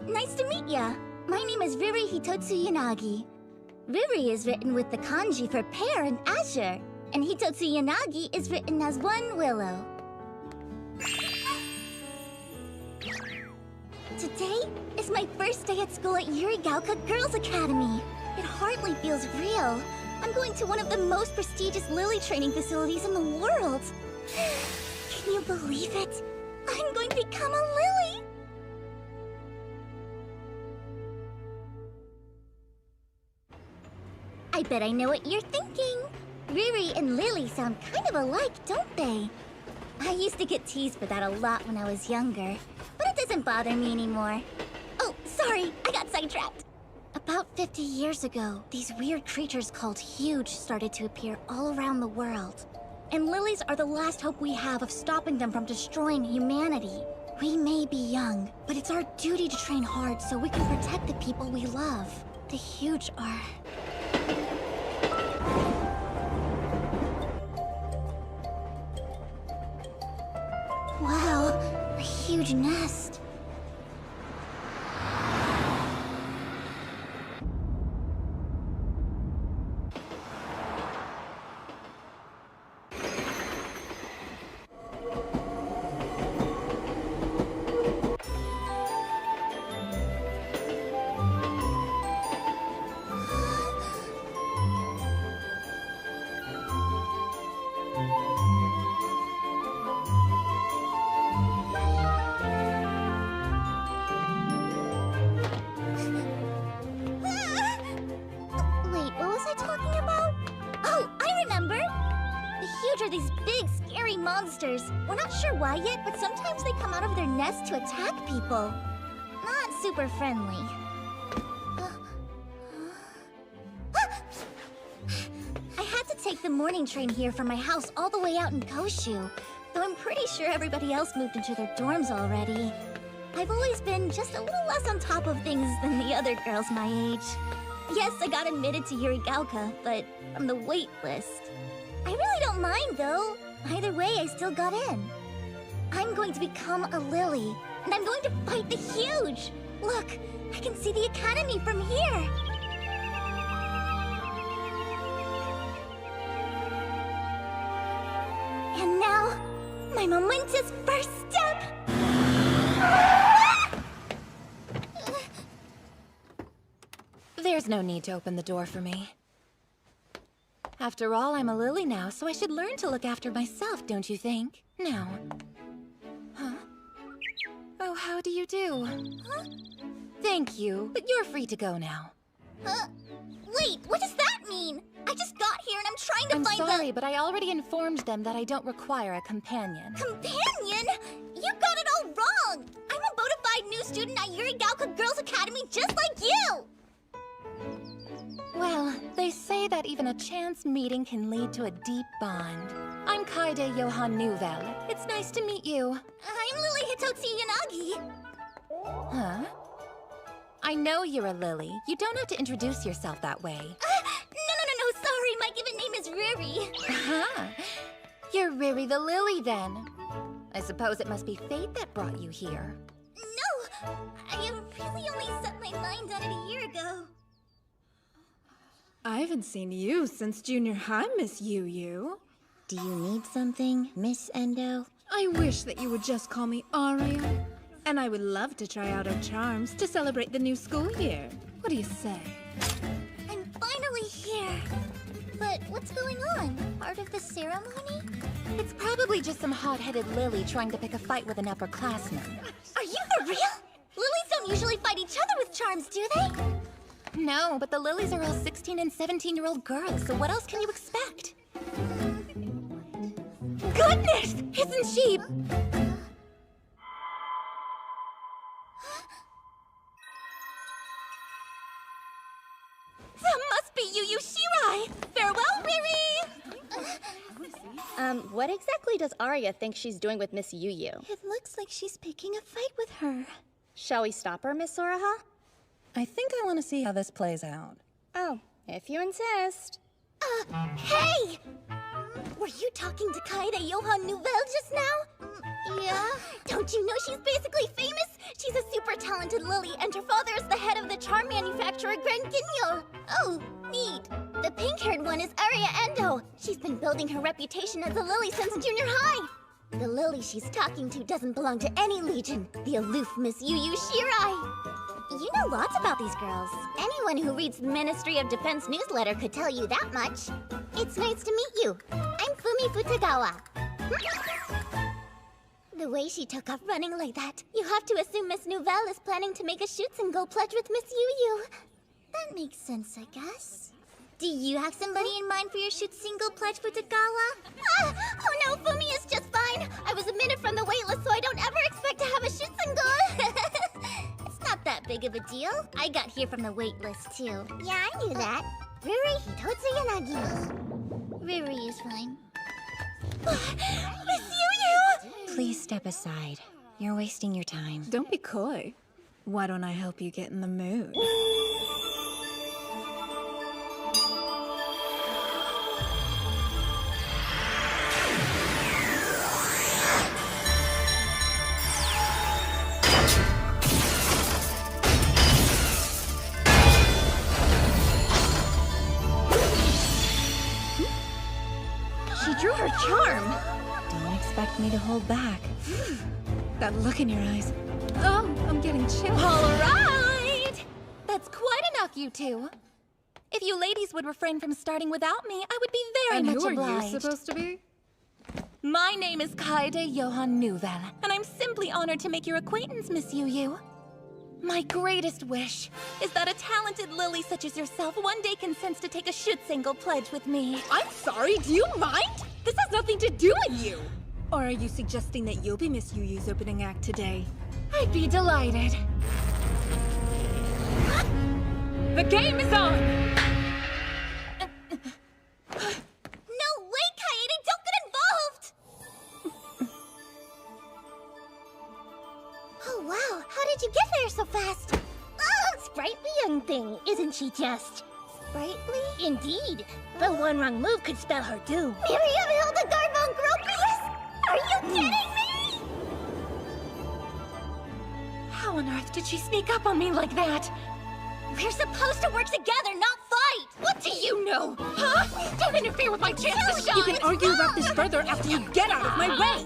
Nice to meet ya. My name is Riri Hitotsu Yanagi. Riri is written with the kanji for pear and azure, and Hitotsu Yanagi is written as one willow. Today is my first day at school at Yurigaoka Girls Academy. It hardly feels real. I'm going to one of the most prestigious lily training facilities in the world. Can you believe it? I'm going to become a lily! I bet I know what you're thinking. Riri and Lily sound kind of alike, don't they? I used to get teased for that a lot when I was younger, but it doesn't bother me anymore. Oh, sorry, I got sidetracked. About 50 years ago, these weird creatures called Huge started to appear all around the world. And lilies are the last hope we have of stopping them from destroying humanity. We may be young, but it's our duty to train hard so we can protect the people we love. The Huge are... Wow, a huge nest. These big, scary monsters. We're not sure why yet, but sometimes they come out of their nest to attack people. Not super friendly. I had to take the morning train here from my house all the way out in Koshu, though I'm pretty sure everybody else moved into their dorms already. I've always been just a little less on top of things than the other girls my age. Yes, I got admitted to Yurigaoka, but from the wait list. I really don't mind, though. Either way, I still got in. I'm going to become a lily, and I'm going to fight the Huge. Look, I can see the academy from here. And now, my momentous first step. There's no need to open the door for me. After all, I'm a lily now, so I should learn to look after myself, don't you think? Now. Huh? Oh, how do you do? Huh? Thank you, but you're free to go now. Wait, what does that mean? I just got here and I'm trying to I'm find sorry, but I already informed them that I don't require a companion. Companion? You got it all wrong! I'm a bona fide new student at Yurigaoka Girls Academy just like you! Well, they say that even a chance meeting can lead to a deep bond. I'm Kaede Johan Nouvel. It's nice to meet you. I'm Lily Hitotsu Yanagi. Huh? I know you're a lily. You don't have to introduce yourself that way. No, sorry. My given name is Riri. Uh-huh. You're Riri the Lily, then. I suppose it must be fate that brought you here. No! I really only set my mind on it a year ago. I haven't seen you since junior high, Miss Yu. Do you need something, Miss Endo? I wish that you would just call me Aria. And I would love to try out our charms to celebrate the new school year. What do you say? I'm finally here. But what's going on? Part of the ceremony? It's probably just some hot-headed lily trying to pick a fight with an upperclassman. Are you for real? Lilies don't usually fight each other with charms, do they? No, but the lilies are all 16 and 17-year-old girls, so what else can you expect? Goodness! Isn't she... That must be Yu Shirai! Farewell, Riri! What exactly does Arya think she's doing with Miss Yu? It looks like she's picking a fight with her. Shall we stop her, Miss Soraha? I think I want to see how this plays out. Oh, if you insist. Hey! Were you talking to Kaede Johan Nouvel just now? Yeah? Don't you know she's basically famous? She's a super talented lily, and her father is the head of the charm manufacturer Gran Guignol. Oh, neat. The pink-haired one is Aria Endo. She's been building her reputation as a lily since junior high. The lily she's talking to doesn't belong to any legion. The aloof Miss Yu Shirai. You know lots about these girls. Anyone who reads the Ministry of Defense newsletter could tell you that much. It's nice to meet you. I'm Fumi Futagawa. The way she took off running like that, you have to assume Miss Nouvelle is planning to make a shoot-and-go pledge with Miss Yu. That makes sense, I guess. Do you have somebody in mind for your shoot-single pledge, Futagawa? Oh no, Fumi is just fine. I was a minute from the waitlist, so I don't ever expect to have a shoot-single. It's not that big of a deal. I got here from the waitlist, too. Yeah, I knew that. Riri Hitotsu Yanagi. Riri is fine. Miss Yu! Please step aside. You're wasting your time. Don't be coy. Why don't I help you get in the mood? She drew her charm! Don't expect me to hold back. That look in your eyes. Oh, I'm getting chills. All right! That's quite enough, you two. If you ladies would refrain from starting without me, I would be very And much who are obliged. you supposed to be? My name is Kaede Johan Nouvelle, and I'm simply honored to make your acquaintance, Miss Yu. My greatest wish is that a talented lily such as yourself one day consents to take a shoot-single pledge with me. I'm sorry, do you mind? This has nothing to do with you! Or are you suggesting that you'll be Miss Yu's opening act today? I'd be delighted. The game is on! No way, Kaede! Don't get involved! Oh, wow. How did you get there so fast? Oh, Sprightly young thing, isn't she just? sprightly? Indeed. The one wrong move could spell her doom. Miriam Hildegard von Gropius? Are you kidding me? How on earth did she sneak up on me like that? We're supposed to work together, not fight! What do you know? Huh? Don't interfere with my chance to shine! You can argue about this further after you get out of my way!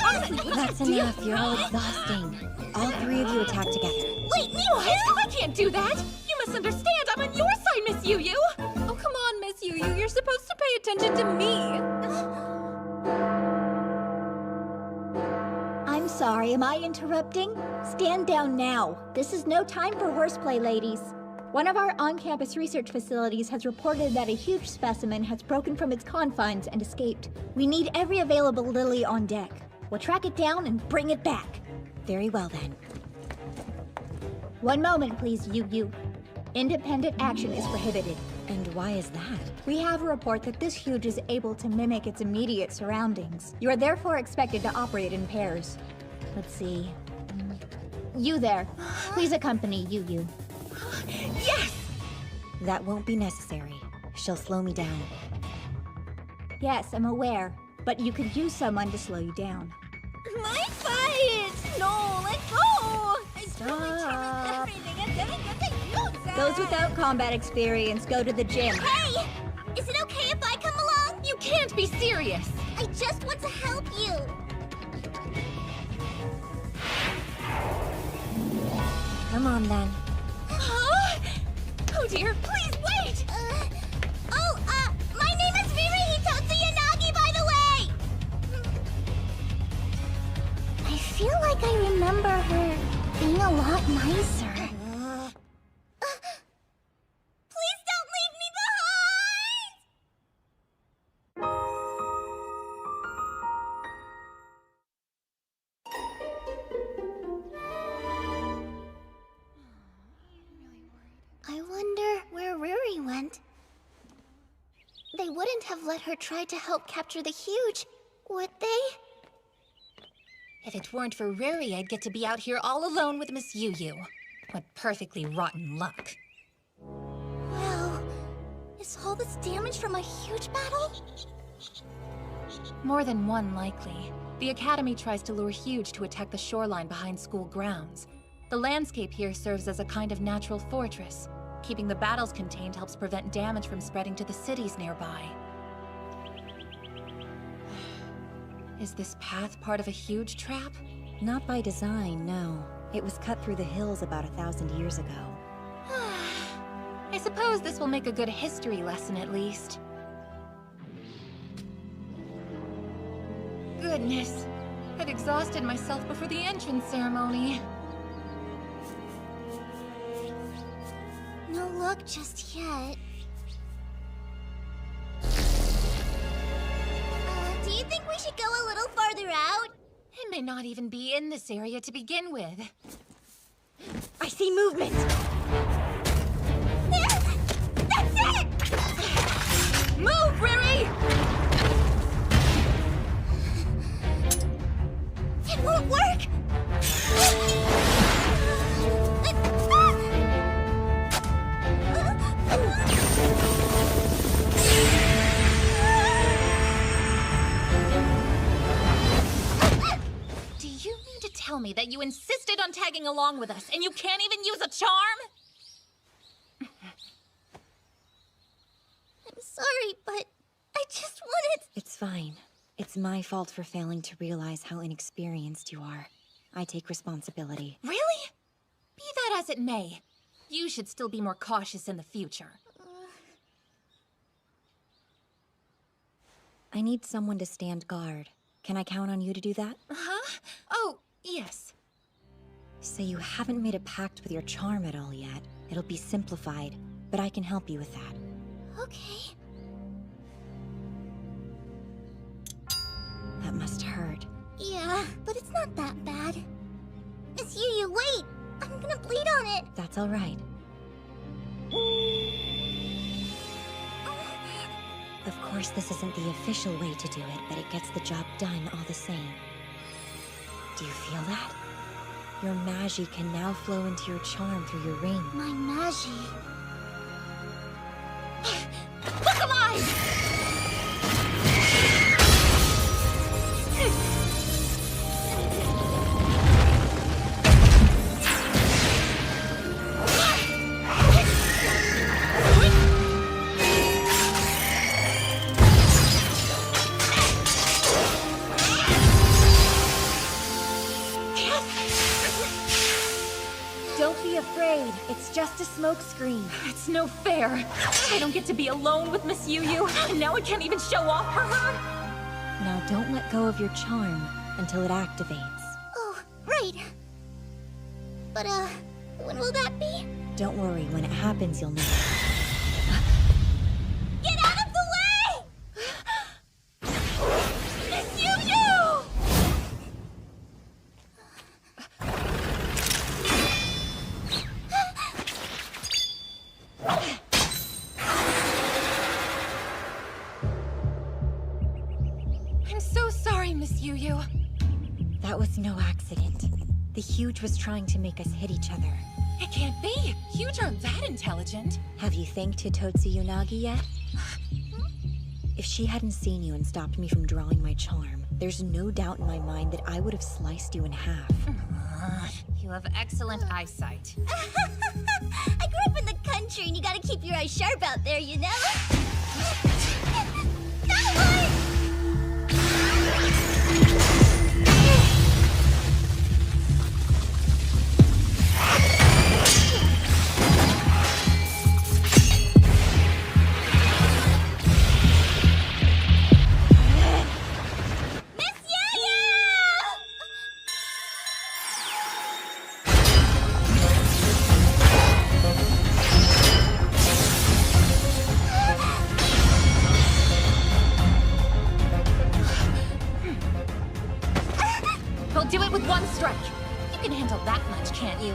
Honestly, what's That's your deal? enough. You're all exhausting. All three of you attack together. Wait, me What? too? I can't do that! You misunderstand! I'm on your side, Miss Yu! Oh, come on, Miss Yu. You're supposed to pay attention to me. I'm sorry, am I interrupting? Stand down now. This is no time for horseplay, ladies. One of our on-campus research facilities has reported that a huge specimen has broken from its confines and escaped. We need every available lily on deck. We'll track it down and bring it back. Very well, then. One moment, please, Yu. Independent action is prohibited. And why is that? We have a report that this huge is able to mimic its immediate surroundings. You are therefore expected to operate in pairs. Let's see. You there. Please accompany Yu. Yes! That won't be necessary. She'll slow me down. Yes, I'm aware. But you could use someone to slow you down. My fight! No, let go! Stop. Everything and then I get the use Those without combat experience go to the gym. Hey! Is it okay if I come along? You can't be serious! I just want to help you. Come on, then. Huh? Oh dear, please wait! My name is Riri Hitotsu Yanagi, by the way! I feel like I remember her being a lot nicer. Please don't leave me behind! I wonder where Riri went. They wouldn't have let her try to help capture the huge, would they? If it weren't for Riri, I'd get to be out here all alone with Miss Yu. What perfectly rotten luck. Well, is all this damage from a huge battle? More than one, likely. The Academy tries to lure Huge to attack the shoreline behind school grounds. The landscape here serves as a kind of natural fortress. Keeping the battles contained helps prevent damage from spreading to the cities nearby. Is this path part of a huge trap? Not by design, no. It was cut through the hills about 1,000 years ago. I suppose this will make a good history lesson at least. Goodness, I'd exhausted myself before the entrance ceremony. No luck just yet. Do you think we should go a little farther out? It may not even be in this area to begin with. I see movement! That's it! Move, Riri! It won't work! Do you mean to tell me that you insisted on tagging along with us and you can't even use a charm? I'm sorry, but I just wanted... It's fine. It's my fault for failing to realize how inexperienced you are. I take responsibility. Really? Be that as it may, you should still be more cautious in the future. I need someone to stand guard. Can I count on you to do that? Huh? Oh, yes. So you haven't made a pact with your charm at all yet. It'll be simplified, but I can help you with that. Okay. That must hurt. Yeah, but it's not that bad. Miss Yu, wait! I'm gonna bleed on it! That's all right. Of course, this isn't the official way to do it, but it gets the job done all the same. Do you feel that? Your magi can now flow into your charm through your ring. My magi. Look alive! Don't be afraid. It's just a smoke screen. It's no fair. I don't get to be alone with Miss Yu, and now I can't even show off for her. Now don't let go of your charm until it activates. Oh, right. But, when will that be? Don't worry, when it happens, you'll know. Get out of the way! Miss Yu! I'm so sorry, Miss Yu. That was no accident. The Huge was trying to make us hit each other. It can't be. Huge aren't that intelligent. Have you thanked Hitotsu Yonagi yet? If she hadn't seen you and stopped me from drawing my charm, there's no doubt in my mind that I would have sliced you in half. You have excellent eyesight. I grew up in the country and you gotta keep your eyes sharp out there, you know? That one! He'll do it with one strike. You can handle that much, can't you?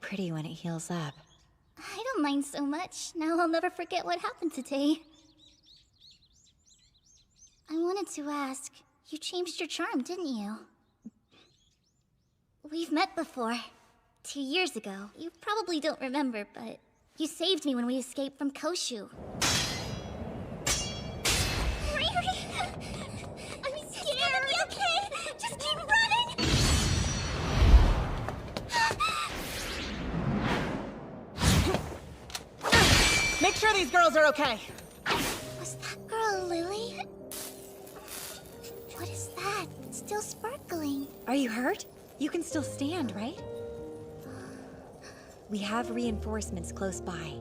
pretty when it heals up. I don't mind so much. Now I'll never forget what happened today. I wanted to ask, you changed your charm, didn't you? We've met before. 2 years ago. You probably don't remember, but you saved me when we escaped from Koshu. Riri! I'm scared! It's gonna be okay! Just keep running! Make sure these girls are okay. Was that girl Lily? What is that? It's still sparkling. Are you hurt? You can still stand, right? We have reinforcements close by.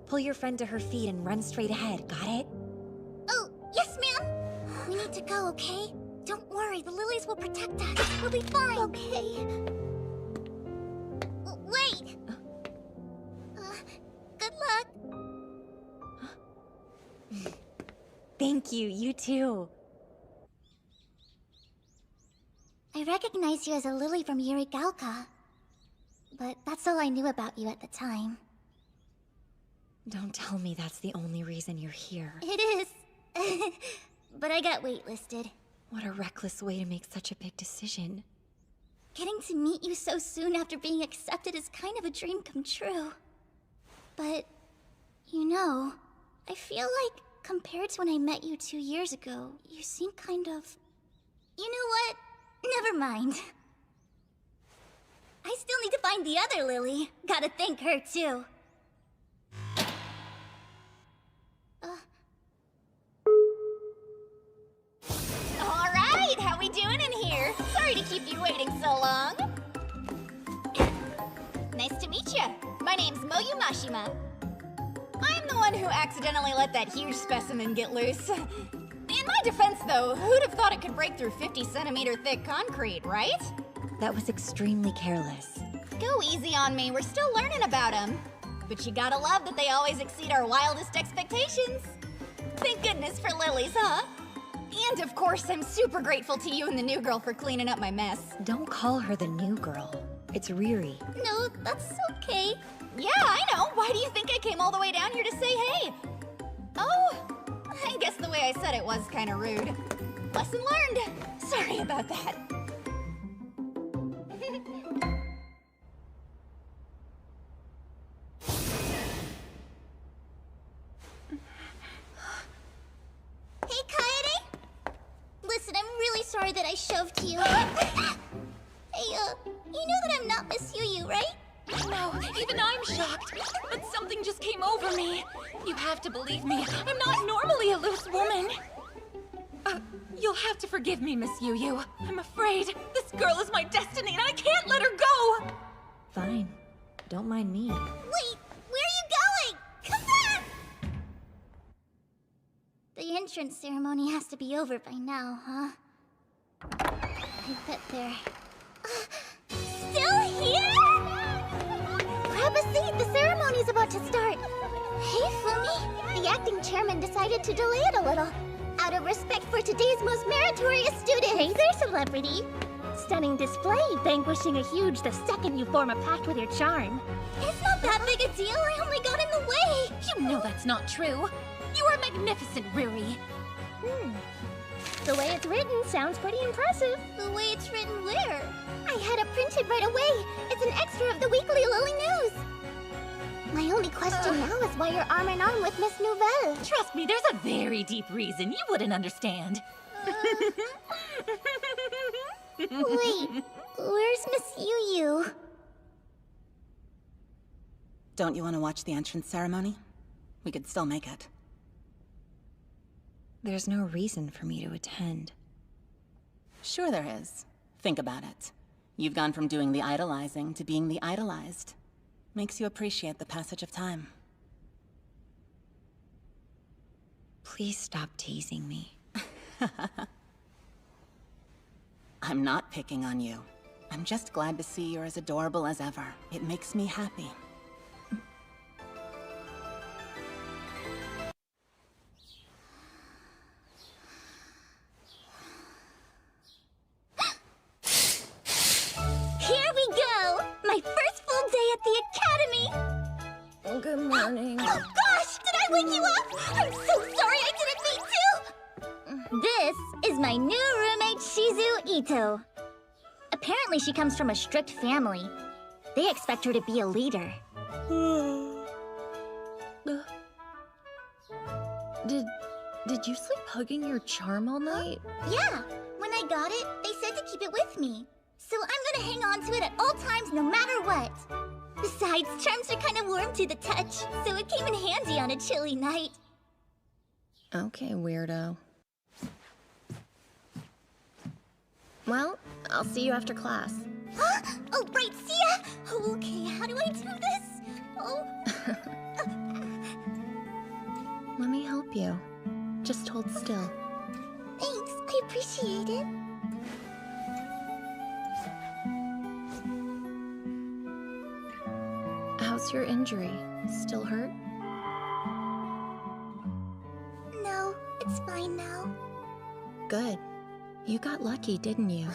Pull your friend to her feet and run straight ahead, got it? Oh, yes, ma'am! We need to go, okay? Don't worry, the lilies will protect us. We'll be fine. Okay. Wait! Good luck. Thank you, you too. I recognize you as a lily from Yurigalka. But that's all I knew about you at the time. Don't tell me that's the only reason you're here. It is. But I got waitlisted. What a reckless way to make such a big decision. Getting to meet you so soon after being accepted is kind of a dream come true. But, you know, I feel like compared to when I met you 2 years ago, you seem kind of... You know what? Never mind. I still need to find the other Lily. Gotta thank her, too. Alright, how we doing in here? Sorry to keep you waiting so long. Nice to meet you. My name's Moyu Mashima. I'm the one who accidentally let that huge specimen get loose. In my defense, though, who'd have thought it could break through 50-centimeter thick concrete, right? That was extremely careless. Go easy on me, we're still learning about them. But you gotta love that they always exceed our wildest expectations. Thank goodness for lilies, huh? And of course, I'm super grateful to you and the new girl for cleaning up my mess. Don't call her the new girl. It's Riri. No, that's okay. Yeah, I know. Why do you think I came all the way down here to say hey? Oh, I guess the way I said it was kind of rude. Lesson learned. Sorry about that. Hey, Kaede! Listen, I'm really sorry that I shoved you. Hey, you know that I'm not Miss Yu, right? No, even I'm shocked. But something just came over me. You have to believe me. I'm not normally a loose woman. You'll have to forgive me, Miss Yu. I'm afraid. This girl is my destiny and I can't let her go! Fine. Don't mind me. Wait, where are you going? Come back! The entrance ceremony has to be over by now, huh? I bet they're... Still here? Grab a seat, the ceremony's about to start. Hey, Fumi. The acting chairman decided to delay it a little. Out of respect for today's most meritorious student. Hey there, celebrity. Stunning display, vanquishing a huge the second you form a pact with your charm. It's not that big a deal, I only got in the way. You know that's not true. You are magnificent, Riri. The way it's written sounds pretty impressive. The way it's written where? I had it printed right away. It's an extra of the weekly Lily News. My only question now is why you're arm in arm with Miss Nouvelle. Trust me, there's a very deep reason you wouldn't understand. Wait, where's Miss Yu? Don't you want to watch the entrance ceremony? We could still make it. There's no reason for me to attend. Sure there is. Think about it. You've gone from doing the idolizing to being the idolized. Makes you appreciate the passage of time. Please stop teasing me. I'm not picking on you. I'm just glad to see you're as adorable as ever. It makes me happy. Here we go! My first good morning. Oh gosh, did I wake you up? I'm so sorry, I didn't mean to! This is my new roommate, Shizu Ito. Apparently she comes from a strict family. They expect her to be a leader. Did you sleep hugging your charm all night? Yeah, when I got it, they said to keep it with me. So I'm gonna hang on to it at all times, no matter what. Besides, charms are kind of warm to the touch, so it came in handy on a chilly night. Okay, weirdo. Well, I'll see you after class. Oh, right, see ya! Okay, how do I do this? Oh. Let me help you. Just hold still. Thanks, I appreciate it. How's your injury? Still hurt? No, it's fine now. Good. You got lucky, didn't you?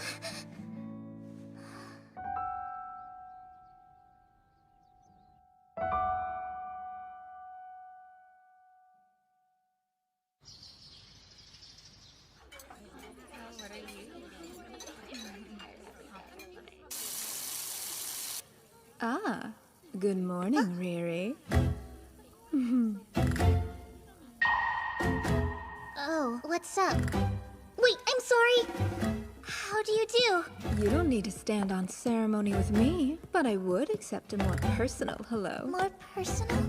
Ah, good morning, Riri. Oh, what's up? Wait, I'm sorry. How do you do? You don't need to stand on ceremony with me, but I would accept a more personal hello. More personal?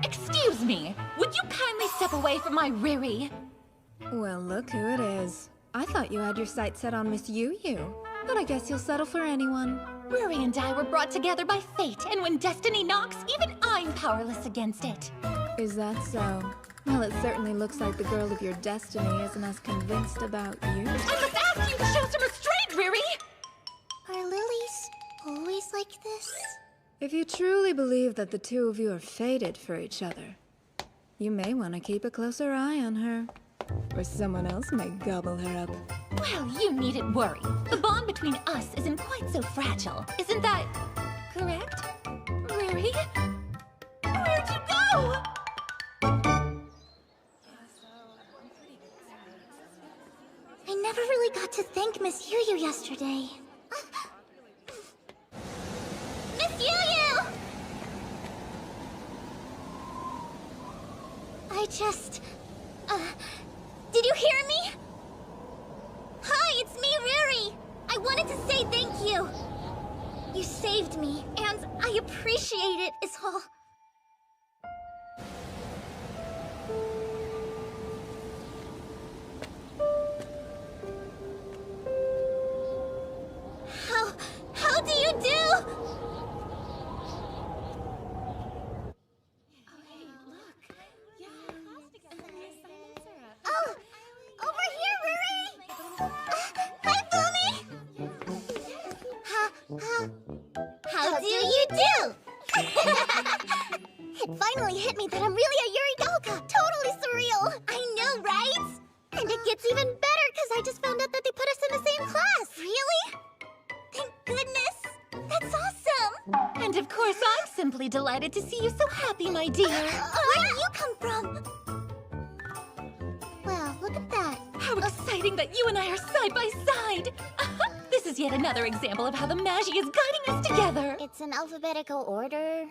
Excuse me! Would you kindly step away from my Riri? Well, look who it is. I thought you had your sights set on Miss Yu Yu, but I guess you'll settle for anyone. Riri and I were brought together by fate, and when destiny knocks, even I'm powerless against it. Is that so? Well, it certainly looks like the girl of your destiny isn't as convinced about you. I must ask you to show some restraint, Riri! Are lilies always like this? If you truly believe that the two of you are fated for each other, you may want to keep a closer eye on her. Or someone else may gobble her up. Well, you needn't worry. The bond between us isn't quite so fragile. Isn't that correct? Riri? Where'd you go? I never really got to thank Miss Yu Yu yesterday. Miss Yu Yu! Did you hear me? Hi, it's me, Riri! I wanted to say thank you! You saved me, and I appreciate it, is all. How do you do? Oh, over here, Riri! Hi, Fumi! How do you do? It finally hit me that I'm really a Yurigauka! Totally surreal! I know, right? And it gets even better because I just found out that they put us in the same class! Really? Thank goodness! That's awesome! And of course, I'm simply delighted to see you so happy, my dear. Where do you come from? Well, look at that. How exciting that you and I are side by side! This is yet another example of how the Magi is guiding us together. It's in alphabetical order.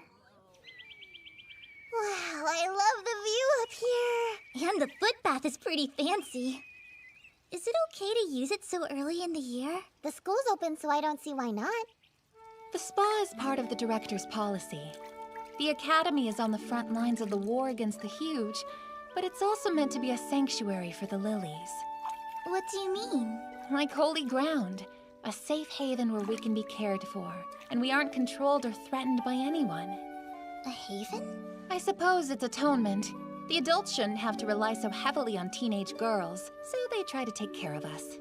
Wow, I love the view up here. And the footbath is pretty fancy. Is it okay to use it so early in the year? The school's open, so I don't see why not. The spa is part of the director's policy. The academy is on the front lines of the war against the huge, but it's also meant to be a sanctuary for the lilies. What do you mean? Like holy ground, a safe haven where we can be cared for, and we aren't controlled or threatened by anyone. A haven? I suppose it's atonement. The adults shouldn't have to rely so heavily on teenage girls, so they try to take care of us.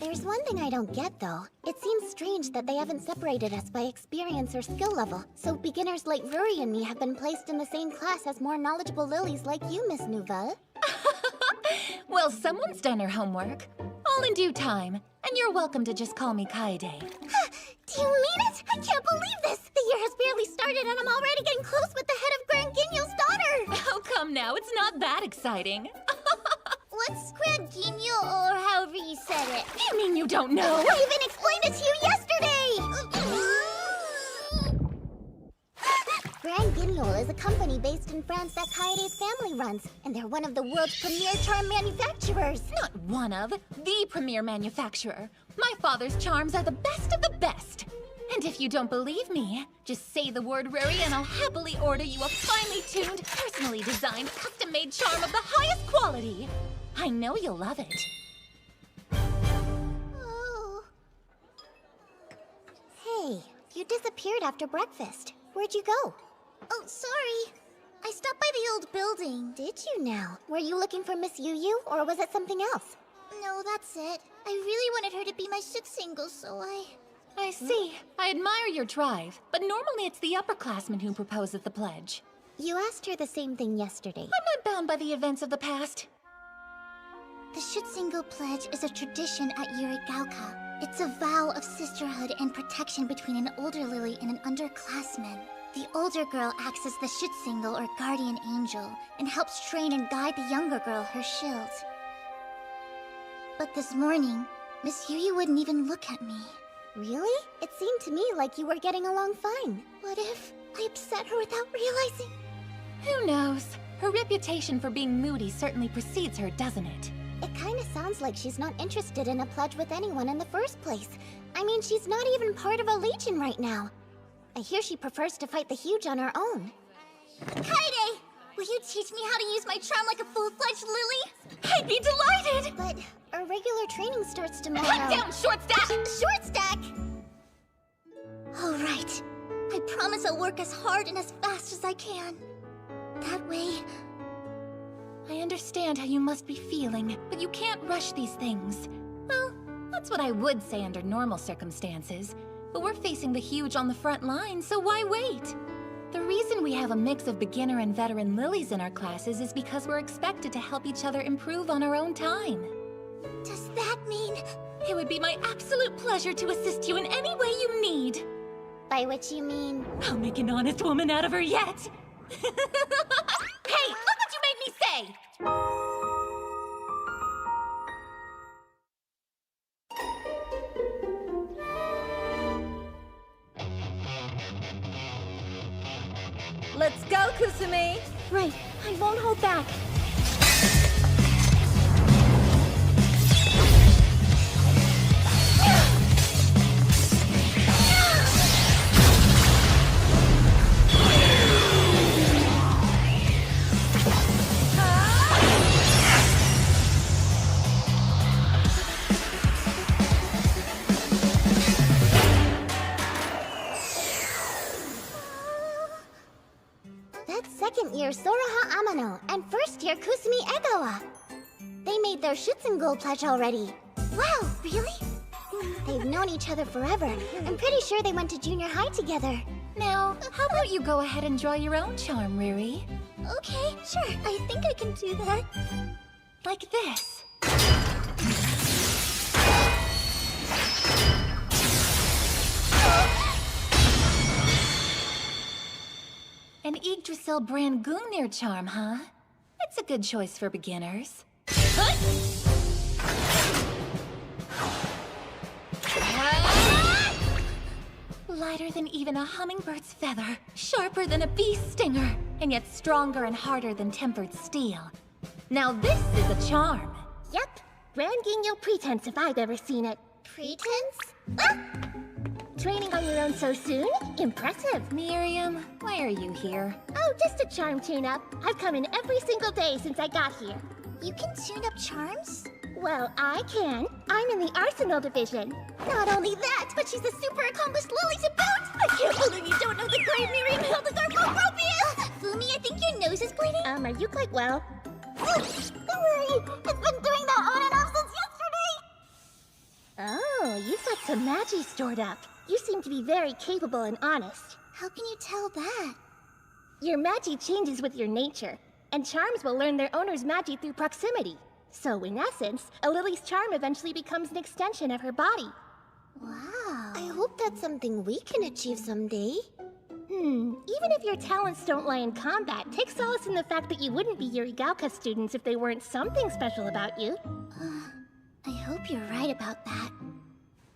There's one thing I don't get, though. It seems strange that they haven't separated us by experience or skill level, so beginners like Ruri and me have been placed in the same class as more knowledgeable lilies like you, Miss Nouvelle. Well, someone's done her homework. All in due time. And you're welcome to just call me Kaede. Do you mean it? I can't believe this! The year has barely started and I'm already getting close with the head of Grand Guignol's daughter! Oh, come now, it's not that exciting. What's Grand Guignol, or however you said it? You mean you don't know? I even explained it to you yesterday! Grand Guignol is a company based in France that Kaede's family runs, and they're one of the world's premier charm manufacturers. Not one of, the premier manufacturer. My father's charms are the best of the best. And if you don't believe me, just say the word Ruri and I'll happily order you a finely tuned, personally designed, custom-made charm of the highest quality. I know you'll love it. Oh. Hey, you disappeared after breakfast. Where'd you go? Oh, sorry. I stopped by the old building. Did you now? Were you looking for Miss Yu, or was it something else? No, that's it. I really wanted her to be my ship single, so I see. I admire your drive, but normally it's the upperclassmen who proposes the pledge. You asked her the same thing yesterday. I'm not bound by the events of the past. The Shutsingo Pledge is a tradition at Yurigauka. It's a vow of sisterhood and protection between an older Lily and an underclassman. The older girl acts as the Shutsingo or guardian angel and helps train and guide the younger girl, her shield. But this morning, Miss Yu wouldn't even look at me. Really? It seemed to me like you were getting along fine. What if I upset her without realizing? Who knows? Her reputation for being moody certainly precedes her, doesn't it? It kinda sounds like she's not interested in a pledge with anyone in the first place. I mean, she's not even part of a legion right now. I hear she prefers to fight the huge on her own. Kaede! Will you teach me how to use my charm like a full-fledged Lily? I'd be delighted! But our regular training starts tomorrow. Cut down, Short Stack! Short Stack! All right. I promise I'll work as hard and as fast as I can. That way... I understand how you must be feeling, but you can't rush these things. Well, that's what I would say under normal circumstances. But we're facing the huge on the front line, so why wait? The reason we have a mix of beginner and veteran lilies in our classes is because we're expected to help each other improve on our own time. Does that mean... It would be my absolute pleasure to assist you in any way you need. By which you mean... I'll make an honest woman out of her yet. Hey, look what you made me say! Let's go, Kusumi! Right, I won't hold back. Second year Soraha Amano and first year Kusumi Egawa. They made their Shutsengo pledge already. Wow, really? They've known each other forever. I'm pretty sure they went to junior high together. Now, how about you go ahead and draw your own charm, Ruri? Okay, sure. I think I can do that. Like this. An Yggdrasil brand Gungnir charm, huh? It's a good choice for beginners. Lighter than even a hummingbird's feather, sharper than a bee's stinger, and yet stronger and harder than tempered steel. Now this is a charm. Yep, Grand Guignol pretense if I've ever seen it. Pretense? Ah! Training on your own so soon? Impressive. Miriam, why are you here? Oh, just a charm tune-up. I've come in every single day since I got here. You can tune up charms? Well, I can. I'm in the Arsenal division. Not only that, but she's a super accomplished Lily to boot! I can't believe you don't know the great Miriam Hildegard von Gropius! Fumi, I think your nose is bleeding. Are you quite well? Don't worry, it's been doing that on and off since yesterday! Oh, you've got some magi stored up. You seem to be very capable and honest. How can you tell that? Your magi changes with your nature, and charms will learn their owner's magi through proximity. So, in essence, a Lily's charm eventually becomes an extension of her body. Wow. I hope that's something we can achieve someday. Even if your talents don't lie in combat, take solace in the fact that you wouldn't be Yurigauka students if they weren't something special about you. I hope you're right about that.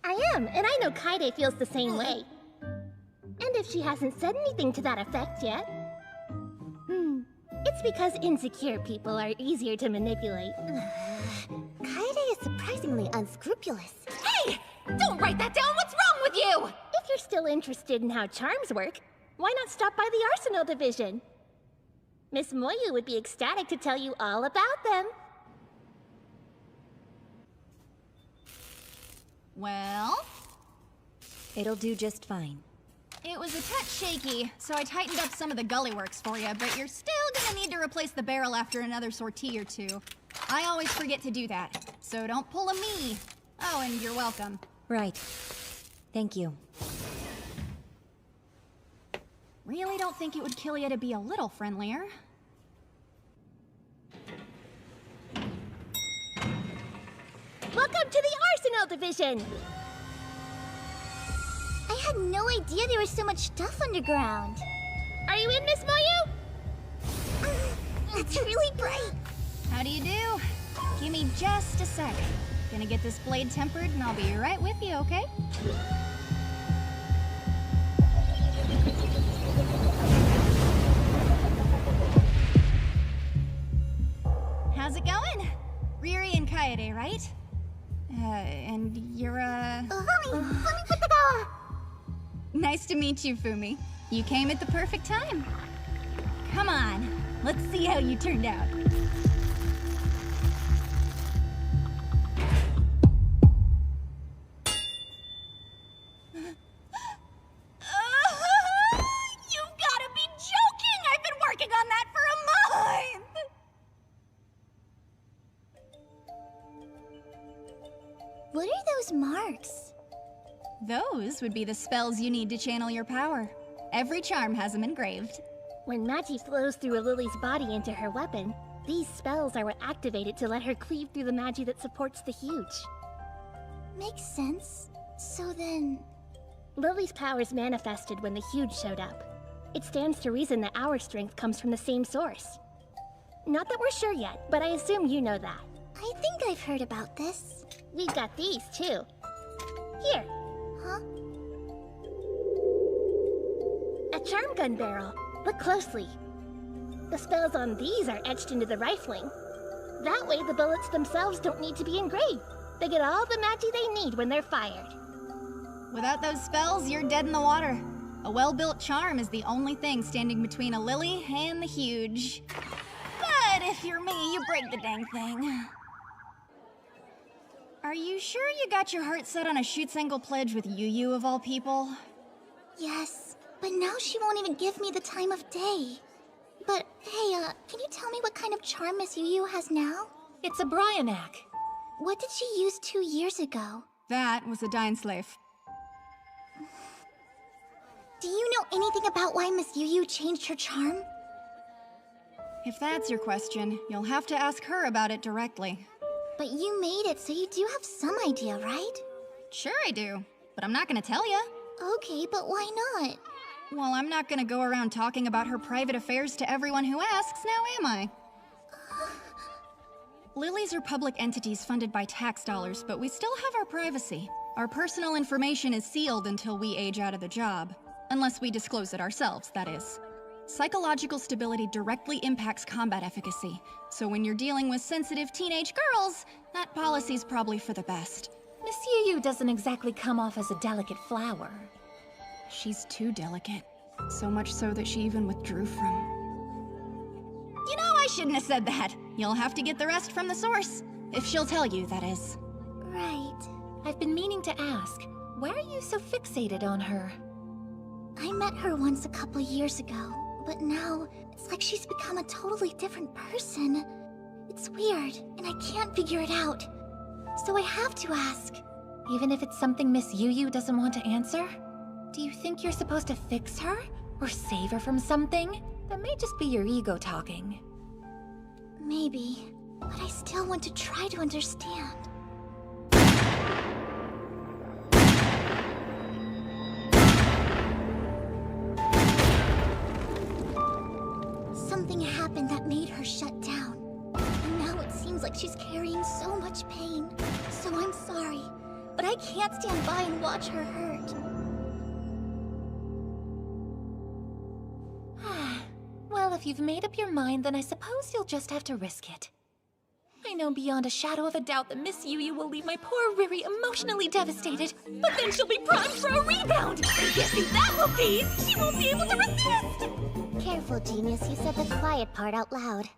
I am, and I know Kaede feels the same way. And if she hasn't said anything to that effect yet... It's because insecure people are easier to manipulate. Kaede is surprisingly unscrupulous. Hey! Don't write that down! What's wrong with you? If you're still interested in how charms work, why not stop by the Arsenal Division? Miss Moyu would be ecstatic to tell you all about them. Well, It'll do just fine. it was a touch shaky, so I tightened up some of the gully works for you, but you're still gonna need to replace the barrel after another sortie or two. I always forget to do that, so don't pull a me. Oh, and you're welcome. Right. Thank you. Really don't think it would kill you to be a little friendlier. Welcome to the Arsenal Division! I had no idea there was so much stuff underground. Are you in, Miss Moyu? It's really bright. How do you do? Give me just a sec. Gonna get this blade tempered and I'll be right with you, okay? How's it going? Riri and Kaede, right? And you're, Let me put the door. Nice to meet you, Fumi. You came at the perfect time. Come on, let's see how you turned out. You've gotta be joking! I've been working on that for a month! What are those marks? Those would be the spells you need to channel your power. Every charm has them engraved. When Magi flows through a Lily's body into her weapon, these spells are what activate it to let her cleave through the Magi that supports the huge. Makes sense. So then... Lily's powers manifested when the huge showed up. It stands to reason that our strength comes from the same source. Not that we're sure yet, but I assume you know that. I think I've heard about this. We've got these, too. Here, Huh? a charm gun barrel. Look closely. The spells on these are etched into the rifling. That way, the bullets themselves don't need to be engraved. They get all the Magi they need when they're fired. Without those spells, you're dead in the water. A well-built charm is the only thing standing between a lily and the huge. But if you're me, you break the dang thing. Are you sure you got your heart set on a shoot-single pledge with Yu of all people? Yes, but now she won't even give me the time of day. But hey, can you tell me what kind of charm Miss Yu has now? It's a Bryanak. What did she use 2 years ago? That was a dying slave. Do you know anything about why Miss Yu changed her charm? If that's your question, you'll have to ask her about it directly. But you made it, so you do have some idea, right? Sure I do, but I'm not gonna tell ya. Okay, but why not? Well, I'm not gonna go around talking about her private affairs to everyone who asks, now am I? Lilies are public entities funded by tax dollars, but we still have our privacy. Our personal information is sealed until we age out of the job. Unless we disclose it ourselves, that is. Psychological stability directly impacts combat efficacy, so when you're dealing with sensitive teenage girls, that policy's probably for the best. Miss Yu doesn't exactly come off as a delicate flower. She's too delicate. So much so that she even withdrew from... You know, I shouldn't have said that. You'll have to get the rest from the source. If she'll tell you, that is. Right. I've been meaning to ask, why are you so fixated on her? I met her once a couple years ago, but now it's like she's become a totally different person. It's weird, and I can't figure it out. So I have to ask. Even if it's something Miss Yu doesn't want to answer? Do you think you're supposed to fix her? Or save her from something? That may just be your ego talking. Maybe. But I still want to try to understand. Something happened that made her shut down. And now it seems like she's carrying so much pain. So I'm sorry, but I can't stand by and watch her hurt. Well, if you've made up your mind, then I suppose you'll just have to risk it. I know beyond a shadow of a doubt that Miss Yu will leave my poor Riri emotionally devastated, but then she'll be primed for a rebound! And guessing that will be, she won't be able to resist! Careful, genius, you said the quiet part out loud.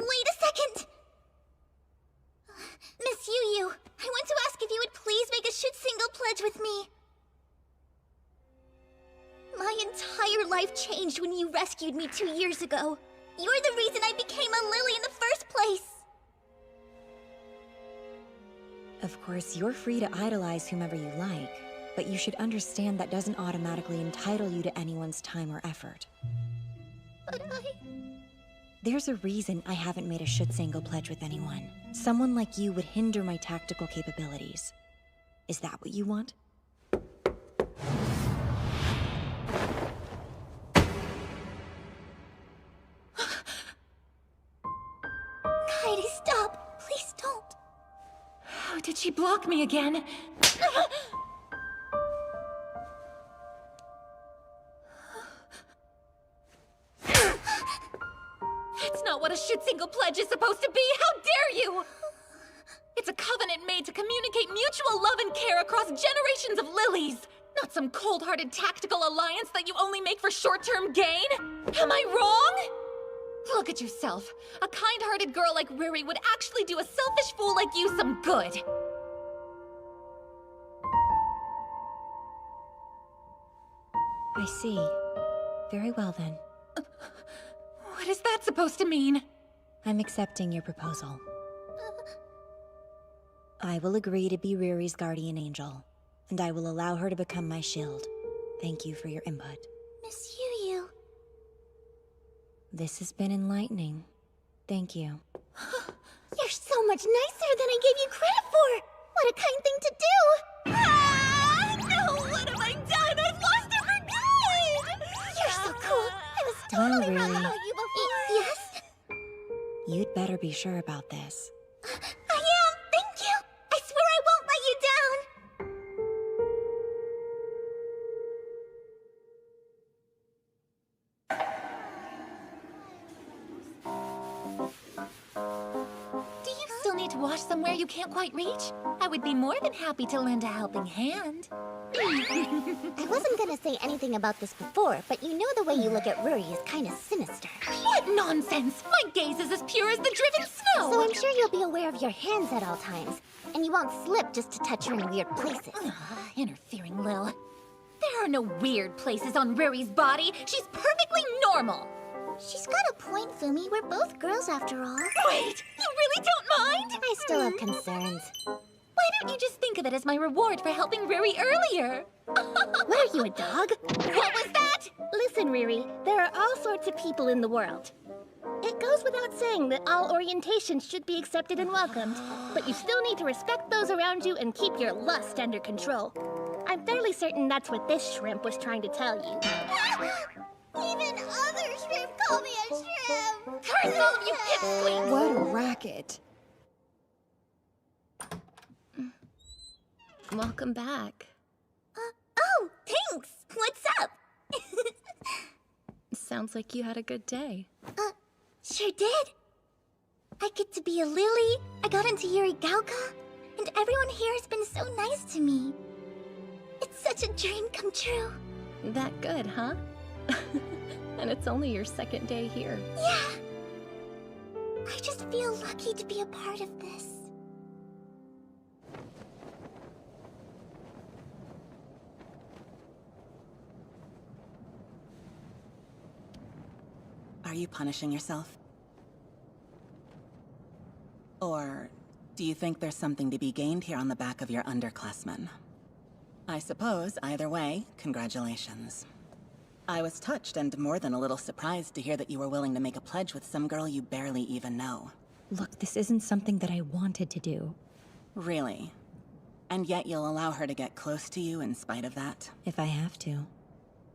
Wait a second! Miss Yu, I want to ask if you would please make a shoot single pledge with me. My entire life changed when you rescued me 2 years ago. You're the reason I became a lily in the first place. Of course, you're free to idolize whomever you like, but you should understand that doesn't automatically entitle you to anyone's time or effort. But There's a reason I haven't made a Schutzingle pledge with anyone. Someone like you would hinder my tactical capabilities. Is that what you want? Heidi, stop! Please don't! How did she block me again? That's not what a Schutzingle pledge is supposed to be! How dare you! It's a covenant made to communicate mutual love and care across generations of lilies! Not some cold-hearted tactical alliance that you only make for short-term gain! Am I wrong? Look at yourself. A kind-hearted girl like Riri would actually do a selfish fool like you some good. I see. Very well then. What is that supposed to mean? I'm accepting your proposal. I will agree to be Riri's guardian angel, and I will allow her to become my shield. Thank you for your input. Miss Yu. This has been enlightening. Thank you. You're so much nicer than I gave you credit for! What a kind thing to do! Ah! No, what have I done? I've lost it for good! You're so cool! I was Oh, totally wrong really? about you before! Yes? You'd better be sure about this. I am! Thank you! I swear I won't let you down! Do you still need to wash somewhere you can't quite reach? I would be more than happy to lend a helping hand. I wasn't gonna say anything about this before, but you know the way you look at Ruri is kind of sinister. What nonsense! My gaze is as pure as the driven snow! So I'm sure you'll be aware of your hands at all times, and you won't slip just to touch her in weird places. Interfering Lil. There are no weird places on Riri's body. She's perfectly normal. She's got a point, Fumi. We're both girls after all. Wait, you really don't mind? I still have concerns. Why don't you just think of it as my reward for helping Riri earlier? What are you, a dog? What was that? Listen, Riri, there are all sorts of people in the world. It goes without saying that all orientations should be accepted and welcomed, but you still need to respect those around you and keep your lust under control. I'm fairly certain that's what this shrimp was trying to tell you. Even other shrimp call me a shrimp! Turn out, you pipsqueak! What a racket. Welcome back. Oh, thanks! What's up? Sounds like you had a good day. Sure did. I get to be a lily, I got into Yurigauka, and everyone here has been so nice to me. It's such a dream come true. That good, huh? And it's only your second day here. Yeah. I just feel lucky to be a part of this. Are you punishing yourself? Or do you think there's something to be gained here on the back of your underclassmen? I suppose, either way, congratulations. I was touched and more than a little surprised to hear that you were willing to make a pledge with some girl you barely even know. Look, this isn't something that I wanted to do. Really? And yet you'll allow her to get close to you in spite of that? If I have to.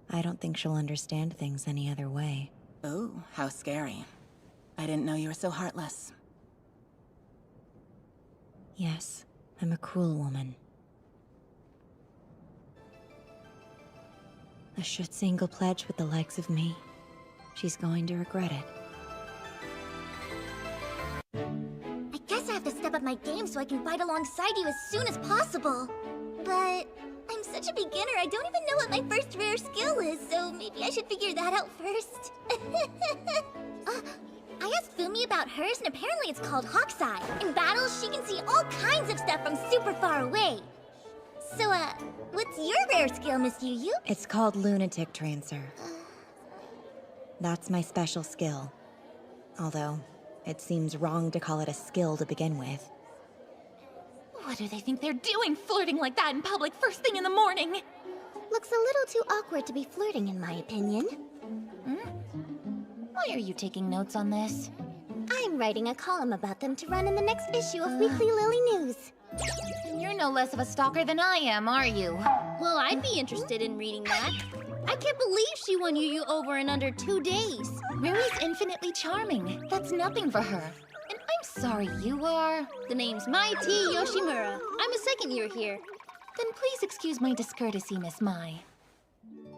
I don't think she'll understand things any other way. Ooh, how scary. I didn't know you were so heartless. Yes, I'm a cruel woman. A Schutzengel pledge with the likes of me. She's going to regret it. I guess I have to step up my game so I can fight alongside you as soon as possible. But I'm such a beginner, I don't even know what my first rare skill is, so maybe I should figure that out first. I asked Fumi about hers, and apparently it's called Hawk's Eye. In battles, she can see all kinds of stuff from super far away. So, what's your rare skill, Miss Yu Yu? It's called Lunatic Trancer. That's my special skill. Although, it seems wrong to call it a skill to begin with. What do they think they're doing, flirting like that in public first thing in the morning? Looks a little too awkward to be flirting, in my opinion. Why are you taking notes on this? I'm writing a column about them to run in the next issue of Weekly Lily News. You're no less of a stalker than I am, are you? Well, I'd be interested in reading that. I can't believe she won Yu Yu over in under 2 days. Ruri's infinitely charming. That's nothing for her. And I'm sorry you are... The name's Mai T. Yoshimura. I'm a second year here. Then please excuse my discourtesy, Miss Mai.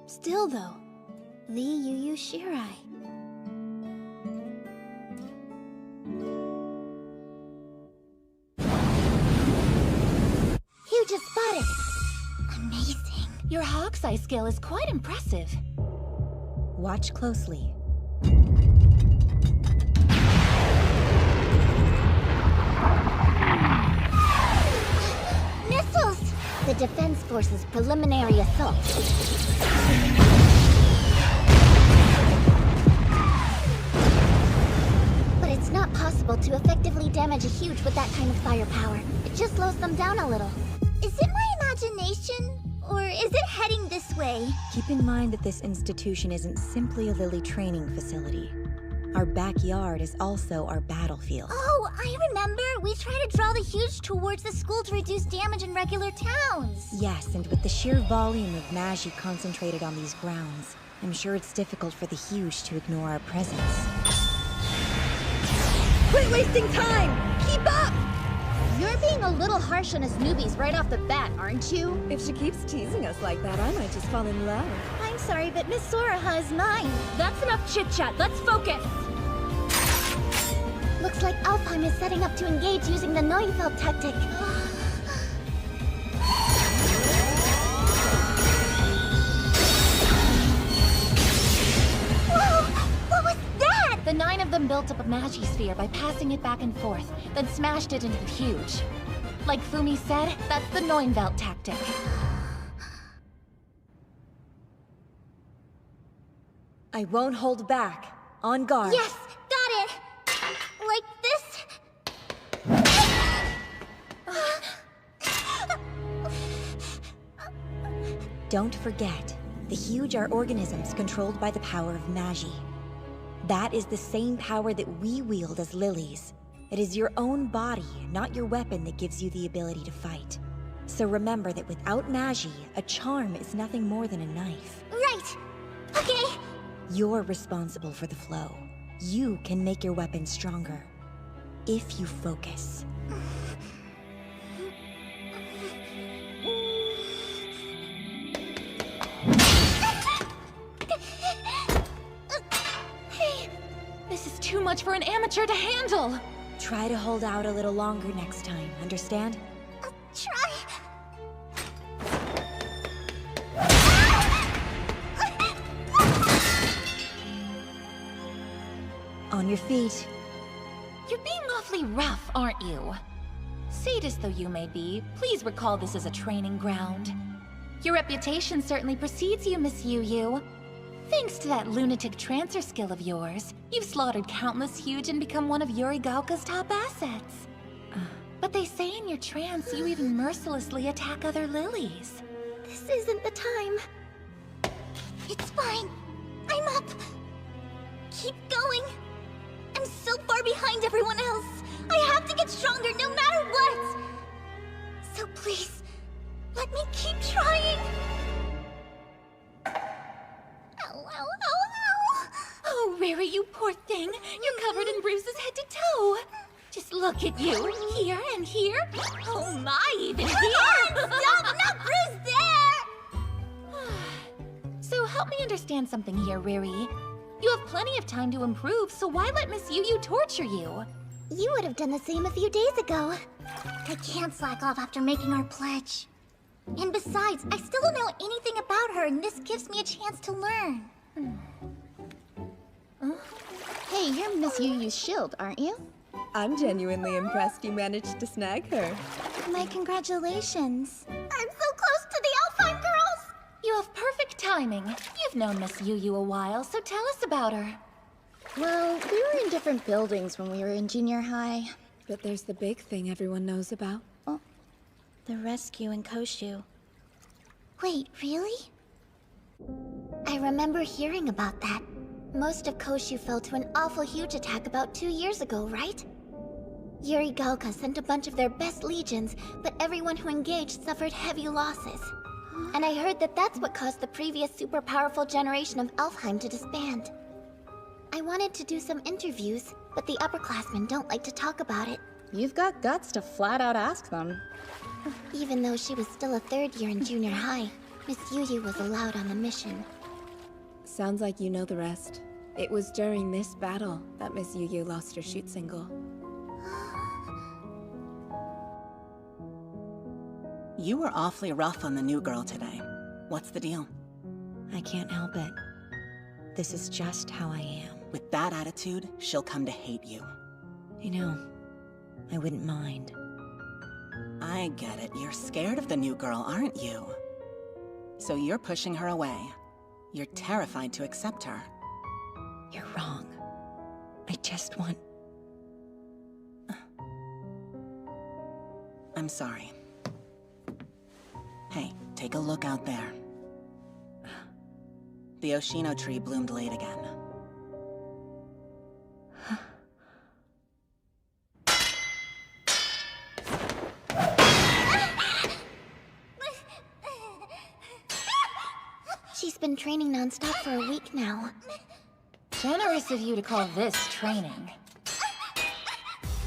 Still, though, the Yu Yu Shirai. You just spotted. Amazing. Your Hawk's Eye skill is quite impressive. Watch closely. Missiles! The Defense Force's preliminary assault. But it's not possible to effectively damage a huge with that kind of firepower. It just slows them down a little. Is it my imagination? Or is it heading this way? Keep in mind that this institution isn't simply a Lily training facility. Our backyard is also our battlefield. Oh, I remember. We try to draw the huge towards the school to reduce damage in regular towns. Yes, and with the sheer volume of Magi concentrated on these grounds, I'm sure it's difficult for the huge to ignore our presence. Quit wasting time! Keep up! You're being a little harsh on us newbies right off the bat, aren't you? If she keeps teasing us like that, I might just fall in love. I'm sorry, but Miss Soraha is mine. That's enough chit-chat. Let's focus. Looks like Alfheim is setting up to engage using the Neufeld tactic. Whoa! What was that? The 9 of them built up a Magisphere by passing it back and forth, then smashed it into the huge. Like Fumi said, that's the Neufeld tactic. I won't hold back. On guard. Yes, got it. Like this. Don't forget, the huge are organisms controlled by the power of Magi. That is the same power that we wield as lilies. It is your own body, not your weapon, that gives you the ability to fight. So remember that without Magi, a charm is nothing more than a knife. Right. Okay. You're responsible for the flow. You can make your weapon stronger. If you focus. This is too much for an amateur to handle. Try to hold out a little longer next time, understand? I'll try. On your feet. You're being awfully rough, aren't you? Sadist though you may be, please recall this as a training ground. Your reputation certainly precedes you, Miss Yu Yu. Thanks to that lunatic trancer skill of yours, you've slaughtered countless huge and become one of Yurigaoka's top assets. But they say in your trance you even mercilessly attack other lilies. This isn't the time. It's fine. I'm up. Keep going. I'm so far behind everyone else. I have to get stronger no matter what. So please, let me keep trying. Ow, ow, ow, ow. Oh, Riri, you poor thing. You're covered in bruises head to toe. Just look at you. Here and here. Oh my, even here. Stop, not bruised there. So help me understand something here, Riri. You have plenty of time to improve, so why let Miss Yu torture you? You would have done the same a few days ago. I can't slack off after making our pledge. And besides, I still don't know anything about her, and this gives me a chance to learn. Hey, you're Miss Yu's shield, aren't you? I'm genuinely impressed you managed to snag her. My congratulations. I'm so close to the Alpine girls! You have perfect timing. You've known Miss Yu a while, so tell us about her. Well, we were in different buildings when we were in junior high. But there's the big thing everyone knows about. The rescue in Koshu. Wait, really? I remember hearing about that. Most of Koshu fell to an awful huge attack about 2 years ago, right? Yuri Gaoka sent a bunch of their best legions, but everyone who engaged suffered heavy losses. And I heard that that's what caused the previous super powerful generation of Alfheim to disband. I wanted to do some interviews, but the upperclassmen don't like to talk about it. You've got guts to flat out ask them. Even though she was still a third year in junior high, Miss Yu was allowed on the mission. Sounds like you know the rest. It was during this battle that Miss Yu lost her shoot single. You were awfully rough on the new girl today. What's the deal? I can't help it. This is just how I am. With that attitude, she'll come to hate you. You know, I wouldn't mind. I get it. You're scared of the new girl, aren't you? So you're pushing her away. You're terrified to accept her. You're wrong. I just want... I'm sorry. Hey, take a look out there. The Oshino tree bloomed late again. She's been training non-stop for a week now. Generous of you to call this training.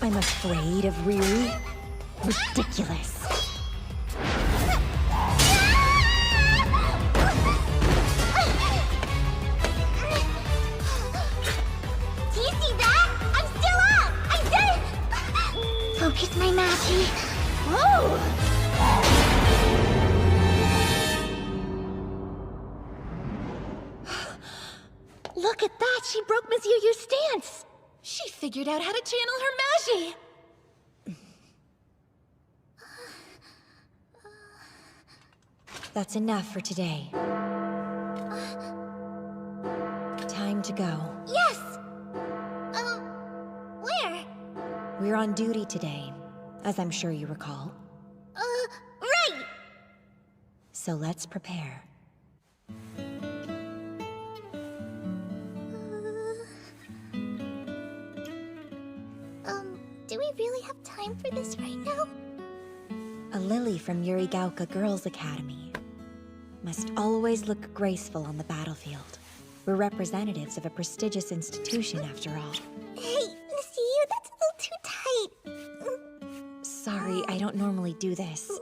I'm afraid of Riri? Ridiculous. Do you see that? I'm still up! I did it! Focus my magi. Whoa! Look at that! She broke Miss Yu's stance! She figured out how to channel her magi! That's enough for today. Time to go. Yes! Where? We're on duty today, as I'm sure you recall. Right! So let's prepare. Do we really have time for this right now? A lily from Yuri Gaoka Girls Academy must always look graceful on the battlefield. We're representatives of a prestigious institution, after all. Hey, Miss Yu, that's a little too tight. Sorry, I don't normally do this.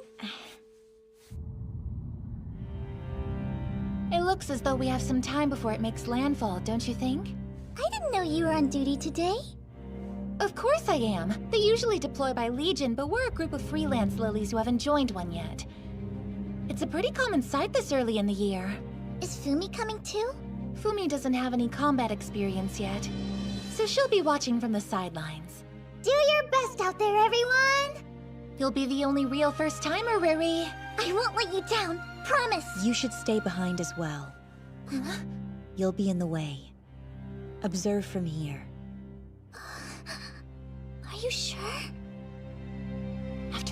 It looks as though we have some time before it makes landfall, don't you think? I didn't know you were on duty today. Of course I am. They usually deploy by Legion, but we're a group of freelance lilies who haven't joined one yet. It's a pretty common sight this early in the year. Is Fumi coming too? Fumi doesn't have any combat experience yet, so she'll be watching from the sidelines. Do your best out there, everyone! You'll be the only real first-timer, Riri. I won't let you down, promise! You should stay behind as well. Huh? You'll be in the way. Observe from here. Are you sure?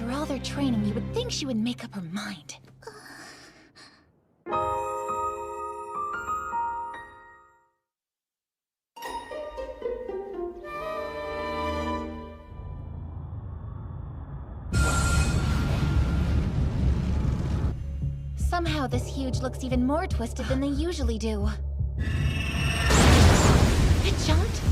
After all their training, you would think she would make up her mind. Somehow this huge looks even more twisted than they usually do. It jumped?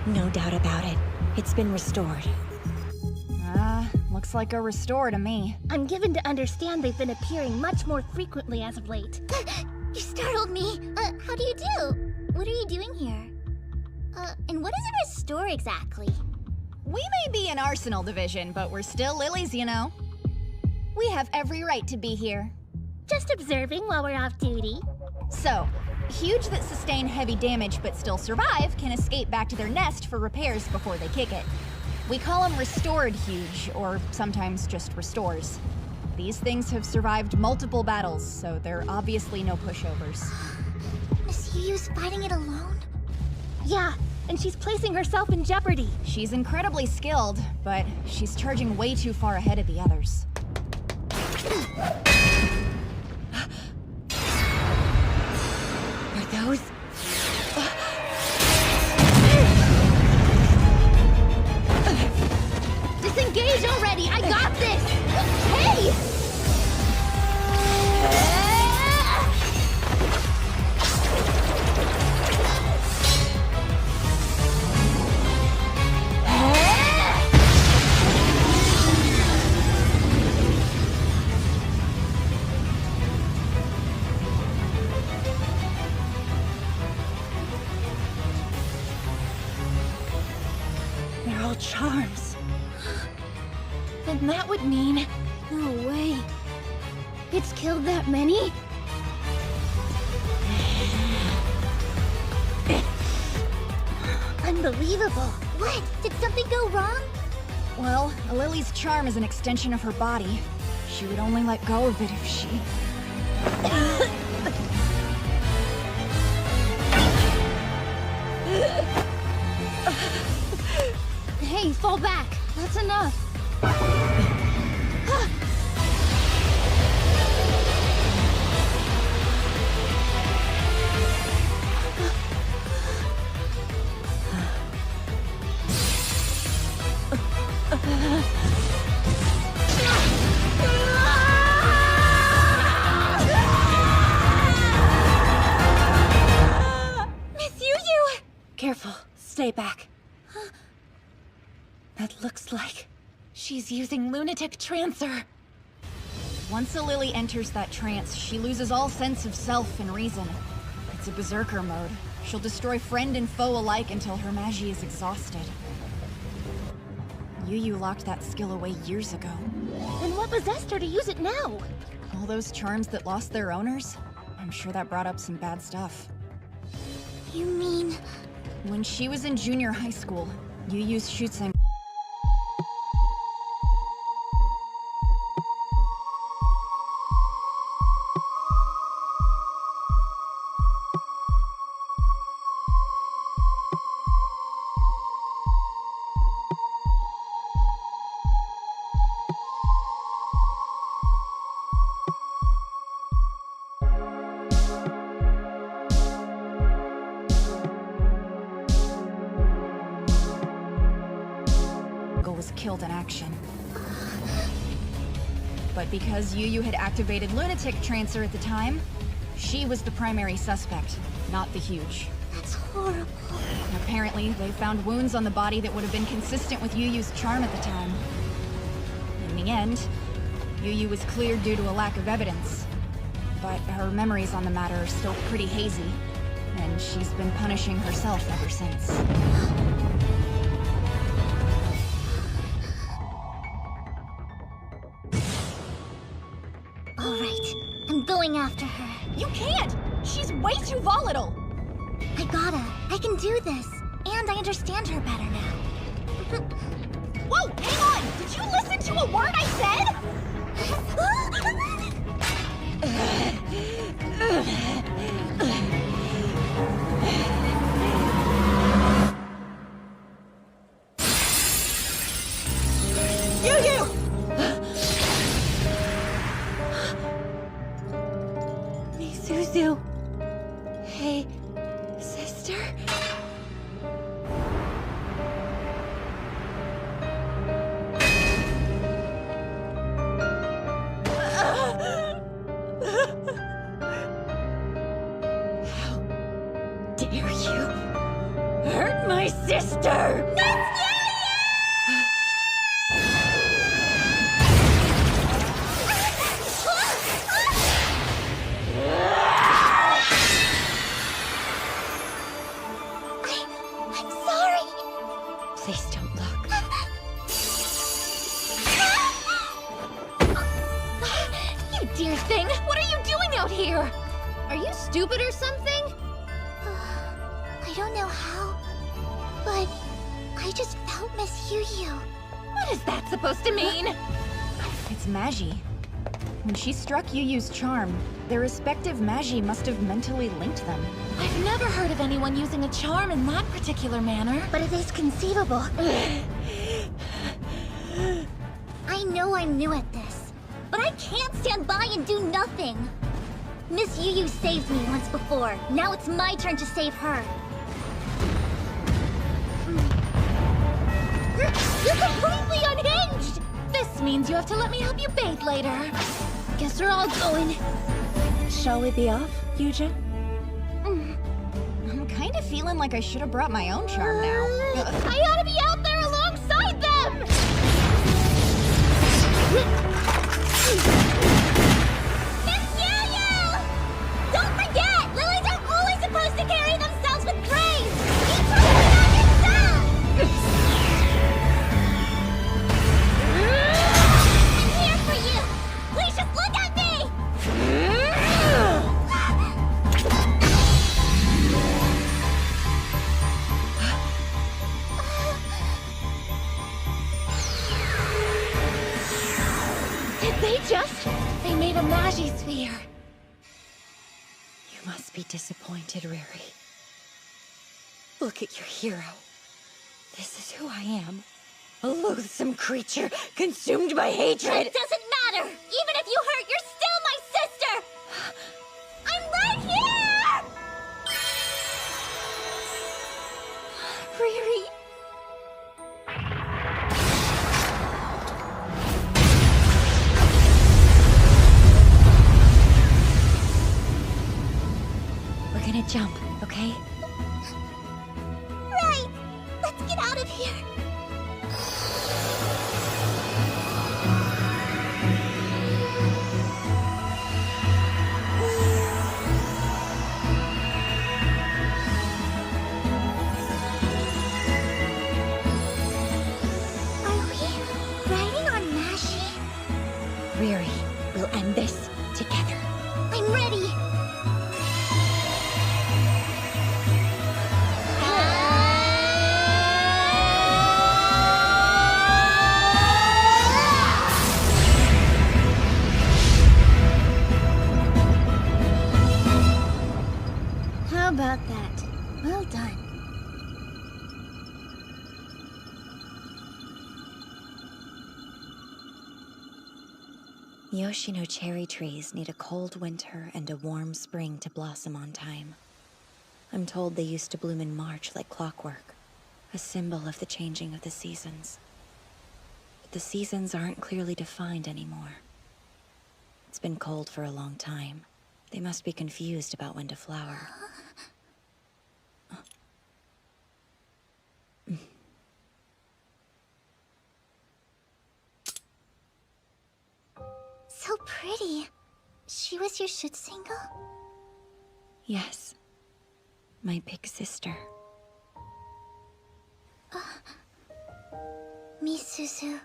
No doubt about it. It's been restored. Looks like a restore to me. I'm given to understand they've been appearing much more frequently as of late. You startled me. How do you do? What are you doing here? And what is a restore exactly? We may be an arsenal division, but we're still lilies, you know. We have every right to be here. Just observing while we're off duty. So, huge that sustain heavy damage but still survive can escape back to their nest for repairs before they kick it. We call them restored huge, or sometimes just restores. These things have survived multiple battles, so they're obviously no pushovers. Miss Yu's fighting it alone? Yeah, and she's placing herself in jeopardy. She's incredibly skilled, but she's charging way too far ahead of the others. Are those? Disengage already! I got this! Hey! They're all charms. Then that would mean... No way. It's killed that many? Unbelievable. What? Did something go wrong? Well, a lily's charm is an extension of her body. She would only let go of it if she... Hey, fall back. That's enough. Miss Yu! Careful. Stay back. That looks like... she's using lunatic trancer. Once a lily enters that trance, she loses all sense of self and reason. It's a berserker mode. She'll destroy friend and foe alike until her magie is exhausted. Yu locked that skill away years ago. Then what possessed her to use it now? All those charms that lost their owners? I'm sure that brought up some bad stuff. You mean... When she was in junior high school, Yuyu's Shutseng was killed in action. But because Yu had activated Lunatic Trancer at the time, she was the primary suspect, not the Huge. That's horrible. Apparently, they found wounds on the body that would have been consistent with Yu's charm at the time. In the end, Yu was cleared due to a lack of evidence. But her memories on the matter are still pretty hazy, and she's been punishing herself ever since. All right, I'm going after her. You can't! She's way too volatile! I can do this. And I understand her better now. Whoa, hang on! Did you listen to a word I said? Suzu. Hey, sister? How dare you hurt my sister? I'm sorry. Please don't look. You dear thing! What are you doing out here? Are you stupid or something? I don't know how, but I just felt Miss Yu. What is that supposed to mean? It's Magi. When she struck Yuyu's charm, their respective Magi must have mentally linked them. I've never heard of anyone using a charm in that particular manner. But it is conceivable. I know I'm new at this, but I can't stand by and do nothing. Miss Yu saved me once before. Now it's my turn to save her. You're completely unhinged! This means you have to let me help you bathe later. Guess we're all going. Shall we be off, Yujin? I'm kind of feeling like I should have brought my own charm now. I ought to be out there alongside them! Miss Yu! Don't forget, lilies are always supposed to carry themselves with grace! You told me that yourself! I'm here for you! Please just look at me! They made a Magi sphere. You must be disappointed, Riri. Look at your hero. This is who I am. A loathsome creature consumed by hatred. It doesn't matter! Even if you hurt, you're still my sister! I'm right here! Riri. We're gonna jump, okay? Right! Let's get out of here! Are we riding on Magi? Riri, we'll end this together. I'm ready! How about that? Well done. Yoshino cherry trees need a cold winter and a warm spring to blossom on time. I'm told they used to bloom in March like clockwork, a symbol of the changing of the seasons. But the seasons aren't clearly defined anymore. It's been cold for a long time. They must be confused about when to flower. So pretty. She was your Shutsingo? Yes, my big sister. Misuzu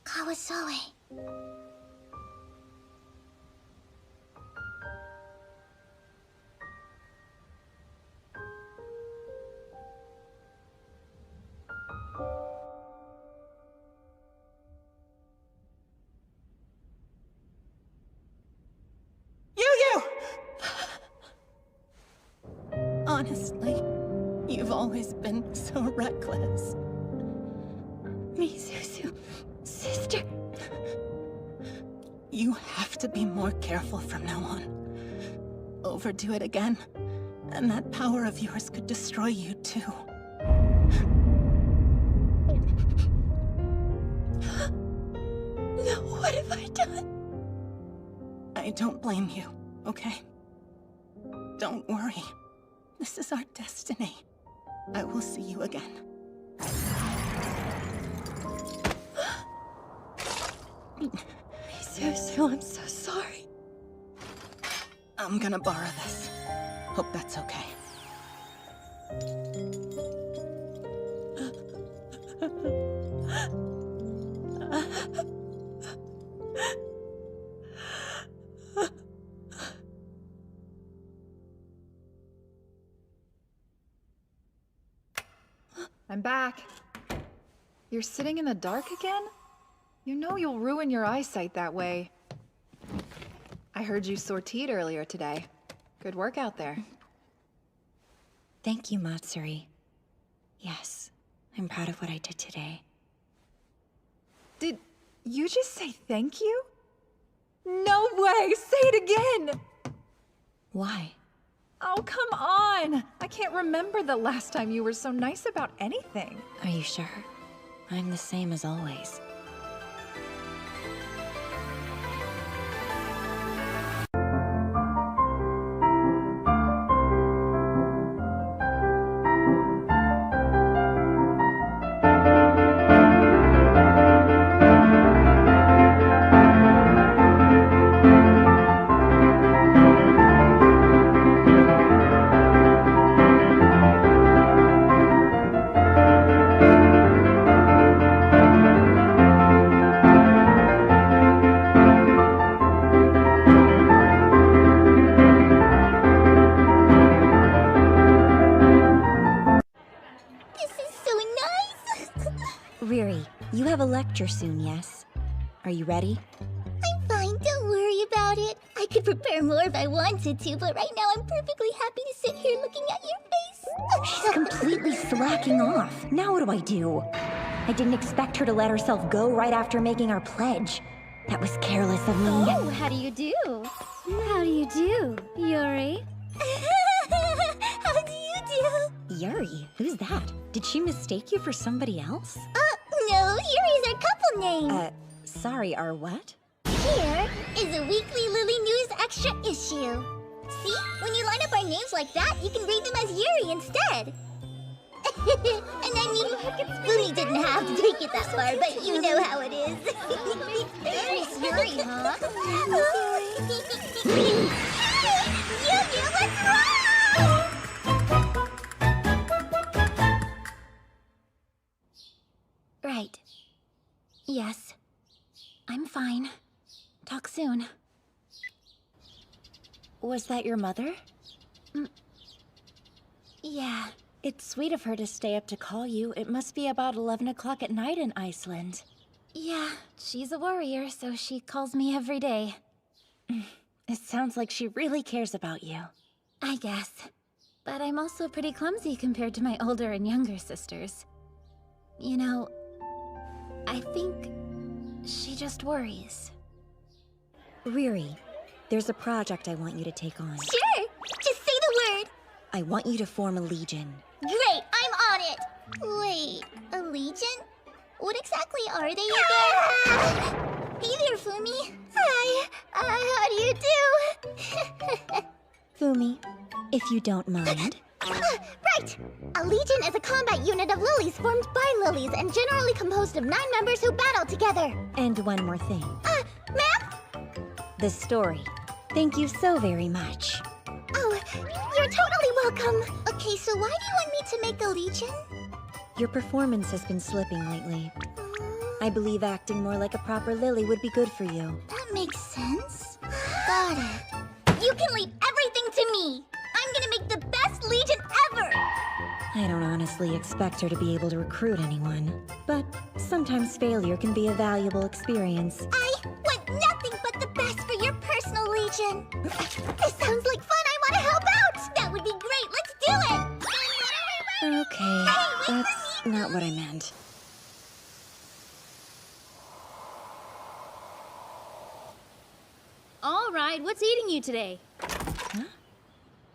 Kawasoe. Honestly, you've always been so reckless. Misuzu, sister. You have to be more careful from now on. Overdo it again, and that power of yours could destroy you too. No, what have I done? I don't blame you, okay? Don't worry. This is our destiny. I will see you again. Misuzu, I'm so sorry. I'm gonna borrow this. Hope that's okay. I'm back. You're sitting in the dark again? You know you'll ruin your eyesight that way. I heard you sortied earlier today. Good work out there. Thank you, Matsuri. Yes, I'm proud of what I did today. Did you just say thank you? No way! Say it again! Why? Oh, come on! I can't remember the last time you were so nice about anything. Are you sure? I'm the same as always. Riri, you have a lecture soon, yes? Are you ready? I'm fine, don't worry about it. I could prepare more if I wanted to, but right now I'm perfectly happy to sit here looking at your face. She's completely slacking off. Now what do I do? I didn't expect her to let herself go right after making our pledge. That was careless of me. Oh, how do you do? How do you do, Yuri? How do you do? Yuri? Who's that? Did she mistake you for somebody else? No, Yuri's our couple name. Sorry, our what? Here is a weekly Lily News extra issue. See? When you line up our names like that, you can read them as Yuri instead. And I mean, Fumi didn't have to take it that far, but you know how it is. It's Yuri, huh? Yu-Yu, what's wrong? Right. Yes. I'm fine. Talk soon. Was that your mother? Yeah. It's sweet of her to stay up to call you. It must be about 11 o'clock at night in Iceland. Yeah, she's a warrior, so she calls me every day. It sounds like she really cares about you. I guess. But I'm also pretty clumsy compared to my older and younger sisters. You know, I think she just worries. Riri, there's a project I want you to take on. Sure, just say the word. I want you to form a legion. Great, I'm on it. Wait, a legion? What exactly are they again? Hey there, Fumi. Hi, how do you do? Fumi, if you don't mind. Right! A legion is a combat unit of lilies formed by lilies and generally composed of 9 members who battle together. And one more thing. Ma'am? The story. Thank you so very much. Oh, you're totally welcome. Okay, so why do you want me to make a legion? Your performance has been slipping lately. I believe acting more like a proper lily would be good for you. That makes sense. Got it. You can leave everything to me. I'm gonna make the best legion ever. I don't honestly expect her to be able to recruit anyone, but sometimes failure can be a valuable experience. I want nothing but the best for your personal legion. This sounds like fun. I want to help out. That would be great. Let's do it. Okay, that's not what I meant. All right, what's eating you today? Huh?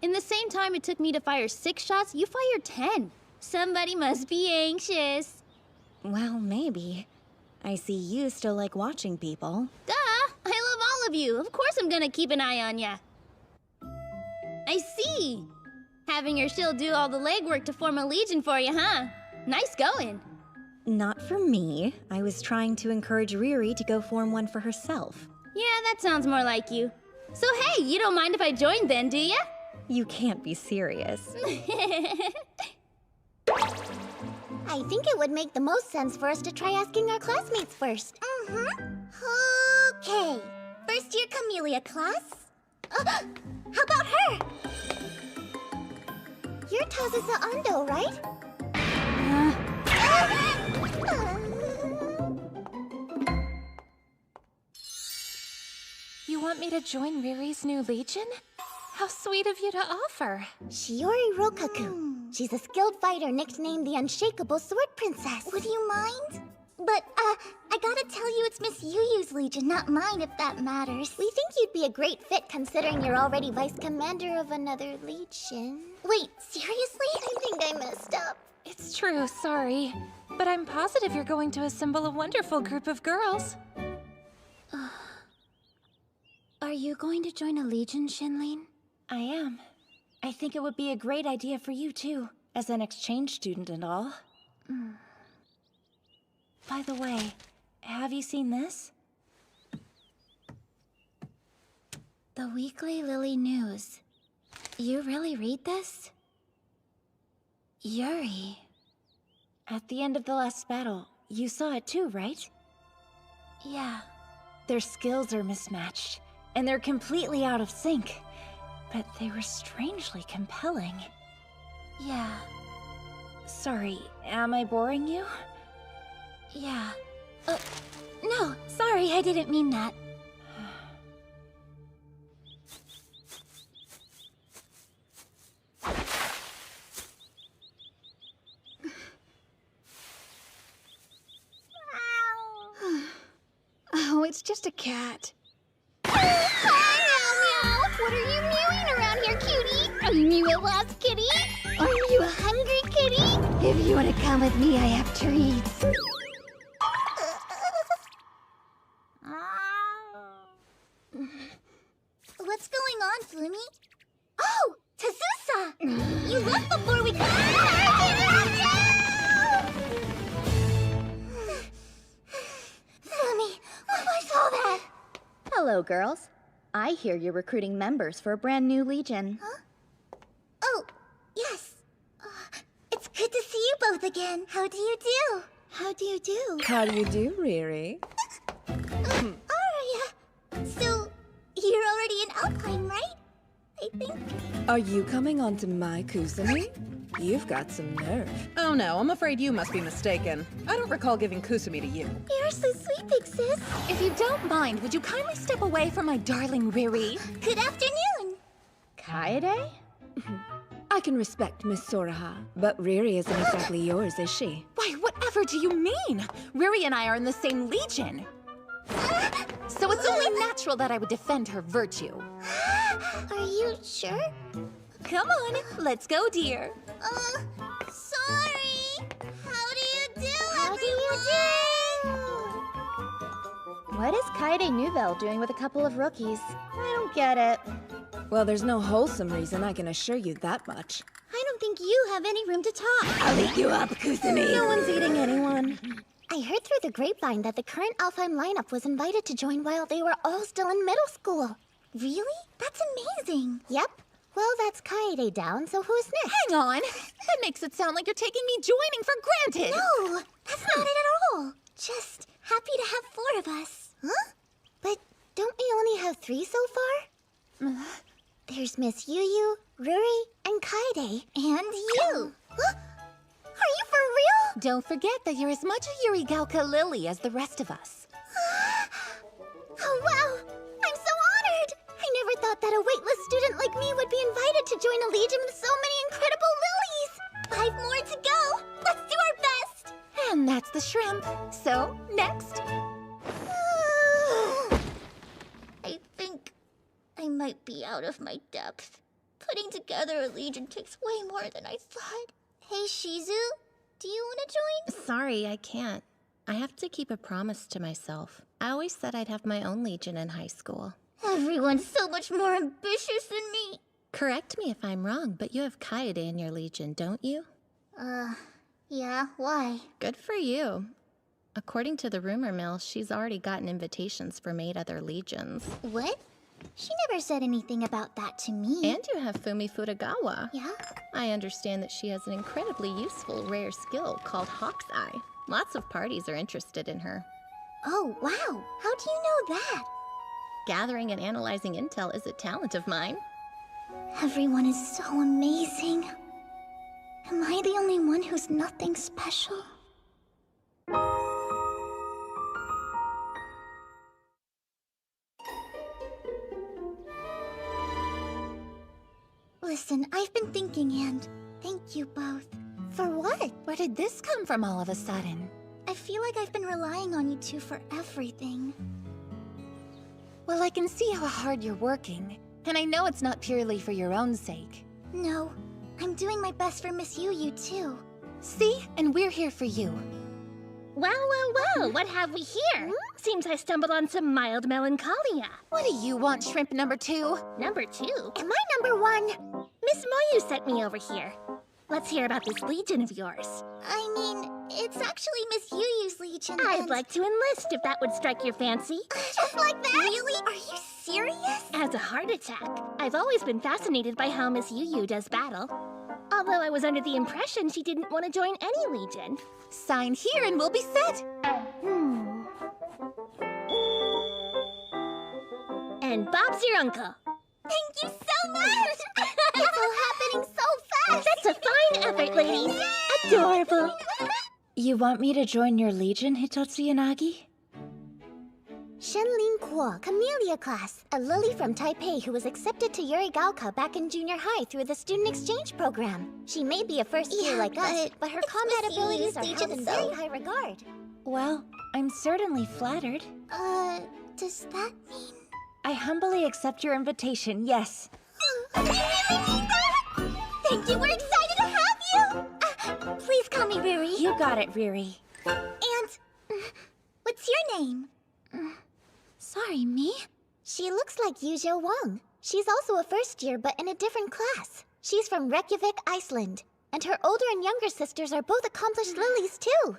In the same time it took me to fire 6 shots, you fired 10. Somebody must be anxious. Well, maybe. I see you still like watching people. Duh! I love all of you. Of course I'm gonna keep an eye on ya. I see. Having your shield do all the legwork to form a legion for you, huh? Nice going. Not for me. I was trying to encourage Riri to go form one for herself. Yeah, that sounds more like you. So hey, you don't mind if I join then, do ya? You can't be serious. I think it would make the most sense for us to try asking our classmates first. Okay. First year Camellia class. How about her? You're Tazusa Ando, right? You want me to join Riri's new legion? How sweet of you to offer. Shiori Rokaku. She's a skilled fighter nicknamed the Unshakable Sword Princess. Would you mind? But, I gotta tell you it's Miss Yuyu's legion, not mine, if that matters. We think you'd be a great fit considering you're already vice commander of another legion. Wait, seriously? I think I messed up. It's true, sorry. But I'm positive you're going to assemble a wonderful group of girls. Are you going to join a legion, Shinlin? I am. I think it would be a great idea for you, too, as an exchange student and all. By the way, have you seen this? The Weekly Lily News. You really read this? Yuri. At the end of the last battle, you saw it too, right? Yeah. Their skills are mismatched, and they're completely out of sync. But they were strangely compelling. Yeah. Sorry, am I boring you? Yeah. No, sorry, I didn't mean that. Oh, it's just a cat. Hi, Meow Meow! What are you mewing around here, cutie? Are you a lost kitty? Are you a hungry kitty? If you want to come with me, I have treats. What's going on, Flumi? Oh, Tazusa! You left before we Flumi, what was all that? Hello, girls. I hear you're recruiting members for a brand new legion. Huh? Oh, yes. It's good to see you both again. How do you do? How do you do? How do you do, Riri? Aria. So, you're already in Alpine, right? I think. Are you coming onto my Kusumi? You've got some nerve. Oh no, I'm afraid you must be mistaken. I don't recall giving Kusumi to you. You're so sweet, big sis. If you don't mind, would you kindly step away from my darling Riri? Good afternoon. Kaede? I can respect Miss Soraha, but Riri isn't exactly yours, is she? Why, whatever do you mean? Riri and I are in the same legion. So it's only natural that I would defend her virtue. Are you sure? Come on, let's go, dear. Sorry. How do you do, How do you do? What is Kaede Nouvelle doing with a couple of rookies? I don't get it. Well, there's no wholesome reason, I can assure you that much. I don't think you have any room to talk. I'll eat you up, Kusumi! No one's eating anyone. I heard through the grapevine that the current Alfheim lineup was invited to join while they were all still in middle school. Really? That's amazing. Yep. Well, that's Kaede down, so who's next? Hang on. That makes it sound like you're taking me joining for granted. No, that's not it at all. Just happy to have 4 of us. Huh? But don't we only have 3 so far? There's Miss Yuyu, Ruri, and Kaede. And you. Huh? Are you for real? Don't forget that you're as much a Yurigalka Lily as the rest of us. Oh, wow! I'm so honored! I never thought that a waitlist student like me would be invited to join a legion with so many incredible lilies! 5 more the shrimp. So, next. I think I might be out of my depth. Putting together a legion takes way more than I thought. Hey, Shizu, do you want to join? Sorry, I can't. I have to keep a promise to myself. I always said I'd have my own legion in high school. Everyone's so much more ambitious than me. Correct me if I'm wrong, but you have Kaede in your legion, don't you? Yeah, why? Good for you. According to the rumor mill, she's already gotten invitations for 8 other legions. What? She never said anything about that to me. And you have Fumi Futagawa. Yeah? I understand that she has an incredibly useful rare skill called Hawk's Eye. Lots of parties are interested in her. Oh, wow. How do you know that? Gathering and analyzing intel is a talent of mine. Everyone is so amazing. Am I the only one who's nothing special? Listen, I've been thinking, and thank you both. For what? Where did this come from all of a sudden? I feel like I've been relying on you two for everything. Well, I can see how hard you're working. And I know it's not purely for your own sake. No, I'm doing my best for Miss Yu too. See? And we're here for you. Well, what have we here? Seems I stumbled on some mild melancholia. What do you want, shrimp number 2? Number 2? Am I number 1? Miss Moyu sent me over here. Let's hear about this legion of yours. I mean, it's actually Miss Yu's legion. I'd like to enlist if that would strike your fancy. Just like that? Really? Are you serious? As a heart attack, I've always been fascinated by how Miss Yu does battle. Although I was under the impression she didn't want to join any legion. Sign here and we'll be set. And Bob's your uncle. Thank you so much! It's all happening so fast! That's a fine effort, ladies. Adorable. You want me to join your legion, Hitotsu Yanagi? Shenlin Kuo, Camellia class, a lily from Taipei who was accepted to Yurigaoka back in junior high through the student exchange program. She may be a first year like us, but her combat abilities are held in very high regard. Well, I'm certainly flattered. Does that mean... I humbly accept your invitation, yes. Thank you, we're excited to have you! Please call me Riri. You got it, Riri. And... what's your name? Sorry, me? She looks like Yujo Wang. She's also a first year, but in a different class. She's from Reykjavik, Iceland. And her older and younger sisters are both accomplished lilies, too.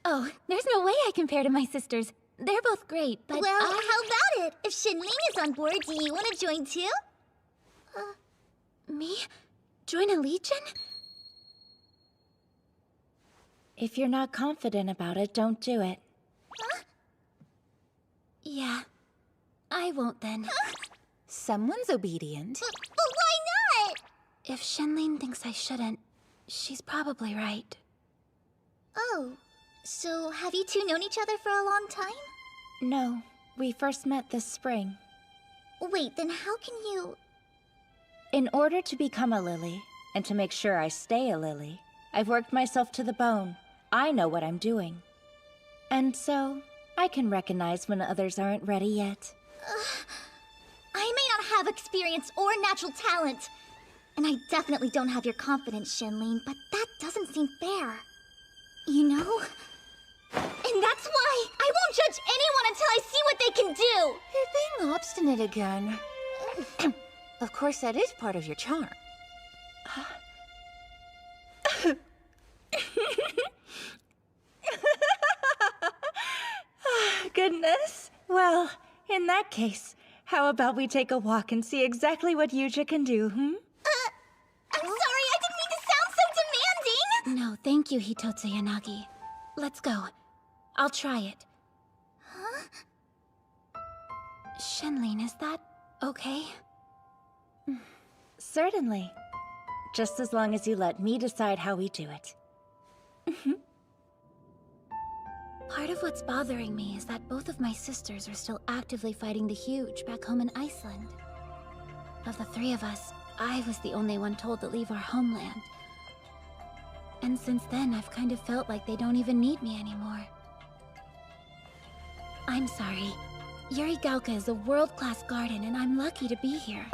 Oh, there's no way I compare to my sisters. They're both great, but Well, how about it? If Shinling is on board, do you want to join too? Me? Join a legion? If you're not confident about it, don't do it. Yeah. I won't then. Someone's obedient. But why not? If Shenlin thinks I shouldn't, she's probably right. Oh, so have you two known each other for a long time? No, we first met this spring. Wait, then how can you... In order to become a lily, and to make sure I stay a lily, I've worked myself to the bone. I know what I'm doing. And so, I can recognize when others aren't ready yet. I may not have experience or natural talent. And I definitely don't have your confidence, Shenlin, but that doesn't seem fair. You know? And that's why I won't judge anyone until I see what they can do! You're being obstinate again. Of course, that is part of your charm. Goodness. Well, in that case, how about we take a walk and see exactly what Yuja can do, I'm sorry, I didn't mean to sound so demanding! No, thank you, Hitotsu Yanagi. Let's go. I'll try it. Huh? Shenlin, is that okay? Certainly. Just as long as you let me decide how we do it. Part of what's bothering me is that both of my sisters are still actively fighting the Huge back home in Iceland. Of the three of us, I was the only one told to leave our homeland. And since then, I've kind of felt like they don't even need me anymore. I'm sorry. Yurigaoka is a world-class garden, and I'm lucky to be here.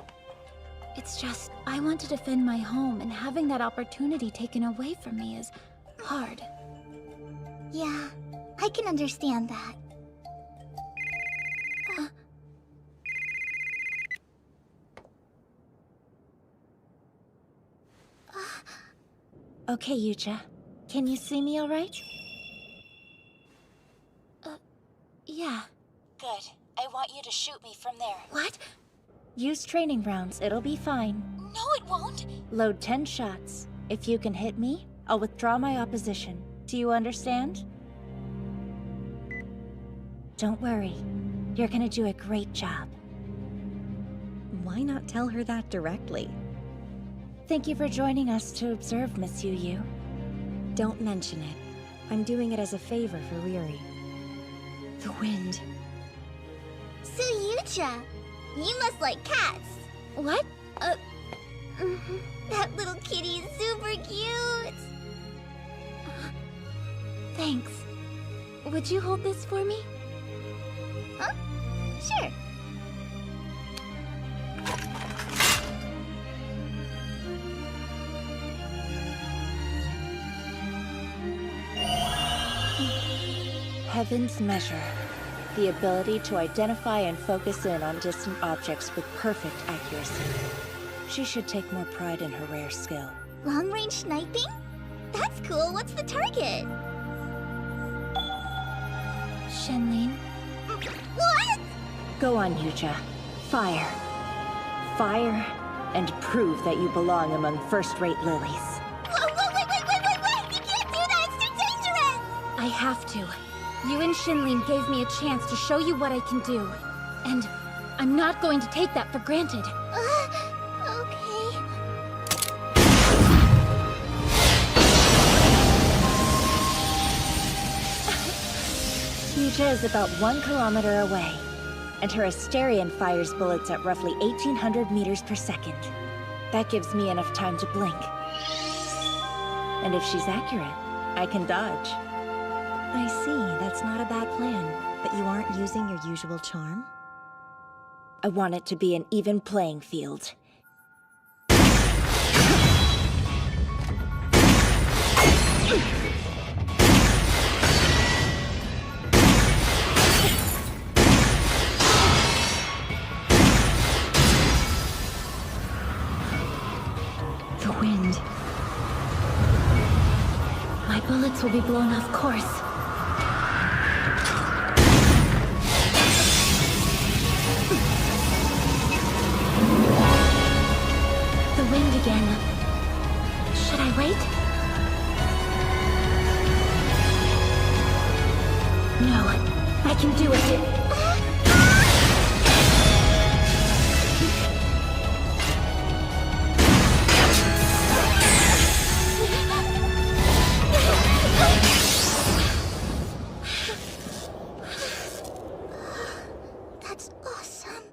It's just, I want to defend my home, and having that opportunity taken away from me is hard. Yeah, I can understand that. Okay, Yuja. Can you see me all right? Yeah. Good. I want you to shoot me from there. What? Use training rounds. It'll be fine. No, it won't. Load 10 shots. If you can hit me, I'll withdraw my opposition. Do you understand? Don't worry. You're gonna do a great job. Why not tell her that directly? Thank you for joining us to observe, Miss Yu. Don't mention it. I'm doing it as a favor for Riri. The wind. So Yuja, you must like cats. What? That little kitty is super cute. Thanks. Would you hold this for me? Huh? Sure. Heaven's Measure. The ability to identify and focus in on distant objects with perfect accuracy. She should take more pride in her rare skill. Long-range sniping? That's cool. What's the target? Shenlin. What? Go on, Yuja. Fire. Fire, and prove that you belong among first-rate lilies. Whoa, wait! You can't do that! It's too dangerous! I have to. You and Shinlin gave me a chance to show you what I can do. And I'm not going to take that for granted. Okay. Yuja is about 1 kilometer away, and her Asterion fires bullets at roughly 1,800 meters per second. That gives me enough time to blink. And if she's accurate, I can dodge. I see, that's not a bad plan. But you aren't using your usual charm? I want it to be an even playing field. The wind. My bullets will be blown off course. The wind again. Should I wait? No, I can do it. That's awesome.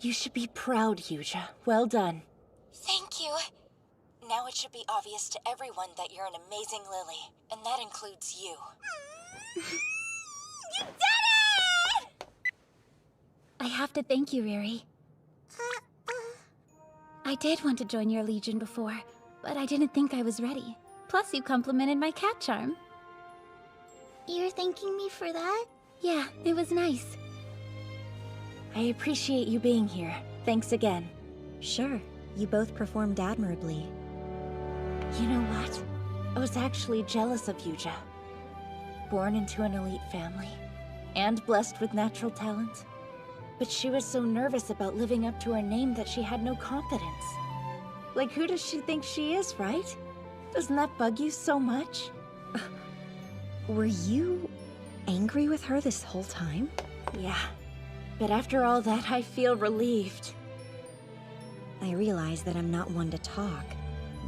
You should be proud, Yuja. Well done. Thank you. Now it should be obvious to everyone that you're an amazing lily, and that includes you. You did it! I have to thank you, Riri. I did want to join your legion before, but I didn't think I was ready. Plus, you complimented my cat charm. You're thanking me for that? Yeah, it was nice. I appreciate you being here. Thanks again. Sure, you both performed admirably. You know what? I was actually jealous of Yuja. Born into an elite family, and blessed with natural talent. But she was so nervous about living up to her name that she had no confidence. Like, who does she think she is, right? Doesn't that bug you so much? Were you angry with her this whole time? Yeah. But after all that, I feel relieved. I realize that I'm not one to talk,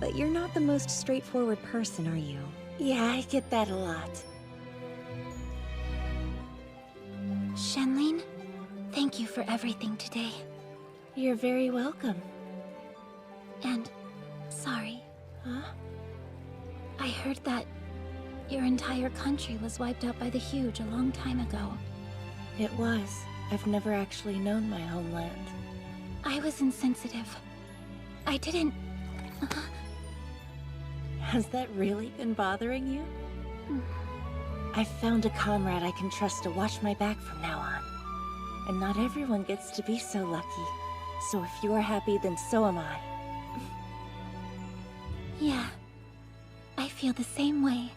but you're not the most straightforward person, are you? Yeah, I get that a lot. Shenlin, thank you for everything today. You're very welcome. And Huh? I heard that your entire country was wiped out by the Huge a long time ago. It was. I've never actually known my homeland. I was insensitive. I didn't... Has that really been bothering you? I've found a comrade I can trust to watch my back from now on. And not everyone gets to be so lucky. So if you're happy, then so am I. Yeah. I feel the same way.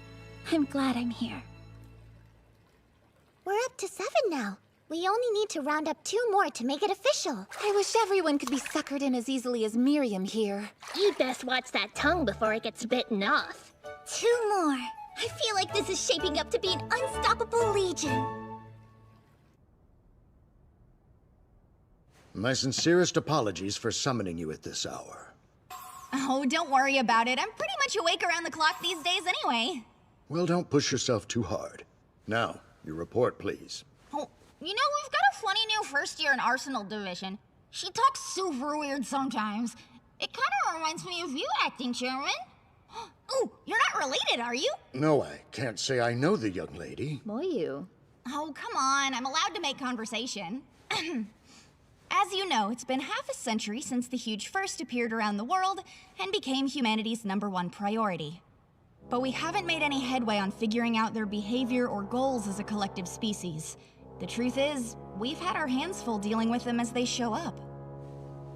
I'm glad I'm here. We're up to 7 now. We only need to round up 2 more to make it official. I wish everyone could be suckered in as easily as Miriam here. You'd best watch that tongue before it gets bitten off. 2 more. I feel like this is shaping up to be an unstoppable legion. My sincerest apologies for summoning you at this hour. Oh, don't worry about it. I'm pretty much awake around the clock these days anyway. Well, don't push yourself too hard. Now, your report, please. Oh, you know, we've got a funny new first year in Arsenal Division. She talks super weird sometimes. It kind of reminds me of you, Acting Chairman. Oh, you're not related, are you? No, I can't say I know the young lady. Boy, you. Oh, come on. I'm allowed to make conversation. As you know, it's been half a century since the Huge first appeared around the world and became humanity's #1 priority. But we haven't made any headway on figuring out their behavior or goals as a collective species. The truth is, we've had our hands full dealing with them as they show up.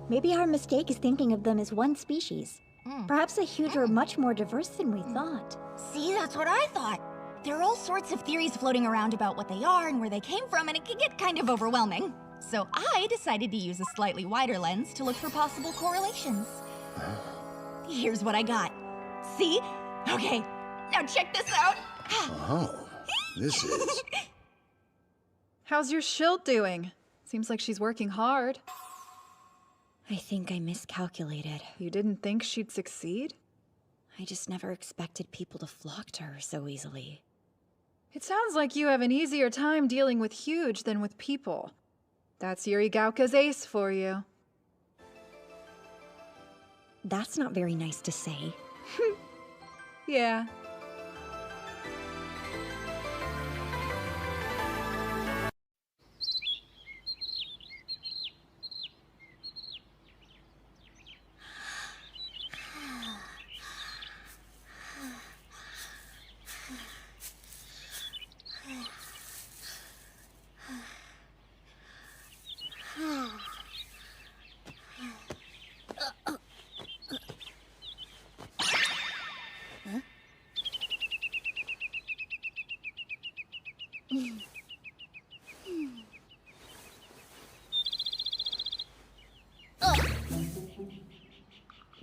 Maybe our mistake is thinking of them as one species. Perhaps the Huge are much more diverse than we thought. See, that's what I thought. There are all sorts of theories floating around about what they are and where they came from, and it can get kind of overwhelming. So I decided to use a slightly wider lens to look for possible correlations. Here's what I got. See? Okay, now check this out. Oh, this is... How's your shield doing? Seems like she's working hard. I think I miscalculated. You didn't think she'd succeed? I just never expected people to flock to her so easily. It sounds like you have an easier time dealing with Huge than with people. That's Yuri Gauka's ace for you. That's not very nice to say. Yeah.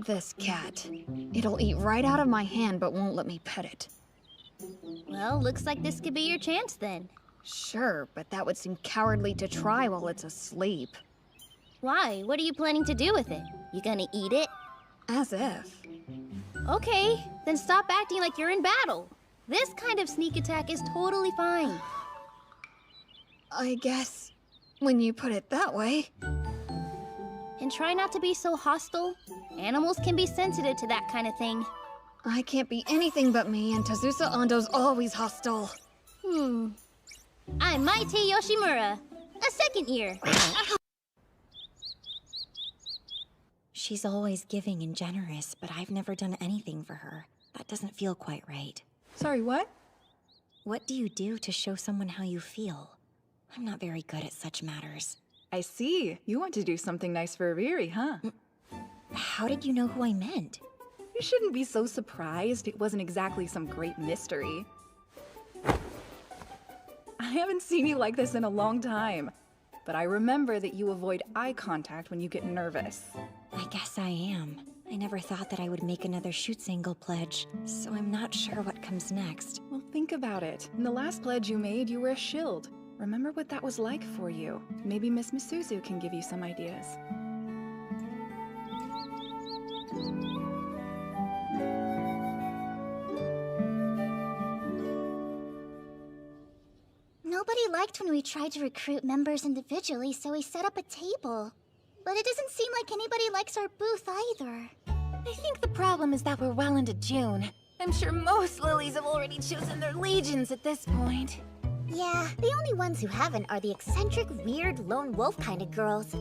This cat. It'll eat right out of my hand, but won't let me pet it. Well, looks like this could be your chance then. Sure, but that would seem cowardly to try while it's asleep. Why? What are you planning to do with it? You gonna eat it? As if. Okay, then stop acting like you're in battle. This kind of sneak attack is totally fine. I guess, when you put it that way. And try not to be so hostile. Animals can be sensitive to that kind of thing. I can't be anything but me, and Tazusa Ando's always hostile. I'm Maite Yoshimura, a second year. She's always giving and generous, but I've never done anything for her. That doesn't feel quite right. Sorry, what? What do you do to show someone how you feel? I'm not very good at such matters. I see. You want to do something nice for Riri, huh? How did you know who I meant? You shouldn't be so surprised. It wasn't exactly some great mystery. I haven't seen you like this in a long time, but I remember that you avoid eye contact when you get nervous. I guess I am. I never thought that I would make another shoot-single pledge, so I'm not sure what comes next. Well, think about it. In the last pledge you made, you were a shield. Remember what that was like for you. Maybe Miss Misuzu can give you some ideas. Nobody liked when we tried to recruit members individually, so we set up a table. But it doesn't seem like anybody likes our booth either. I think the problem is that we're well into June. I'm sure most lilies have already chosen their legions at this point. Yeah, the only ones who haven't are the eccentric, weird, lone wolf kind of girls.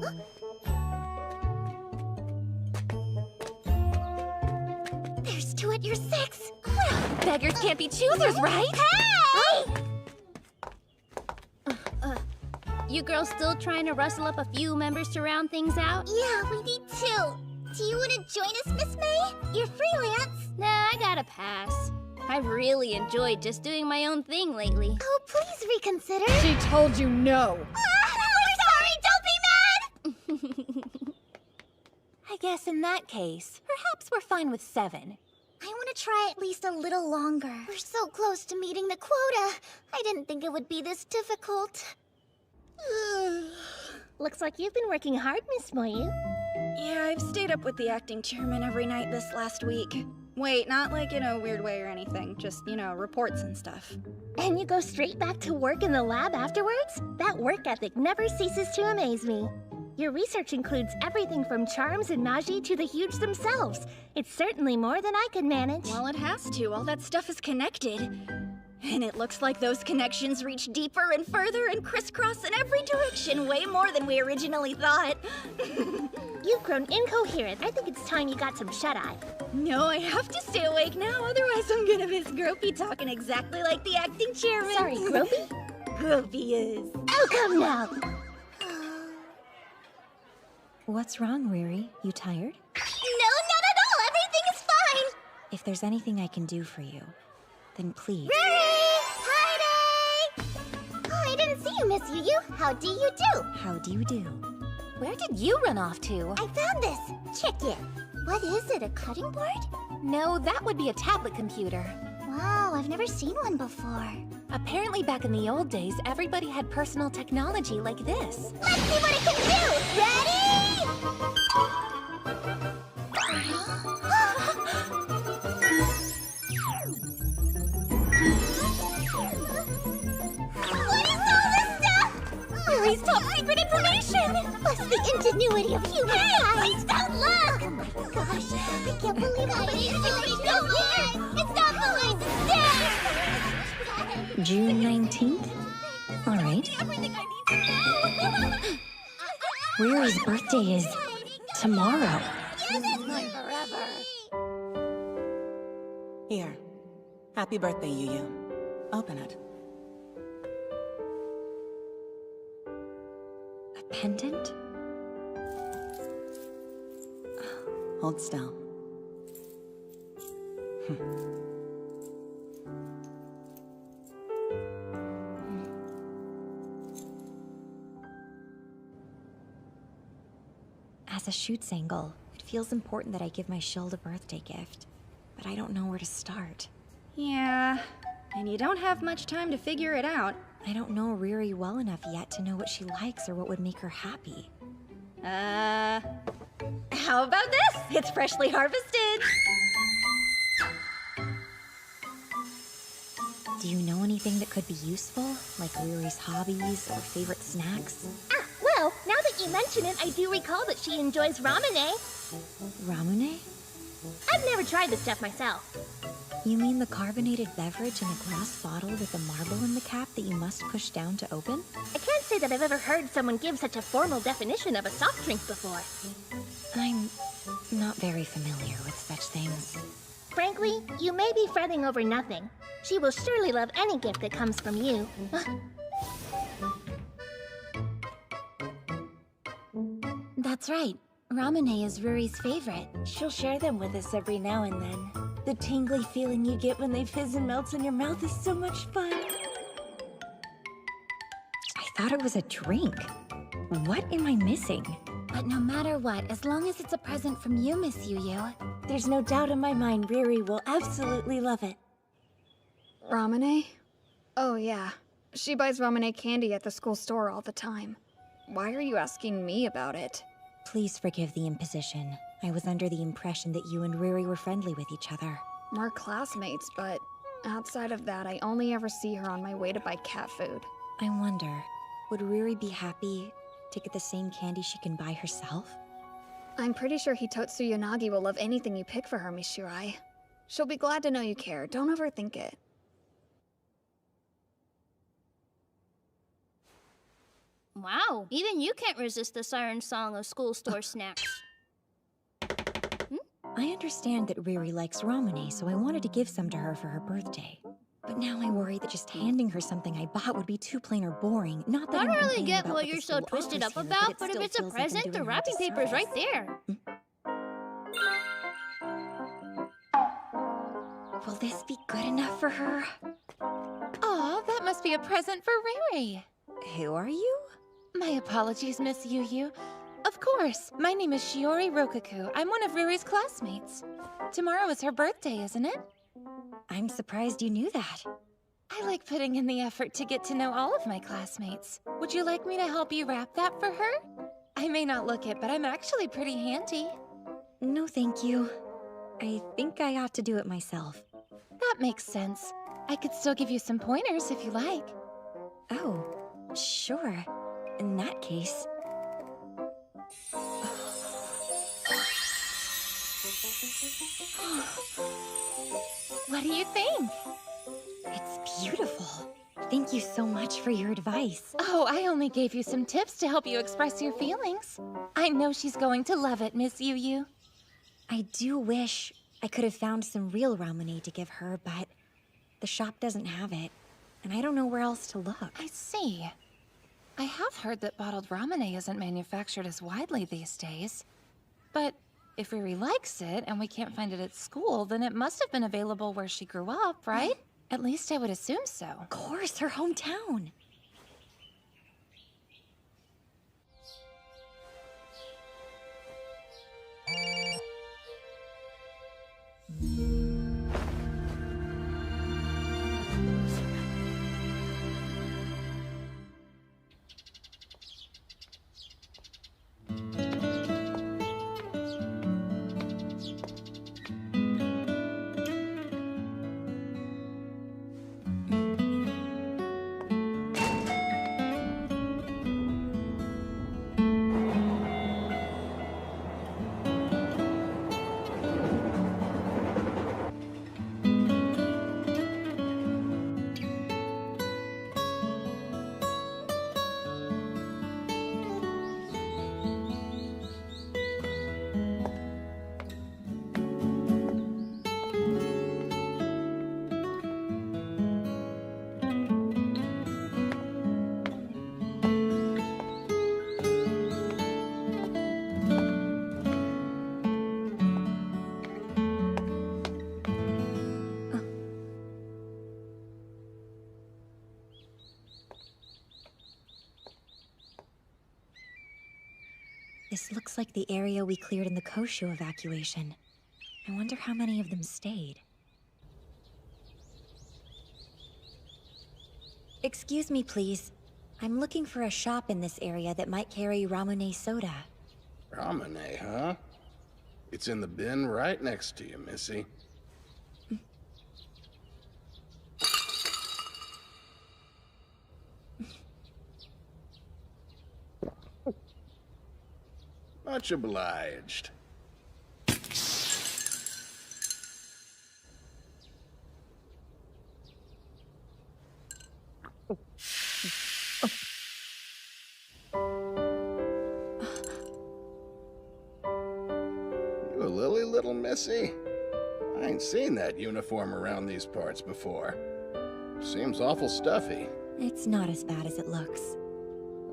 There's two at your 6. Well, beggars can't be choosers, right? Hey! You girls still trying to rustle up a few members to round things out? Yeah, we need 2. Do you want to join us, Miss May? You're freelance. Nah, I gotta pass. I've really enjoyed just doing my own thing lately. Oh, please reconsider. She told you no. We're sorry, don't be mad! I guess in that case, perhaps we're fine with 7. I want to try at least a little longer. We're so close to meeting the quota. I didn't think it would be this difficult. Looks like you've been working hard, Miss Moyu. Yeah, I've stayed up with the acting chairman every night this last week. Wait, not like in a weird way or anything. Just, reports and stuff. And you go straight back to work in the lab afterwards? That work ethic never ceases to amaze me. Your research includes everything from charms and magi to the huge themselves. It's certainly more than I could manage. Well, it has to. All that stuff is connected. And it looks like those connections reach deeper and further and crisscross in every direction, way more than we originally thought. You've grown incoherent. I think it's time you got some shut-eye. No, I have to stay awake now, otherwise I'm gonna miss Gropey talking exactly like the acting chairman. Sorry, Gropey? Gropey is. Oh, come now! What's wrong, Riri? You tired? No, not at all. Everything is fine. If there's anything I can do for you, then please. Riri! Heidi! Oh, I didn't see you, Miss Yu. How do you do? How do you do? Where did you run off to? I found this. Check it. What is it, a cutting board? No, that would be a tablet computer. Wow, I've never seen one before. Apparently back in the old days, everybody had personal technology like this. Let's see what it can do! Ready? What is all this stuff? Riri's top secret information! Plus the ingenuity of humankind! Don't look! Oh my gosh, I can't believe how many secrets go here! It's not behind the stairs! June 19th? All right. Everything I need to know! Riri's birthday is tomorrow. This is my forever. Here. Happy birthday, Yu. Open it. A pendant? Hold still. As a shoots angle, it feels important that I give my shield a birthday gift. But I don't know where to start. Yeah, and you don't have much time to figure it out. I don't know Riri well enough yet to know what she likes or what would make her happy. How about this? It's freshly harvested. Do you know anything that could be useful? Like Riri's hobbies or favorite snacks? Ah, well, now that you mention it, I do recall that she enjoys ramune. Ramune? I've never tried this stuff myself. You mean the carbonated beverage in a glass bottle with a marble in the cap that you must push down to open? I can't say that I've ever heard someone give such a formal definition of a soft drink before. I'm not very familiar with such things. Frankly, you may be fretting over nothing. She will surely love any gift that comes from you. That's right. Ramune is Ruri's favorite. She'll share them with us every now and then. The tingly feeling you get when they fizz and melt in your mouth is so much fun. I thought it was a drink. What am I missing? But no matter what, as long as it's a present from you, Miss Yu, there's no doubt in my mind Riri will absolutely love it. Ramune? Oh, yeah. She buys Ramune candy at the school store all the time. Why are you asking me about it? Please forgive the imposition. I was under the impression that you and Riri were friendly with each other. We're classmates, but outside of that, I only ever see her on my way to buy cat food. I wonder, would Riri be happy to get the same candy she can buy herself? I'm pretty sure Hitotsu Yanagi will love anything you pick for her, Miss Shirai. She'll be glad to know you care. Don't overthink it. Wow, even you can't resist the siren song of school store snacks. I understand that Riri likes Ramune, so I wanted to give some to her for her birthday. But now I worry that just handing her something I bought would be too plain or boring. Not that I I'm don't really complaining get about what the you're so school twisted offers up here, about, but if still it's a feels like I'm present, the doing her a wrapping paper's right disservice. there. Will this be good enough for her? Aw, that must be a present for Riri. Who are you? My apologies, Miss Yu. Of course, my name is Shiori Rokaku. I'm one of Riri's classmates. Tomorrow is her birthday, isn't it? I'm surprised you knew that. I like putting in the effort to get to know all of my classmates. Would you like me to help you wrap that for her? I may not look it, but I'm actually pretty handy. No, thank you. I think I ought to do it myself. That makes sense. I could still give you some pointers if you like. Oh, sure. In that case... What do you think? It's beautiful. Thank you so much for your advice. Oh, I only gave you some tips to help you express your feelings. I know she's going to love it, Miss Yu. I do wish I could have found some real Ramune to give her, but the shop doesn't have it, and I don't know where else to look. I see. I have heard that bottled Ramune isn't manufactured as widely these days. But if Riri likes it and we can't find it at school, then it must have been available where she grew up, right? At least I would assume so. Of course, her hometown. This looks like the area we cleared in the Koshu evacuation. I wonder how many of them stayed. Excuse me, please. I'm looking for a shop in this area that might carry Ramune soda. Ramune, huh? It's in the bin right next to you, Missy. Much obliged. You a lily, little Missy? I ain't seen that uniform around these parts before. Seems awful stuffy. It's not as bad as it looks.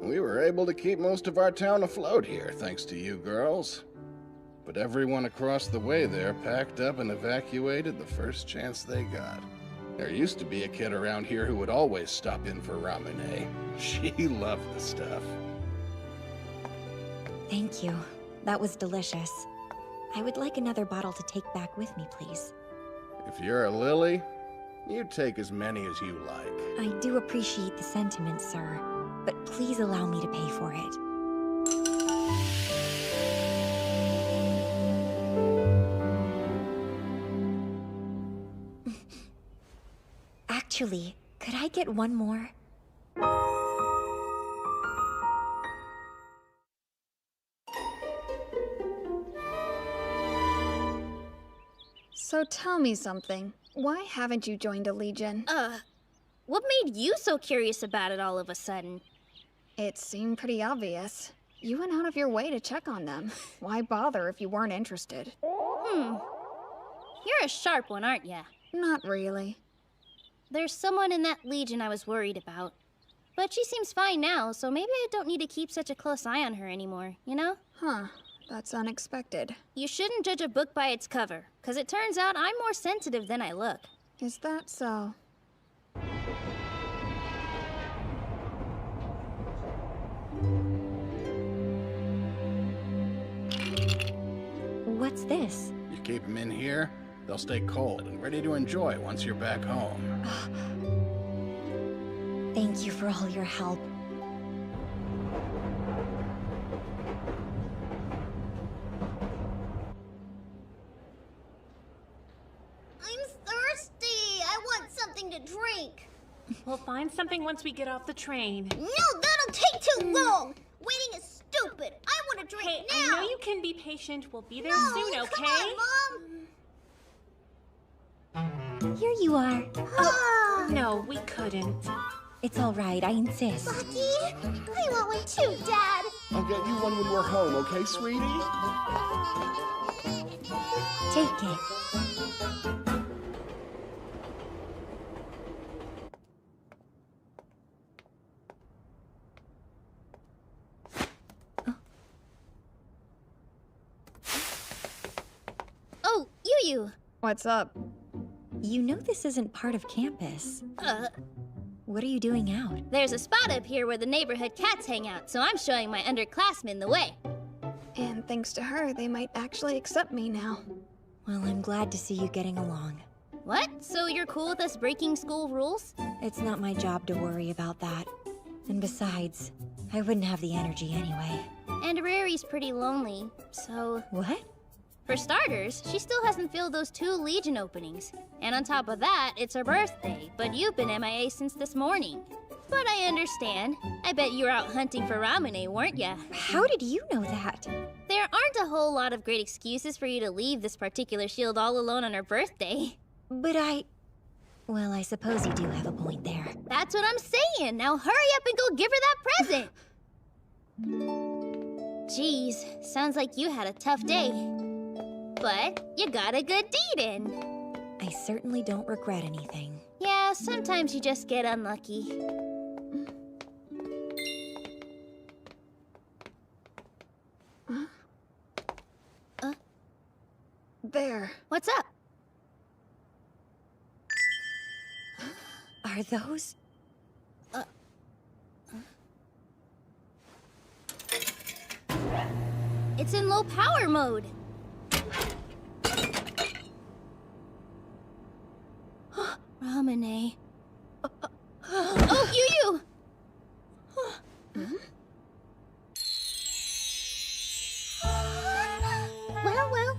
We were able to keep most of our town afloat here, thanks to you girls. But everyone across the way there packed up and evacuated the first chance they got. There used to be a kid around here who would always stop in for Ramune. She loved the stuff. Thank you. That was delicious. I would like another bottle to take back with me, please. If you're a lily, you take as many as you like. I do appreciate the sentiment, sir, but please allow me to pay for it. Actually, could I get one more? So tell me something. Why haven't you joined a legion? What made you so curious about it all of a sudden? It seemed pretty obvious. You went out of your way to check on them. Why bother if you weren't interested? You're a sharp one, aren't ya? Not really. There's someone in that legion I was worried about. But she seems fine now, so maybe I don't need to keep such a close eye on her anymore, you know? Huh. That's unexpected. You shouldn't judge a book by its cover, because it turns out I'm more sensitive than I look. Is that so? What's this? You keep them in here, they'll stay cold and ready to enjoy once you're back home. Thank you for all your help. I'm thirsty. I want something to drink. We'll find something once we get off the train. No, that'll take too long. Waiting is stupid. I want to drink Hey, now. I know you can be patient. We'll be there No, soon, okay? Come on, Mom. Here you are. No, we couldn't. It's all right, I insist. Lucky, I want one too, Dad. I'll get you one when we're home, okay, sweetie? Take it. Oh, Yu. What's up? You know this isn't part of campus. What are you doing out? There's a spot up here where the neighborhood cats hang out, so I'm showing my underclassmen the way. And thanks to her, they might actually accept me now. Well, I'm glad to see you getting along. What? So you're cool with us breaking school rules? It's not my job to worry about that. And besides, I wouldn't have the energy anyway. And Rari's pretty lonely, so... What? For starters, she still hasn't filled those 2 Legion openings. And on top of that, it's her birthday, but you've been MIA since this morning. But I understand. I bet you were out hunting for Ramune, weren't ya? How did you know that? There aren't a whole lot of great excuses for you to leave this particular shield all alone on her birthday. But well, I suppose you do have a point there. That's what I'm saying. Now hurry up and go give her that present. Jeez, sounds like you had a tough day. But you got a good deed in. I certainly don't regret anything. Yeah, sometimes you just get unlucky. There. What's up? Are those? It's in low power mode. Ramune. Oh, Yu!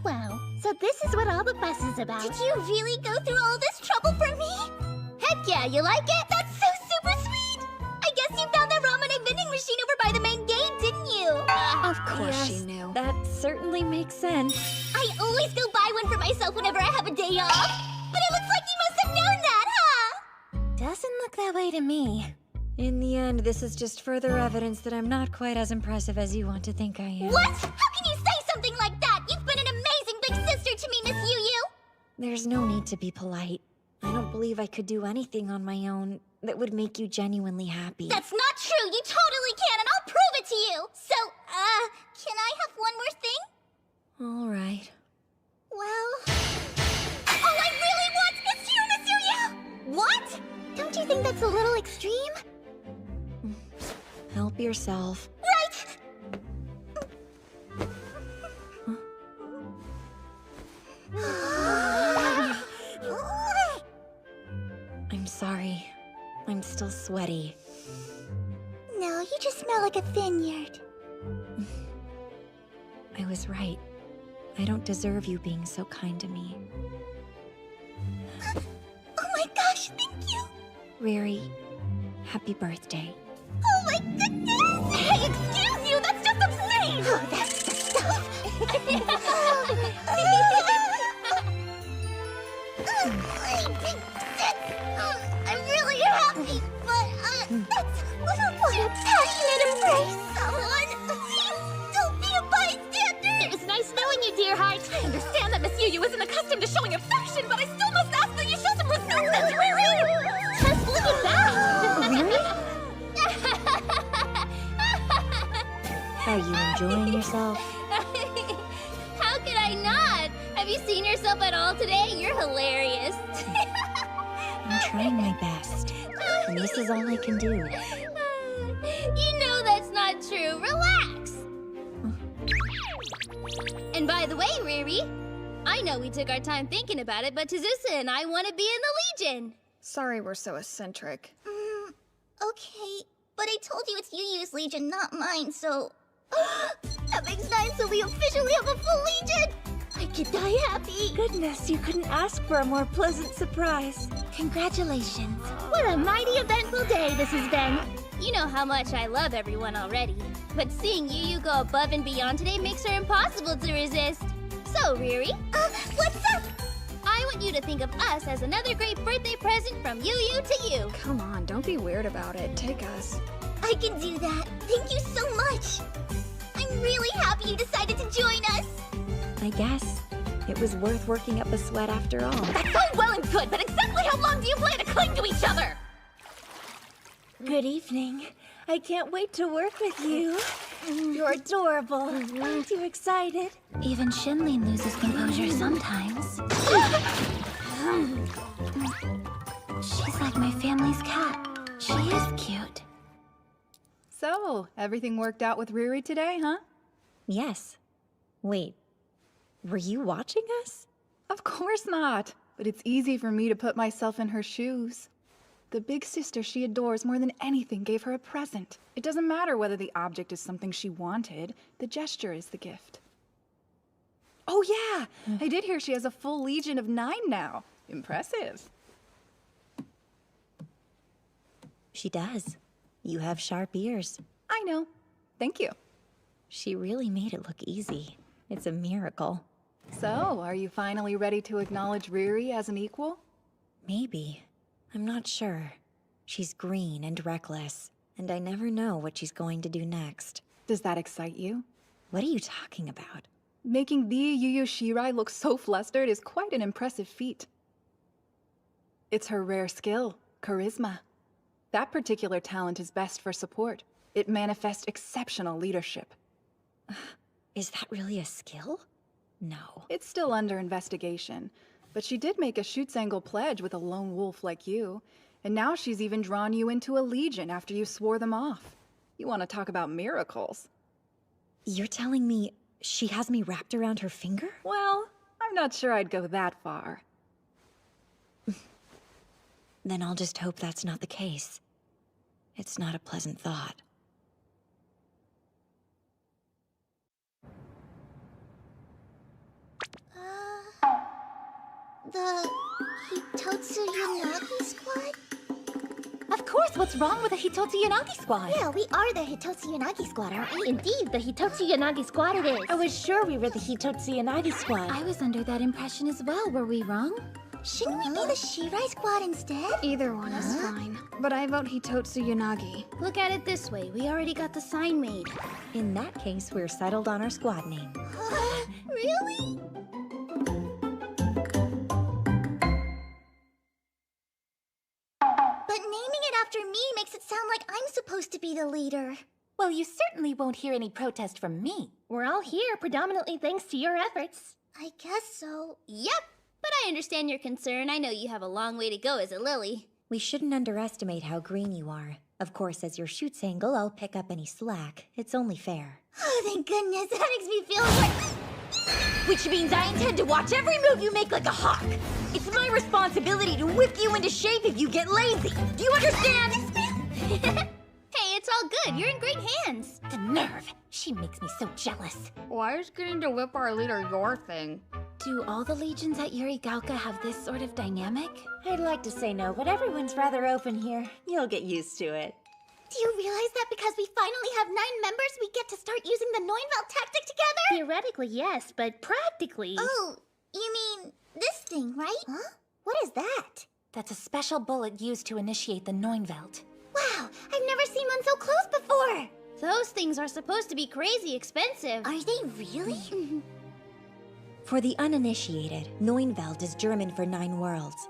Well. So this is what all the fuss is about. Did you really go through all this trouble for me? Heck yeah, you like it? That's so super sweet! I guess you found that Ramune vending machine over by the main gate, didn't you? Of course Yes, she knew. That certainly makes sense. I always go buy one for myself whenever I have a day off. But it looks like you must have known that, huh? Doesn't look that way to me. In the end, this is just further evidence that I'm not quite as impressive as you want to think I am. What? How can you say something like that? You've been an amazing big sister to me, Miss Yu. There's no need to be polite. I don't believe I could do anything on my own that would make you genuinely happy. That's not true. You totally can, and I'll prove it to you. So, can I have one more thing? All right. Well, all I really want is you, Miss Yu. What? Don't you think that's a little extreme? Help yourself. I'm sorry. I'm still sweaty. No, you just smell like a vineyard. I was right. I don't deserve you being so kind to me. Oh my gosh, thank you. Riri, happy birthday. Oh my goodness! Hey, excuse you! That's just obscene! Oh, that's the stuff! Are you enjoying yourself? How could I not? Have you seen yourself at all today? You're hilarious. I'm trying my best, and this is all I can do. You know that's not true. Relax. And by the way, Riri, I know we took our time thinking about it, but Tazusa and I want to be in the Legion. Sorry we're so eccentric. Okay, but I told you it's Yu-Yu's Legion, not mine, so... That makes 9, so we officially have a full Legion! I could die happy! Goodness, you couldn't ask for a more pleasant surprise. Congratulations. What a mighty eventful day this has been. You know how much I love everyone already, but seeing Yu go above and beyond today makes her impossible to resist. So, Riri, what's up? I want you to think of us as another great birthday present from Yu to you. Come on, don't be weird about it. Take us. I can do that. Thank you so much. I'm really happy you decided to join us. I guess it was worth working up a sweat after all. That's all well and good, but exactly how long do you plan to cling to each other? Good evening. I can't wait to work with you. You're adorable. Aren't you excited? Even Shinlin loses composure sometimes. She's like my family's cat. She is cute. So, everything worked out with Riri today, huh? Yes. Wait, were you watching us? Of course not. But it's easy for me to put myself in her shoes. The big sister she adores more than anything gave her a present. It doesn't matter whether the object is something she wanted. The gesture is the gift. Oh yeah! I did hear she has a full Legion of 9 now. Impressive. She does. You have sharp ears. I know. Thank you. She really made it look easy. It's a miracle. So, are you finally ready to acknowledge Riri as an equal? Maybe. I'm not sure. She's green and reckless, and I never know what she's going to do next. Does that excite you? What are you talking about? Making the Yu Shirai look so flustered is quite an impressive feat. It's her rare skill, charisma. That particular talent is best for support. It manifests exceptional leadership. Is that really a skill? No. It's still under investigation, but she did make a Schutzengel pledge with a lone wolf like you, and now she's even drawn you into a legion after you swore them off. You want to talk about miracles? You're telling me she has me wrapped around her finger? Well, I'm not sure I'd go that far. Then I'll just hope that's not the case. It's not a pleasant thought. The Hitotsu Yanagi squad? Of course, what's wrong with the Hitotsu Yanagi squad? Yeah, we are the Hitotsu Yanagi squad, aren't we? Indeed, the Hitotsu Yanagi squad it is. I was sure we were the Hitotsu Yanagi squad. I was under that impression as well. Were we wrong? Shouldn't we be the Shirai squad instead? Either one is fine. But I vote Hitotsu Yanagi. Look at it this way. We already got the sign made. In that case, we're settled on our squad name. Really? But naming it after me makes it sound like I'm supposed to be the leader. Well, you certainly won't hear any protest from me. We're all here predominantly thanks to your efforts. I guess so. Yep, but I understand your concern. I know you have a long way to go as a lily. We shouldn't underestimate how green you are. Of course, as your Schutzengel, I'll pick up any slack. It's only fair. Oh, thank goodness. That makes me feel like... Which means I intend to watch every move you make like a hawk. It's my responsibility to whip you into shape if you get lazy. Do you understand? Hey, it's all good. You're in great hands. The nerve. She makes me so jealous. Why is getting to whip our leader your thing? Do all the legions at Yurigaoka have this sort of dynamic? I'd like to say no, but everyone's rather open here. You'll get used to it. Do you realize that because we finally have 9 members, we get to start using the Neunwelt tactic together? Theoretically, yes, but practically... Oh, you mean this thing, right? Huh? What is that? That's a special bullet used to initiate the Neunwelt. Wow, I've never seen one so close before! Those things are supposed to be crazy expensive. Are they really? For the uninitiated, Neunwelt is German for 9 worlds.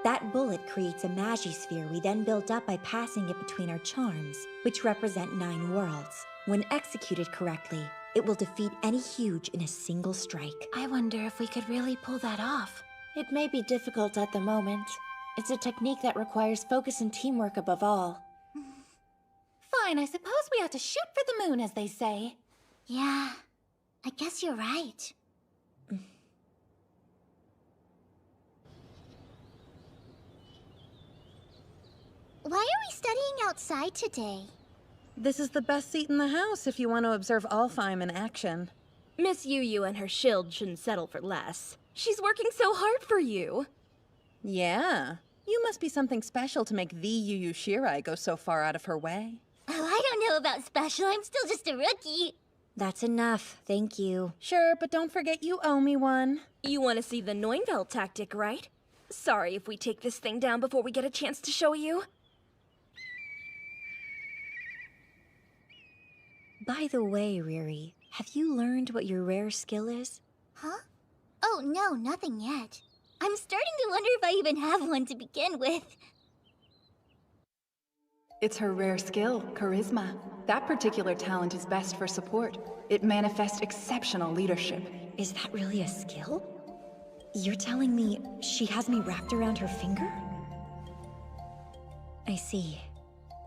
That bullet creates a Magisphere we then built up by passing it between our charms, which represent 9 worlds. When executed correctly, it will defeat any huge in a single strike. I wonder if we could really pull that off. It may be difficult at the moment. It's a technique that requires focus and teamwork above all. Fine, I suppose we ought to shoot for the moon, as they say. Yeah, I guess you're right. Why are we studying outside today? This is the best seat in the house if you want to observe Alfheim in action. Miss Yu and her shield shouldn't settle for less. She's working so hard for you. Yeah. You must be something special to make the Yu Shirai go so far out of her way. Oh, I don't know about special. I'm still just a rookie. That's enough, thank you. Sure, but don't forget you owe me one. You want to see the Neunveld tactic, right? Sorry if we take this thing down before we get a chance to show you. By the way, Riri, have you learned what your rare skill is? Huh? Oh, no, nothing yet. I'm starting to wonder if I even have one to begin with. It's her rare skill, charisma. That particular talent is best for support. It manifests exceptional leadership. Is that really a skill? You're telling me she has me wrapped around her finger? I see.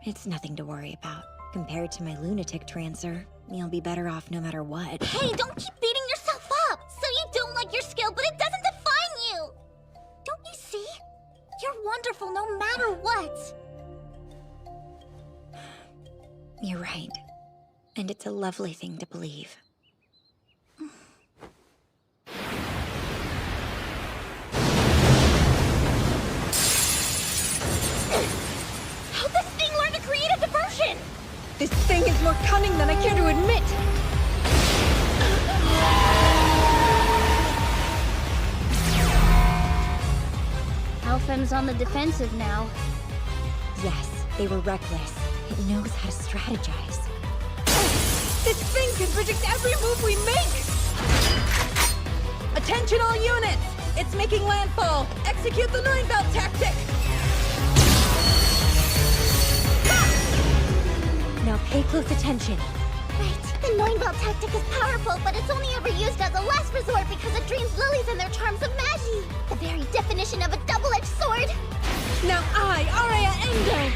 It's nothing to worry about. Compared to my lunatic trancer, you'll be better off no matter what. Hey, don't keep beating yourself up! So you don't like your skill, but it doesn't define you! Don't you see? You're wonderful no matter what! You're right. And it's a lovely thing to believe. How'd this thing learn to create a diversion? This thing is more cunning than I care to admit! Alfheim's on the defensive now. Yes, they were reckless. It knows how to strategize. This thing can predict every move we make! Attention all units! It's making landfall! Execute the Neunveld tactic! Now pay close attention. Right, the Neunveld tactic is powerful, but it's only ever used as a last resort because it drains lilies and their charms of magie. The very definition of a double-edged sword. Now I, Araya Endo,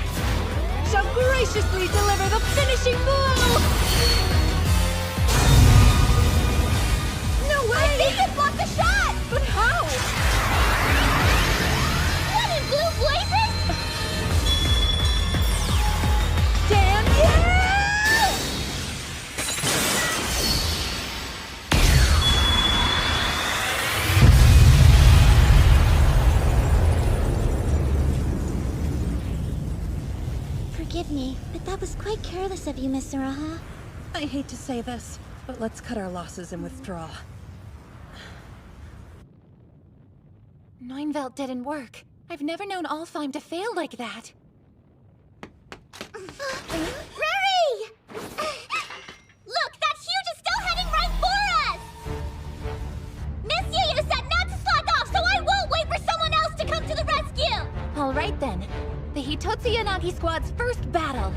shall graciously deliver the finishing blow! No way! I think it blocked the shot! But how? What in blue blazes? Damn you! Forgive me, but that was quite careless of you, Miss Saraha. I hate to say this, but let's cut our losses and withdraw. Neunveld didn't work. I've never known Alfheim to fail like that. Riri! Look, that huge is still heading right for us! Miss Yu said not to slack off, so I won't wait for someone else to come to the rescue! All right then. The Hitotsu Yanagi squad's first battle.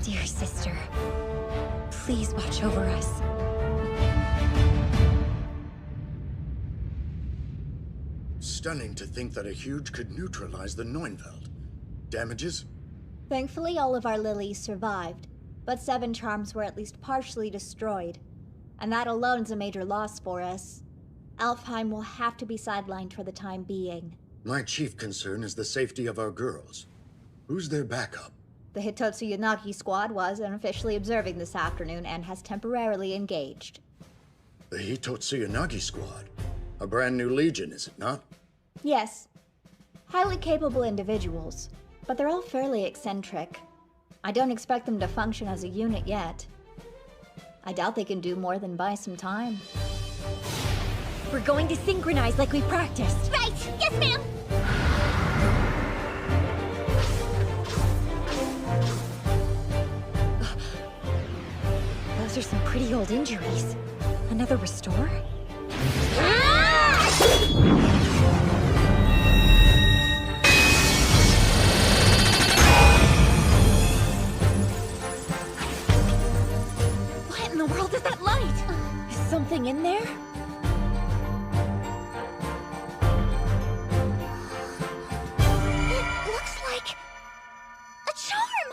Dear sister, please watch over us. Stunning to think that a huge could neutralize the Neunveld. Damages? Thankfully, all of our lilies survived, but 7 charms were at least partially destroyed. And that alone's a major loss for us. Alfheim will have to be sidelined for the time being. My chief concern is the safety of our girls. Who's their backup? The Hitotsu Yanagi squad was unofficially observing this afternoon and has temporarily engaged. The Hitotsu Yanagi squad? A brand new legion, is it not? Yes. Highly capable individuals, but they're all fairly eccentric. I don't expect them to function as a unit yet. I doubt they can do more than buy some time. We're going to synchronize like we practiced. Right! Yes, ma'am! Those are some pretty old injuries. Another restore? in the world is that light? Is something in there? It looks like a charm!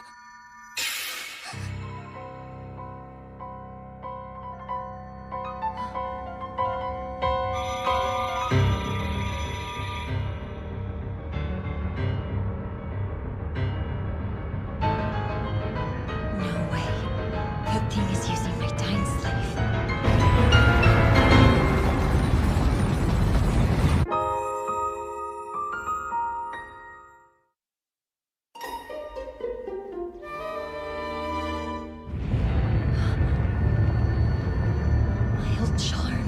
No way. That thing is using my Time Slave. My old charm.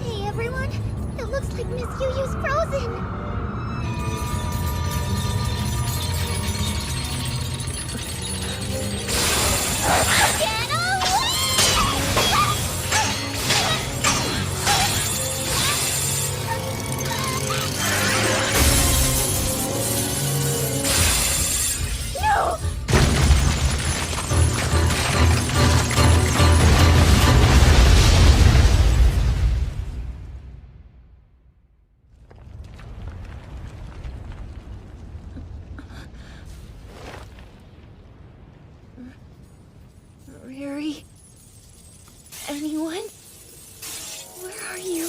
Hey everyone, it looks like Miss Yu-Yu's frozen! Get No! Riri? Anyone? Where are you?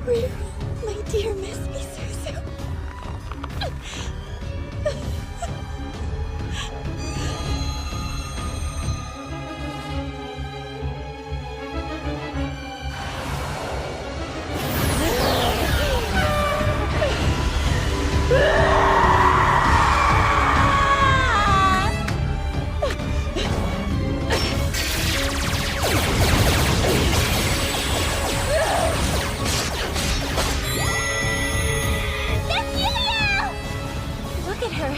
Riri, my dear Miss Misuzu. Look at her.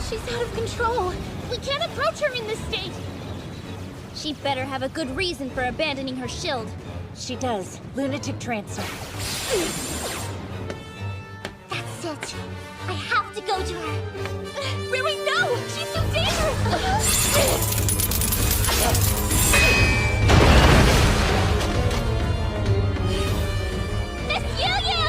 She's out of control. We can't approach her in this state. She better have a good reason for abandoning her shield. She does. Lunatic transfer. That's it. I have to go to her. Riri, no! She's too dangerous! Miss Yu-Yu!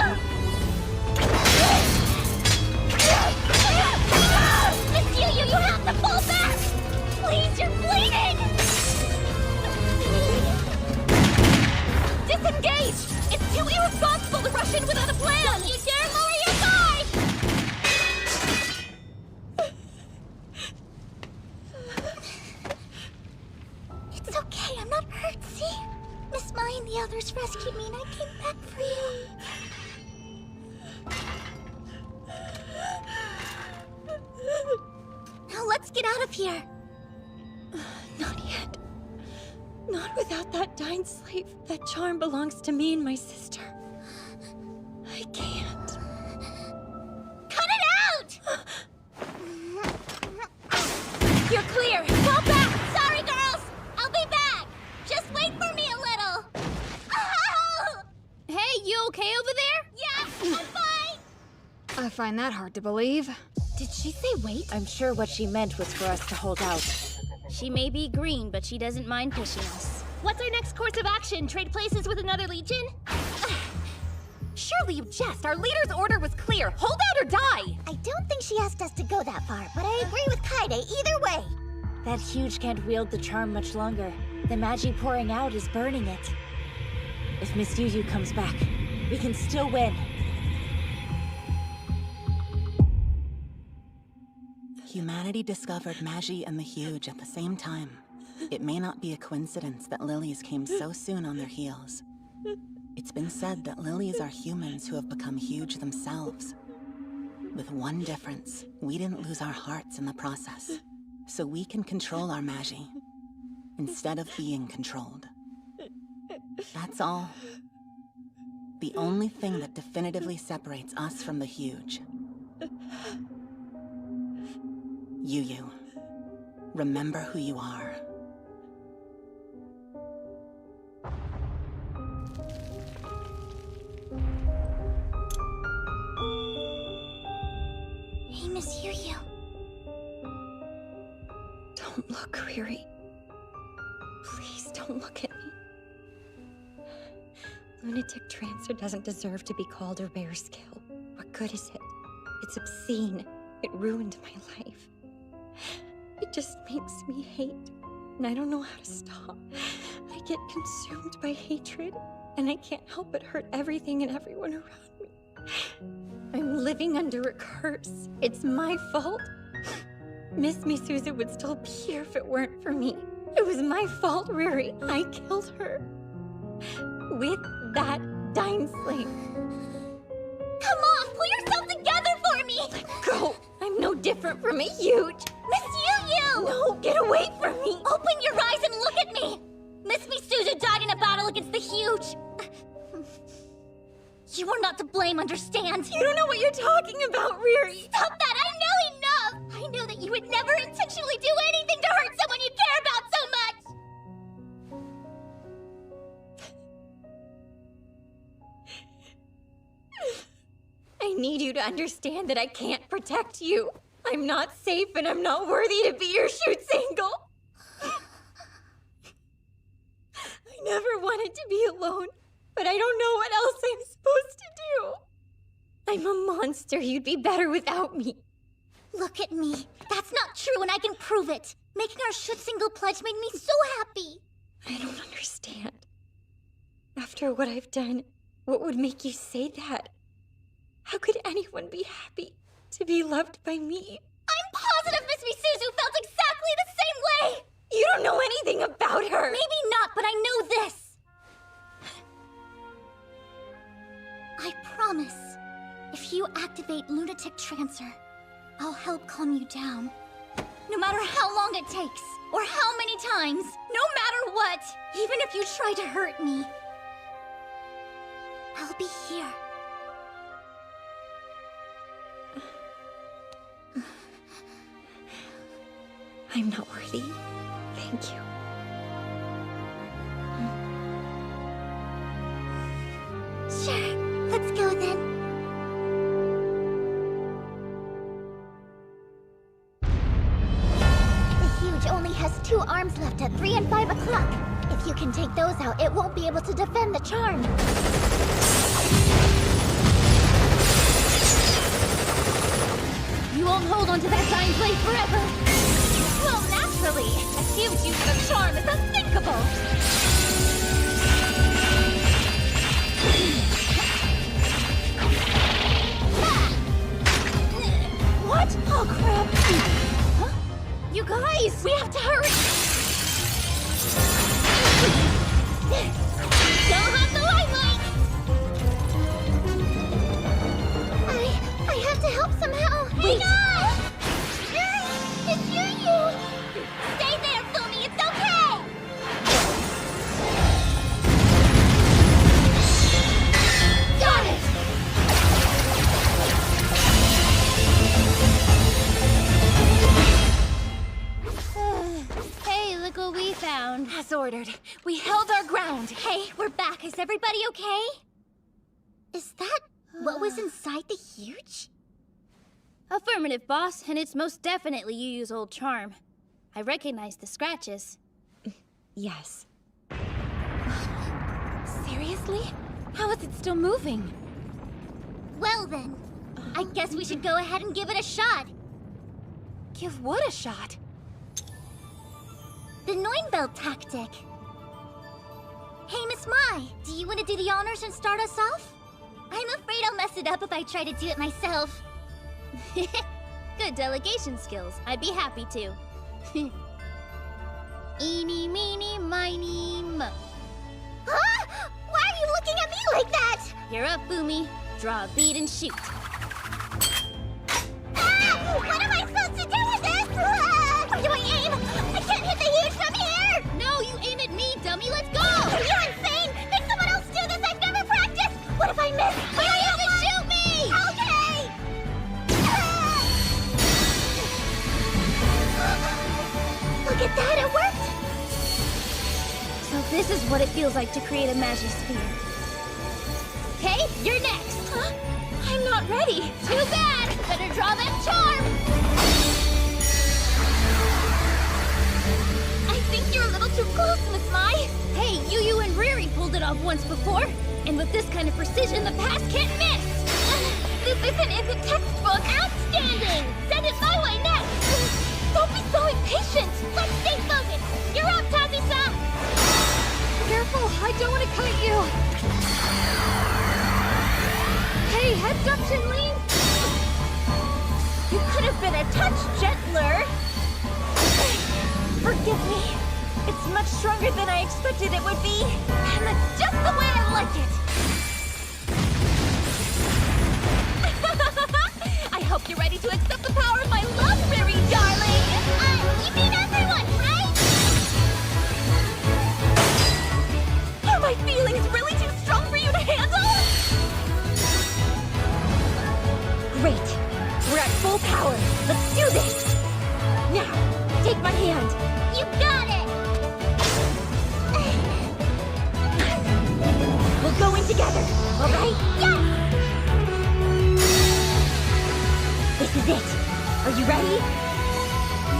Miss Yu-Yu, you have to pull back! Please, you're bleeding! Disengage! It's too irresponsible to rush in without a plan! Don't you dare lower your guard! It's okay, I'm not hurt, see? Miss Mai and the others rescued me and I came back for you. Now let's get out of here. Not yet. Not without that Time Slave. That charm belongs to me and my sister. I can't. Cut it out! You're clear! Fall back! Sorry, girls! I'll be back! Just wait for me a little! Oh! Hey, you okay over there? Yeah, I'm fine! I find that hard to believe. Did she say wait? I'm sure what she meant was for us to hold out. She may be green, but she doesn't mind pushing us. What's our next course of action? Trade places with another legion? Surely you jest. Our leader's order was clear. Hold out or die! I don't think she asked us to go that far, but I agree with Kaide either way. That huge can't wield the charm much longer. The Magi pouring out is burning it. If Miss Yu-Yu comes back, we can still win. Humanity discovered Magi and the Huge at the same time. It may not be a coincidence that lilies came so soon on their heels. It's been said that lilies are humans who have become huge themselves. With one difference, we didn't lose our hearts in the process. So we can control our Magi, instead of being controlled. That's all. The only thing that definitively separates us from the Huge. Yu-Yu. Remember who you are. Hey, Miss Yu-Yu. Don't look, Riri. Please don't look at me. Lunatic Trancer doesn't deserve to be called a rare skill. What good is it? It's obscene. It ruined my life. It just makes me hate, and I don't know how to stop. I get consumed by hatred, and I can't help but hurt everything and everyone around me. I'm living under a curse. It's my fault. Miss Misuzu would still be here if it weren't for me. It was my fault, Riri. I killed her. With that Dine Slave. Come on, pull yourself together for me! Let go! I'm no different from a huge... Miss Yu-Yu! No, get away from me! Open your eyes and look at me! Miss Misuzu died in a battle against the Huge. You are not to blame, understand? You don't know what you're talking about, Riri! Stop that! I know enough! I know that you would never intentionally do anything to hurt someone you care about so much! I need you to understand that I can't protect you. I'm not safe and I'm not worthy to be your shoot single. I never wanted to be alone, but I don't know what else I'm supposed to do. I'm a monster. You'd be better without me. Look at me. That's not true and I can prove it. Making our shoot single pledge made me so happy. I don't understand. After what I've done, what would make you say that? How could anyone be happy to be loved by me? I'm positive Miss Misuzu felt exactly the same way! You don't know anything about her! Maybe not, but I know this! I promise, if you activate Lunatic Trancer, I'll help calm you down. No matter how long it takes, or how many times, no matter what, even if you try to hurt me, I'll be here. I'm not worthy. Thank you. Sure, let's go then. The Huge only has 2 arms left at 3 and 5 o'clock. If you can take those out, it won't be able to defend the charm. You won't hold onto that Dine Blade forever! Well, naturally, a Huge use of charm is unthinkable. What? Oh, crap. Huh? You guys, we have to hurry. Don't have the limelight. I have to help somehow. Wait. No! It's you! Stay there, Fumi, it's okay! Got it! Hey, look what we found. As ordered. We held our ground. Hey, we're back. Is everybody okay? Is that what was inside the Huge? Affirmative, boss, and it's most definitely Yu-Yu's old charm. I recognize the scratches. Yes. Seriously? How is it still moving? Well then, I guess we should go ahead and give it a shot. Give what a shot? The Neunbelt tactic. Hey, Miss Mai, do you want to do the honors and start us off? I'm afraid I'll mess it up if I try to do it myself. Good delegation skills. I'd be happy to. Eeny, meeny, miny, mo. Huh? Why are you looking at me like that? You're up, Fumi. Draw a bead and shoot. Ah! What am I supposed to do with this? Ah! Where do I aim? I can't hit the Huge from here! No, you aim at me, dummy. Let's go! Are you insane? Make someone else do this. I've never practiced. What if I miss? You can shoot me! Okay! Look at that, it worked! So this is what it feels like to create a Magisphere. Okay, you're next. Huh? I'm not ready. Too bad. Better draw that charm. I think you're a little too close, Miss Mai. Hey, Yu and Riri pulled it off once before. And with this kind of precision, the past can't miss. This isn't in the textbook. Outstanding. Send it my way next. Don't be so impatient. Let's stay focused. You're up, Tazi-san. Careful, I don't want to cut you. Hey, heads up, Chinling. You could have been a touch gentler. Forgive me. It's much stronger than I expected it would be. And that's just the way I like it. I hope you're ready to accept the power of my love, Riri, darling. You mean everyone, right? Are my feelings really too strong for you to handle? Great. We're at full power. Let's do this. Now, take my hand. You got it. We'll go in together, all right? Yes! This is it. Are you ready?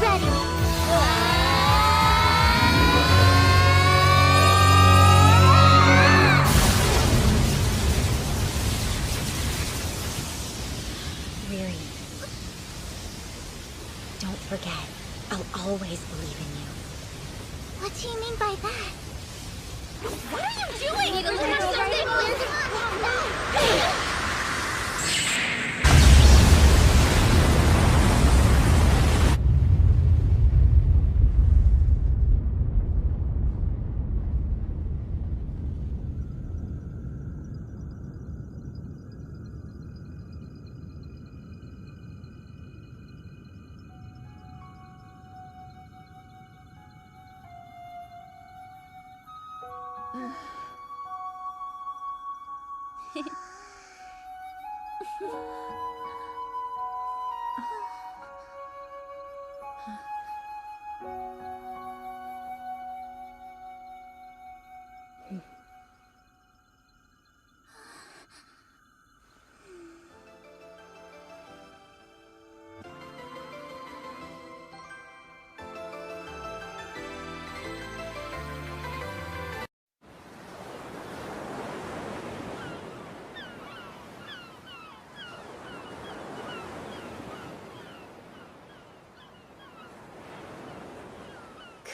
Ready. Riri, don't forget, I'll always believe in you. What do you mean by that? What are you doing? Need to look at something. No.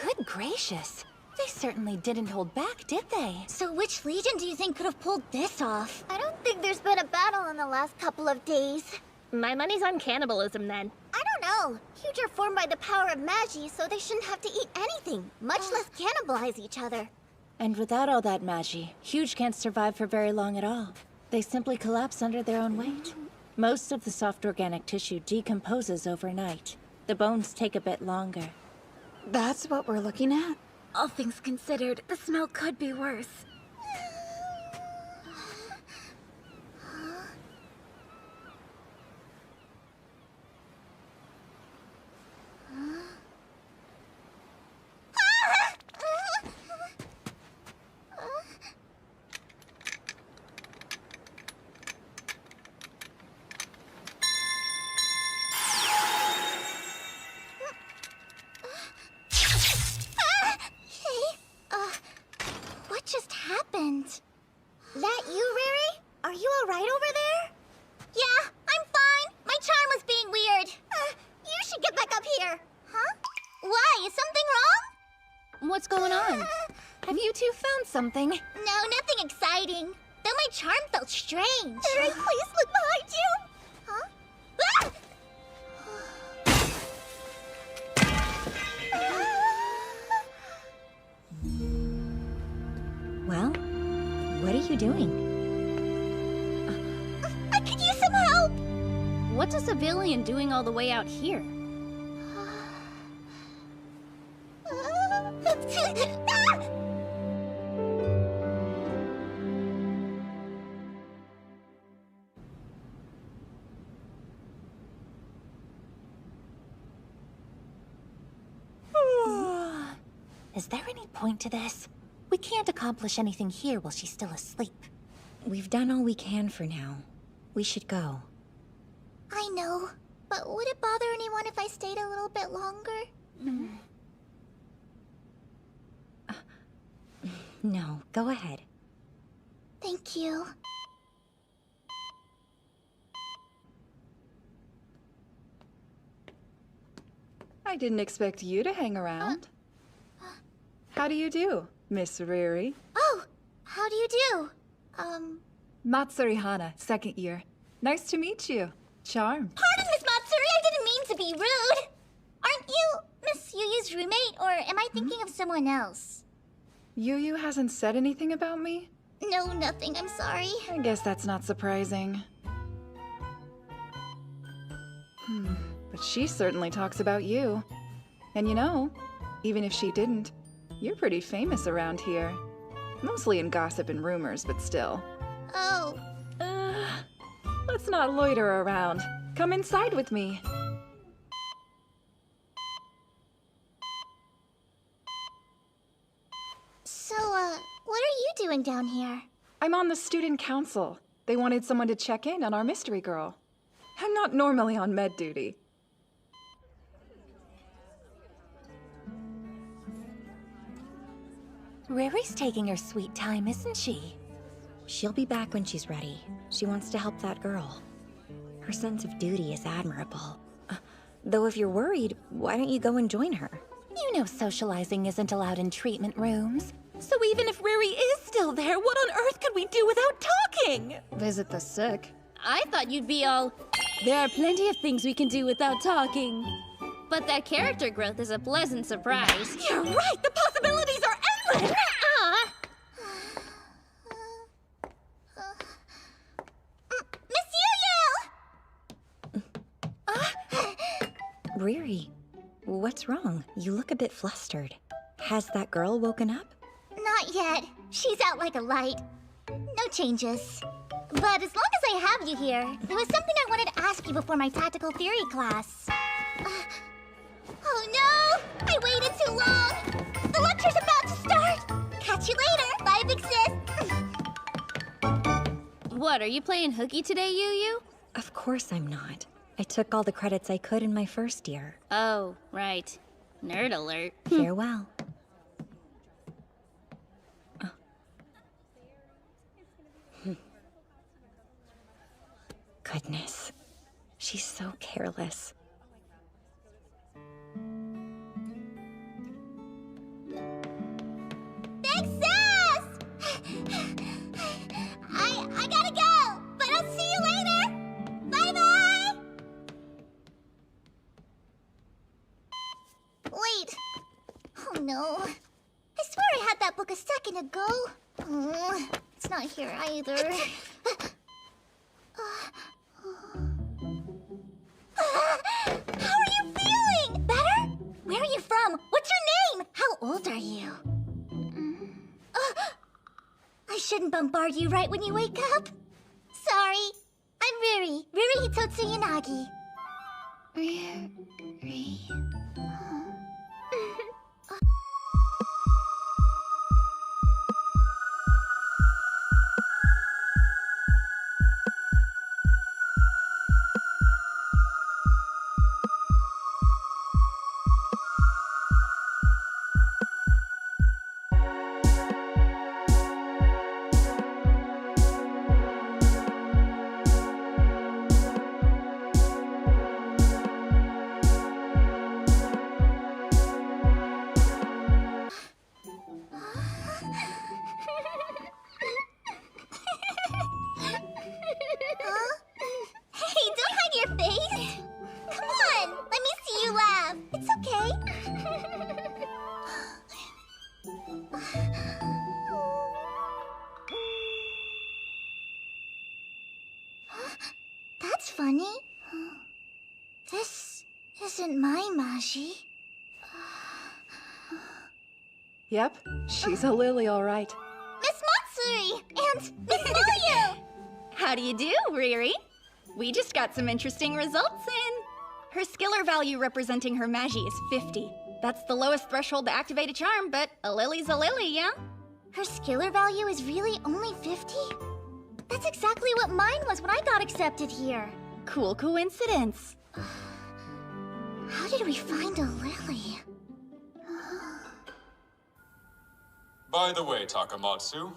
Good gracious. They certainly didn't hold back, did they? So which Legion do you think could have pulled this off? I don't think there's been a battle in the last couple of days. My money's on cannibalism, then. I don't know. Huge are formed by the power of Magi, so they shouldn't have to eat anything, much less cannibalize each other. And without all that Magi, Huge can't survive for very long at all. They simply collapse under their own weight. Most of the soft organic tissue decomposes overnight. The bones take a bit longer. That's what we're looking at? All things considered, the smell could be worse. What just happened? That you, Riri? Are you alright over there? Yeah, I'm fine. My charm was being weird. You should get back up here. Huh? Why? Is something wrong? What's going on? Have you two found something? No, nothing exciting. Though my charm felt strange. Riri, please look behind you. Huh? Ah! Well, what are you doing? I could use some help! What's a civilian doing all the way out here? Is there any point to this? We can't accomplish anything here while she's still asleep. We've done all we can for now. We should go. I know, but would it bother anyone if I stayed a little bit longer? No, go ahead. Thank you. I didn't expect you to hang around. How do you do, Miss Riri? Oh, how do you do? Matsuri Hana, second year. Nice to meet you. Charmed. Pardon, Miss Matsuri, I didn't mean to be rude. Aren't you Miss Yuyu's roommate, or am I thinking of someone else? Yuyu hasn't said anything about me? No, nothing, I'm sorry. I guess that's not surprising. But she certainly talks about you. And you know, even if she didn't, you're pretty famous around here. Mostly in gossip and rumors, but still. Oh. Let's not loiter around. Come inside with me. So, what are you doing down here? I'm on the student council. They wanted someone to check in on our mystery girl. I'm not normally on med duty. Riri's taking her sweet time, isn't she? She'll be back when she's ready. She wants to help that girl. Her sense of duty is admirable. Though if you're worried, why don't you go and join her? You know socializing isn't allowed in treatment rooms. So even if Riri is still there, what on earth could we do without talking? Visit the sick. I thought you'd be all, there are plenty of things we can do without talking. But that character growth is a pleasant surprise. You're right! The possibilities are endless! Miss Yuyu! Riri, what's wrong? You look a bit flustered. Has that girl woken up? Not yet. She's out like a light. No changes. But as long as I have you here, there was something I wanted to ask you before my tactical theory class. Oh no! I waited too long! The lecture's about to start! Catch you later! Bye, Big Sis! What, are you playing hooky today, Yuyu? Of course I'm not. I took all the credits I could in my first year. Oh, right. Nerd alert. Farewell. Goodness. She's so careless. Big Sis! I gotta go, but I'll see you later! Bye-bye! Wait. Oh no. I swear I had that book a second ago. It's not here either. How are you feeling? Better? Where are you from? What's your name? How old are you? I shouldn't bombard you right when you wake up. Sorry. I'm Riri. Riri Hitotsu Yanagi. Riri. That's funny. This isn't my Maji. Yep, she's a lily, all right. Miss Matsuri and Miss Liu! How do you do, Riri? We just got some interesting results in. Her skiller value representing her Magi is 50. That's the lowest threshold to activate a charm, but a lily's a lily, yeah? Her skiller value is really only 50? That's exactly what mine was when I got accepted here. Cool coincidence. How did we find a lily? By the way, Takamatsu,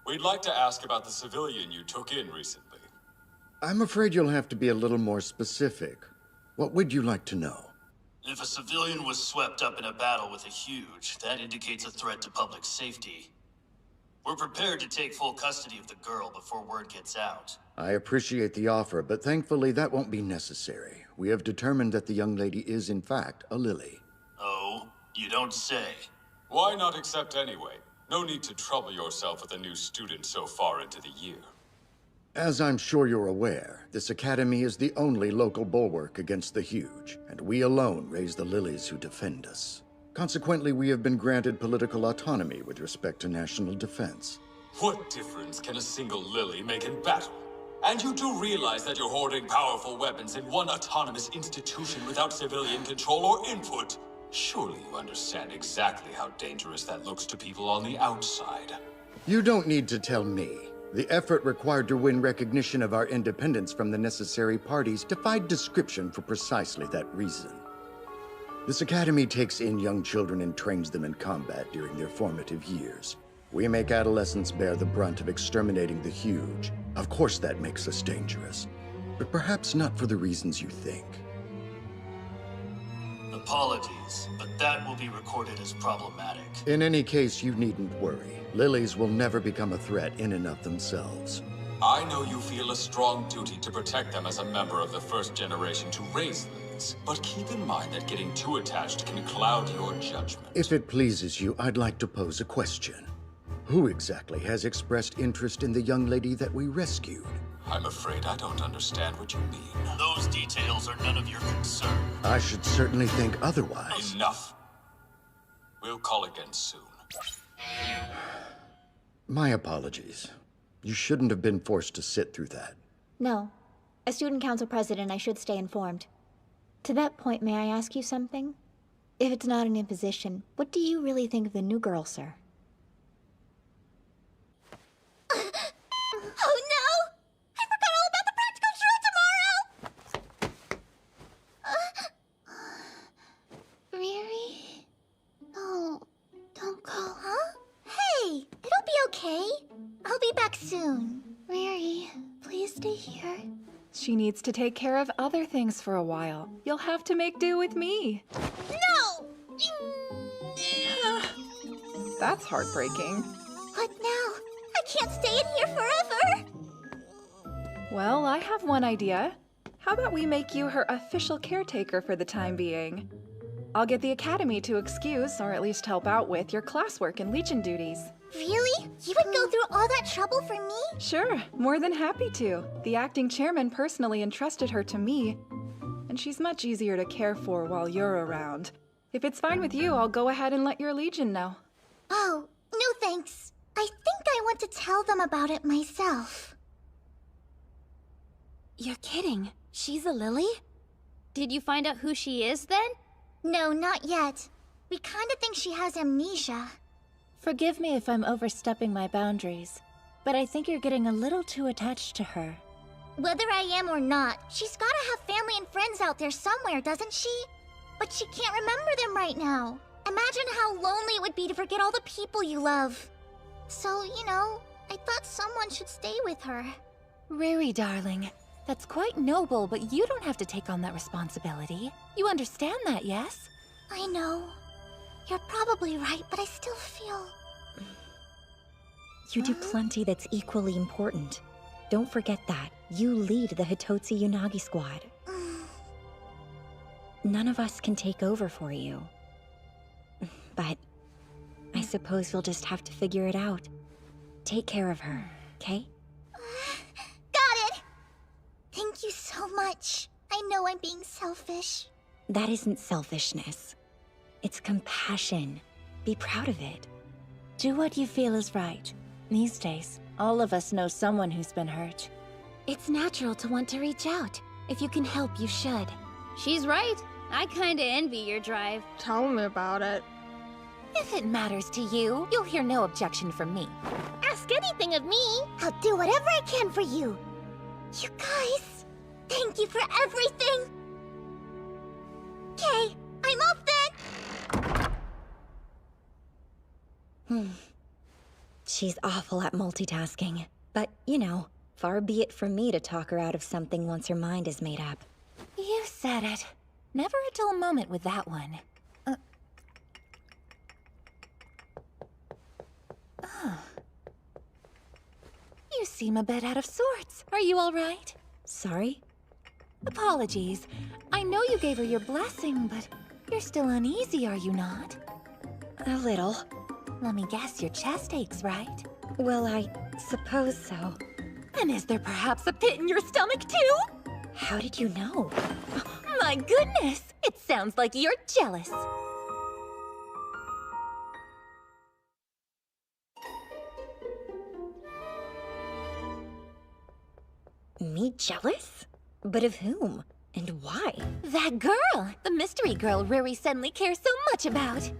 we'd like to ask about the civilian you took in recently. I'm afraid you'll have to be a little more specific. What would you like to know? If a civilian was swept up in a battle with a huge, that indicates a threat to public safety. We're prepared to take full custody of the girl before word gets out. I appreciate the offer, but thankfully that won't be necessary. We have determined that the young lady is in fact a lily. Oh, you don't say. Why not accept anyway? No need to trouble yourself with a new student so far into the year. As I'm sure you're aware, this academy is the only local bulwark against the huge, and we alone raise the lilies who defend us. Consequently, we have been granted political autonomy with respect to national defense. What difference can a single lily make in battle? And you do realize that you're hoarding powerful weapons in one autonomous institution without civilian control or input? Surely you understand exactly how dangerous that looks to people on the outside. You don't need to tell me. The effort required to win recognition of our independence from the necessary parties defied description for precisely that reason. This academy takes in young children and trains them in combat during their formative years. We make adolescents bear the brunt of exterminating the huge. Of course that makes us dangerous, but perhaps not for the reasons you think. Apologies, but that will be recorded as problematic. In any case, you needn't worry. Lilies will never become a threat in and of themselves. I know you feel a strong duty to protect them as a member of the first generation to raise lilies, but keep in mind that getting too attached can cloud your judgment. If it pleases you, I'd like to pose a question. Who exactly has expressed interest in the young lady that we rescued? I'm afraid I don't understand what you mean. Those details are none of your concern. I should certainly think otherwise. Enough. We'll call again soon. My apologies. You shouldn't have been forced to sit through that. No. As student council president, I should stay informed. To that point, may I ask you something? If it's not an imposition, what do you really think of the new girl, sir? Oh no! I forgot all about the practical drill tomorrow! Riri? No, don't go. Huh? Hey, it'll be okay. I'll be back soon. Riri, please stay here. She needs to take care of other things for a while. You'll have to make do with me. No! That's heartbreaking. What now? I can't stay in here forever! Well, I have one idea. How about we make you her official caretaker for the time being? I'll get the academy to excuse, or at least help out with, your classwork and Legion duties. Really? You would go through all that trouble for me? Sure, more than happy to. The acting chairman personally entrusted her to me, and she's much easier to care for while you're around. If it's fine with you, I'll go ahead and let your Legion know. Oh, no thanks. I think I want to tell them about it myself. You're kidding. She's a lily? Did you find out who she is then? No, not yet. We kinda think she has amnesia. Forgive me if I'm overstepping my boundaries, but I think you're getting a little too attached to her. Whether I am or not, she's gotta have family and friends out there somewhere, doesn't she? But she can't remember them right now. Imagine how lonely it would be to forget all the people you love. So, you know, I thought someone should stay with her. Riri, darling. That's quite noble, but you don't have to take on that responsibility. You understand that, yes? I know. You're probably right, but I still feel... You do plenty that's equally important. Don't forget that. You lead the Hitotsu Unagi squad. None of us can take over for you. But I suppose we'll just have to figure it out. Take care of her, okay? Got it! Thank you so much. I know I'm being selfish. That isn't selfishness. It's compassion. Be proud of it. Do what you feel is right. These days, all of us know someone who's been hurt. It's natural to want to reach out. If you can help, you should. She's right. I kinda envy your drive. Tell me about it. If it matters to you, you'll hear no objection from me. Ask anything of me. I'll do whatever I can for you. You guys, thank you for everything. Okay, I'm off then. She's awful at multitasking. But, you know, far be it from me to talk her out of something once her mind is made up. You said it. Never a dull moment with that one. You seem a bit out of sorts. Are you all right? Sorry? Apologies. I know you gave her your blessing, but you're still uneasy, are you not? A little. Let me guess, your chest aches, right? Well, I suppose so. And is there perhaps a pit in your stomach, too? How did you know? My goodness! It sounds like you're jealous. Me jealous? But of whom? And why? That girl! The mystery girl Ruri suddenly cares so much about.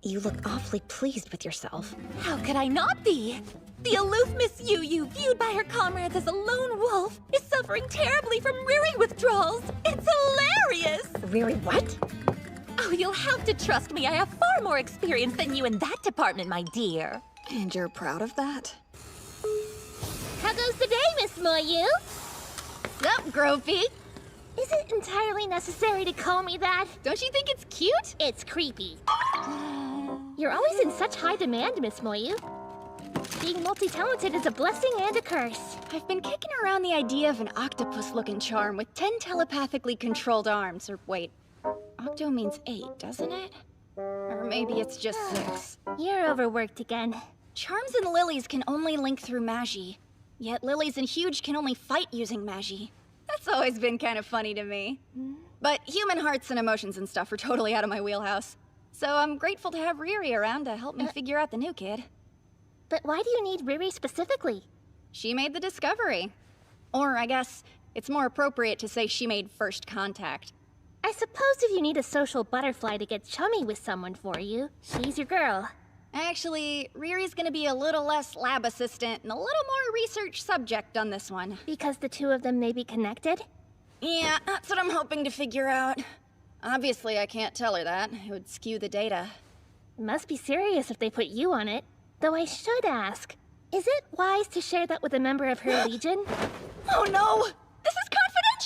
You look awfully pleased with yourself. How could I not be? The aloof Miss Yu, viewed by her comrades as a lone wolf, is suffering terribly from Riri withdrawals. It's hilarious! Riri what? Oh, you'll have to trust me. I have far more experience than you in that department, my dear. And you're proud of that? How goes the day, Miss Moyu? Sup, Gropey? Is it entirely necessary to call me that? Don't you think it's cute? It's creepy. You're always in such high demand, Miss Moyu. Being multi-talented is a blessing and a curse. I've been kicking around the idea of an octopus-looking charm with 10 telepathically controlled arms. Or wait, octo means 8, doesn't it? Or maybe it's just 6. You're overworked again. Charms and lilies can only link through magi. Yet lilies and huge can only fight using magi. That's always been kind of funny to me. But human hearts and emotions and stuff are totally out of my wheelhouse. So I'm grateful to have Riri around to help me figure out the new kid. But why do you need Riri specifically? She made the discovery. Or I guess it's more appropriate to say she made first contact. I suppose if you need a social butterfly to get chummy with someone for you, she's your girl. Actually, Riri's gonna be a little less lab assistant and a little more research subject on this one. Because the two of them may be connected? Yeah, that's what I'm hoping to figure out. Obviously, I can't tell her that. It would skew the data. It must be serious if they put you on it. Though I should ask, is it wise to share that with a member of her legion? Oh no! This is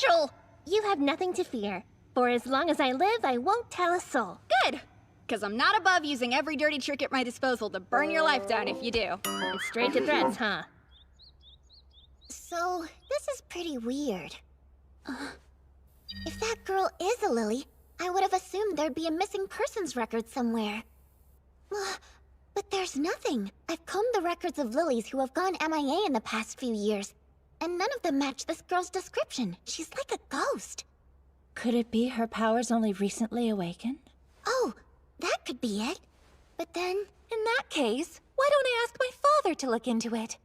confidential! You have nothing to fear. For as long as I live, I won't tell a soul. Good! Because I'm not above using every dirty trick at my disposal to burn your life down if you do. And straight to threats, huh? So, this is pretty weird. If that girl is a lily, I would have assumed there'd be a missing persons record somewhere. But there's nothing. I've combed the records of lilies who have gone MIA in the past few years, and none of them match this girl's description. She's like a ghost. Could it be her powers only recently awakened? Oh, that could be it. But then... In that case, why don't I ask my father to look into it?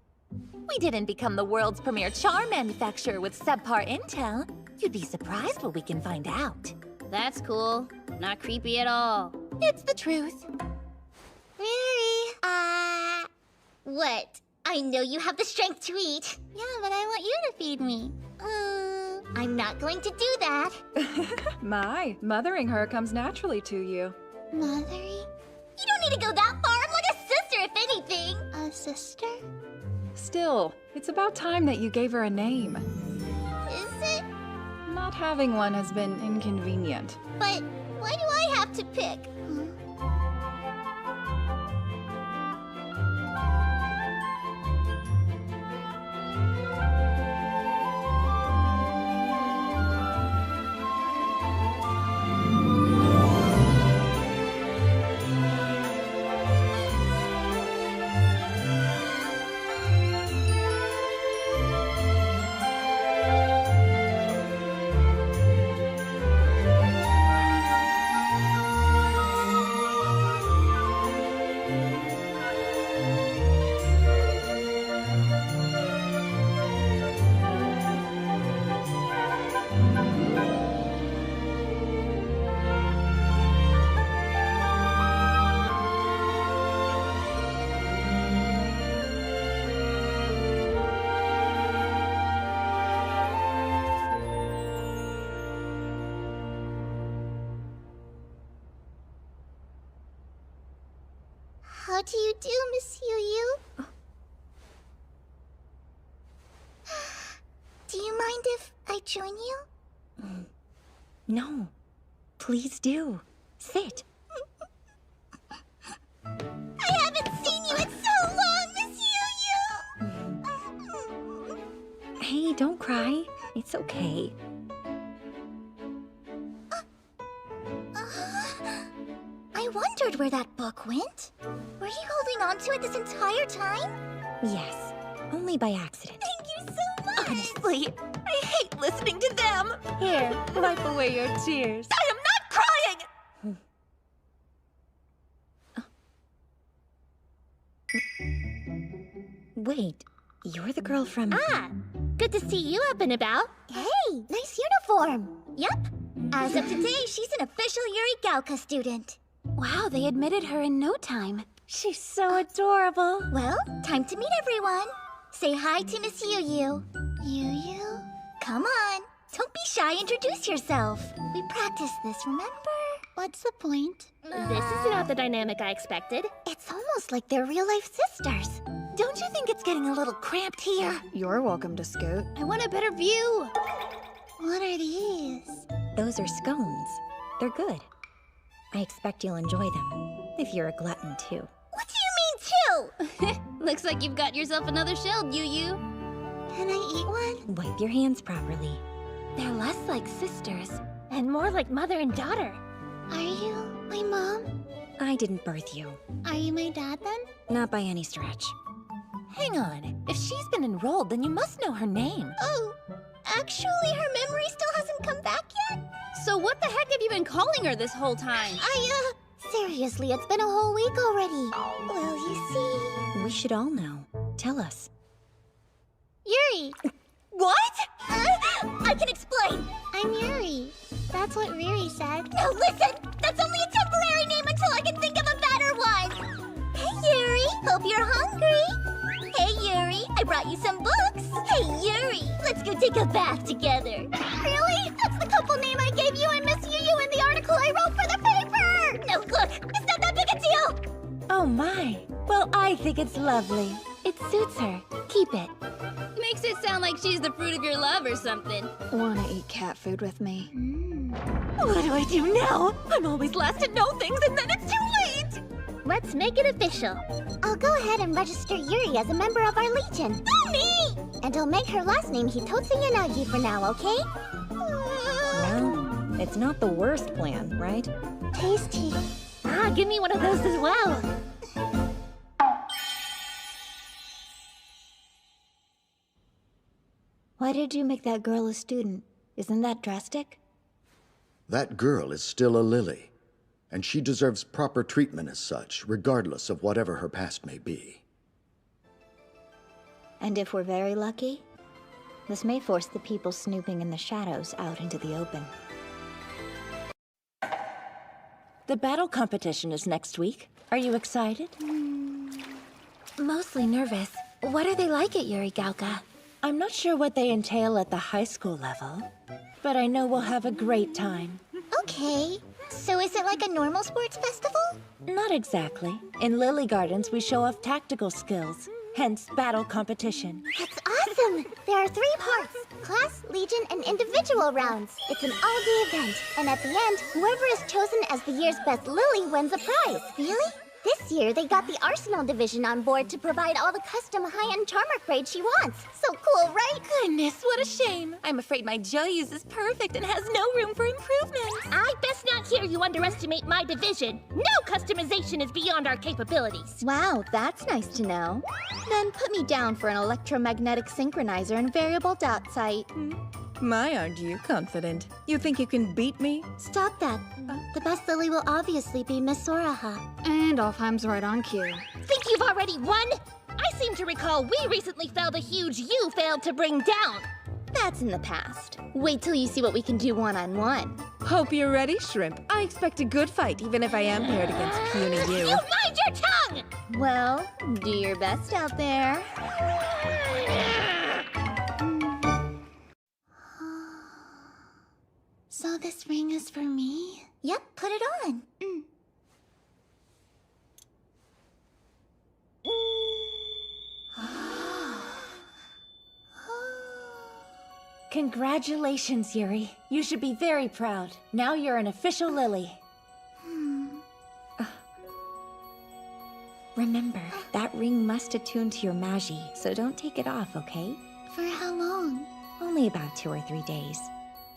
We didn't become the world's premier charm manufacturer with subpar intel. You'd be surprised what we can find out. That's cool. Not creepy at all. It's the truth. Riri, what? I know you have the strength to eat. Yeah, but I want you to feed me. I'm not going to do that. My, mothering her comes naturally to you. Mothering? You don't need to go that far. I'm like a sister, if anything. A sister? Still, it's about time that you gave her a name. Is it? Not having one has been inconvenient. But why do I have to pick? do you do, Miss Yu? Do you mind if I join you? No. Please do. Sit. I haven't seen you in so long, Miss Yu. Hey, don't cry. It's okay. I wondered where that book went. Were you holding on to it this entire time? Yes. Only by accident. Thank you so much! Honestly, I hate listening to them. Here, wipe away your tears. I am not crying! Wait, you're the girl from... Ah, good to see you up and about. Hey, nice uniform. Yep. As of today, she's an official Yuri Gauka student. Wow, they admitted her in no time. She's so adorable. Well, time to meet everyone. Say hi to Miss Yu. Yu? Come on. Don't be shy, introduce yourself. We practiced this, remember? What's the point? This is not the dynamic I expected. It's almost like they're real-life sisters. Don't you think it's getting a little cramped here? You're welcome to scoot. I want a better view. What are these? Those are scones. They're good. I expect you'll enjoy them. If you're a glutton, too. What do you mean, too? Looks like you've got yourself another shield, Yu. Can I eat one? Wipe your hands properly. They're less like sisters and more like mother and daughter. Are you my mom? I didn't birth you. Are you my dad, then? Not by any stretch. Hang on. If she's been enrolled, then you must know her name. Oh, actually, her memory still hasn't come back yet. So what the heck have you been calling her this whole time? Seriously, it's been a whole week already. Well, you see... We should all know. Tell us. Yuri! What? I can explain. I'm Yuri. That's what Riri said. No, listen! That's only a temporary name until I can think of a better one! Hey, Yuri! Hope you're hungry! Hey, Yuri! I brought you some books! Hey, Yuri! Let's go take a bath together! Really? That's the couple name I gave you and Miss Yu in the article I wrote for the paper! No, look! It's not that big a deal! Oh my. Well, I think it's lovely. It suits her. Keep it. Makes it sound like she's the fruit of your love or something. Wanna eat cat food with me? What do I do now? I'm always last to know things and then it's too late! Let's make it official. I'll go ahead and register Yuri as a member of our Legion. Me! And I'll make her last name Hitotsu Yanagi for now, okay? Well, it's not the worst plan, right? Tasty. Ah, give me one of those as well. Why did you make that girl a student? Isn't that drastic? That girl is still a Lily, and she deserves proper treatment as such, regardless of whatever her past may be. And if we're very lucky, this may force the people snooping in the shadows out into the open. The battle competition is next week. Are you excited? Mostly nervous. What are they like at Yuri Gauka? I'm not sure what they entail at the high school level, but I know we'll have a great time. Okay. So is it like a normal sports festival? Not exactly. In Lily Gardens, we show off tactical skills, hence battle competition. That's awesome! There are 3 parts. Class, Legion, and individual rounds. It's an all-day event, and at the end, whoever is chosen as the year's best Lily wins a prize. Really? This year, they got the Arsenal division on board to provide all the custom high-end charm upgrades she wants. So cool, right? Goodness, what a shame. I'm afraid my Joyous is perfect and has no room for improvement. I best not hear you underestimate my division. No customization is beyond our capabilities. Wow, that's nice to know. Then put me down for an electromagnetic synchronizer and variable dot sight. My, aren't you confident? You think you can beat me? Stop that. The best Lily will obviously be Miss Soraha. And Alfheim's right on cue. Think you've already won? I seem to recall we recently felled a huge you failed to bring down. That's in the past. Wait till you see what we can do one-on-one. Hope you're ready, Shrimp. I expect a good fight, even if I am paired against puny you. You mind your tongue! Well, do your best out there. So this ring is for me? Yep, put it on. Congratulations, Yuri. You should be very proud. Now you're an official Lily. Remember, that ring must attune to your Magi, so don't take it off, okay? For how long? Only about 2 or 3 days.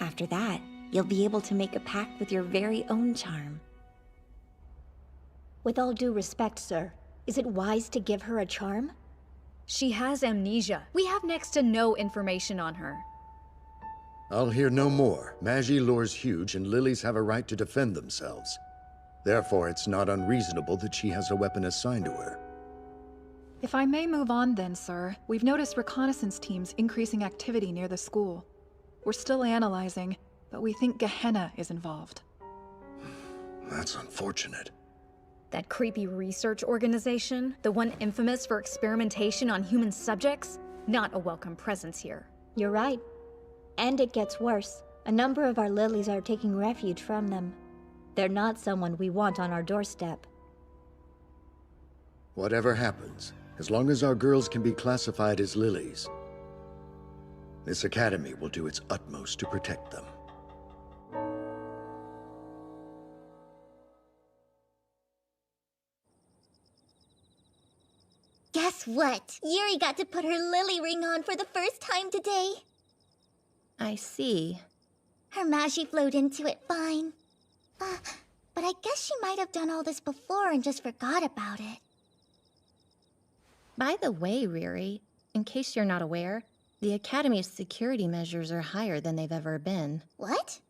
After that, you'll be able to make a pact with your very own charm. With all due respect, sir, is it wise to give her a charm? She has amnesia. We have next to no information on her. I'll hear no more. Magi lore's huge, and lilies have a right to defend themselves. Therefore, it's not unreasonable that she has a weapon assigned to her. If I may move on then, sir, we've noticed reconnaissance teams increasing activity near the school. We're still analyzing, but we think Gehenna is involved. That's unfortunate. That creepy research organization, the one infamous for experimentation on human subjects, not a welcome presence here. You're right. And it gets worse. A number of our lilies are taking refuge from them. They're not someone we want on our doorstep. Whatever happens, as long as our girls can be classified as lilies, this academy will do its utmost to protect them. Guess what? Yuri got to put her lily ring on for the first time today. I see. Her Magi flowed into it fine. But I guess she might have done all this before and just forgot about it. By the way, Riri, in case you're not aware, the Academy's security measures are higher than they've ever been. What?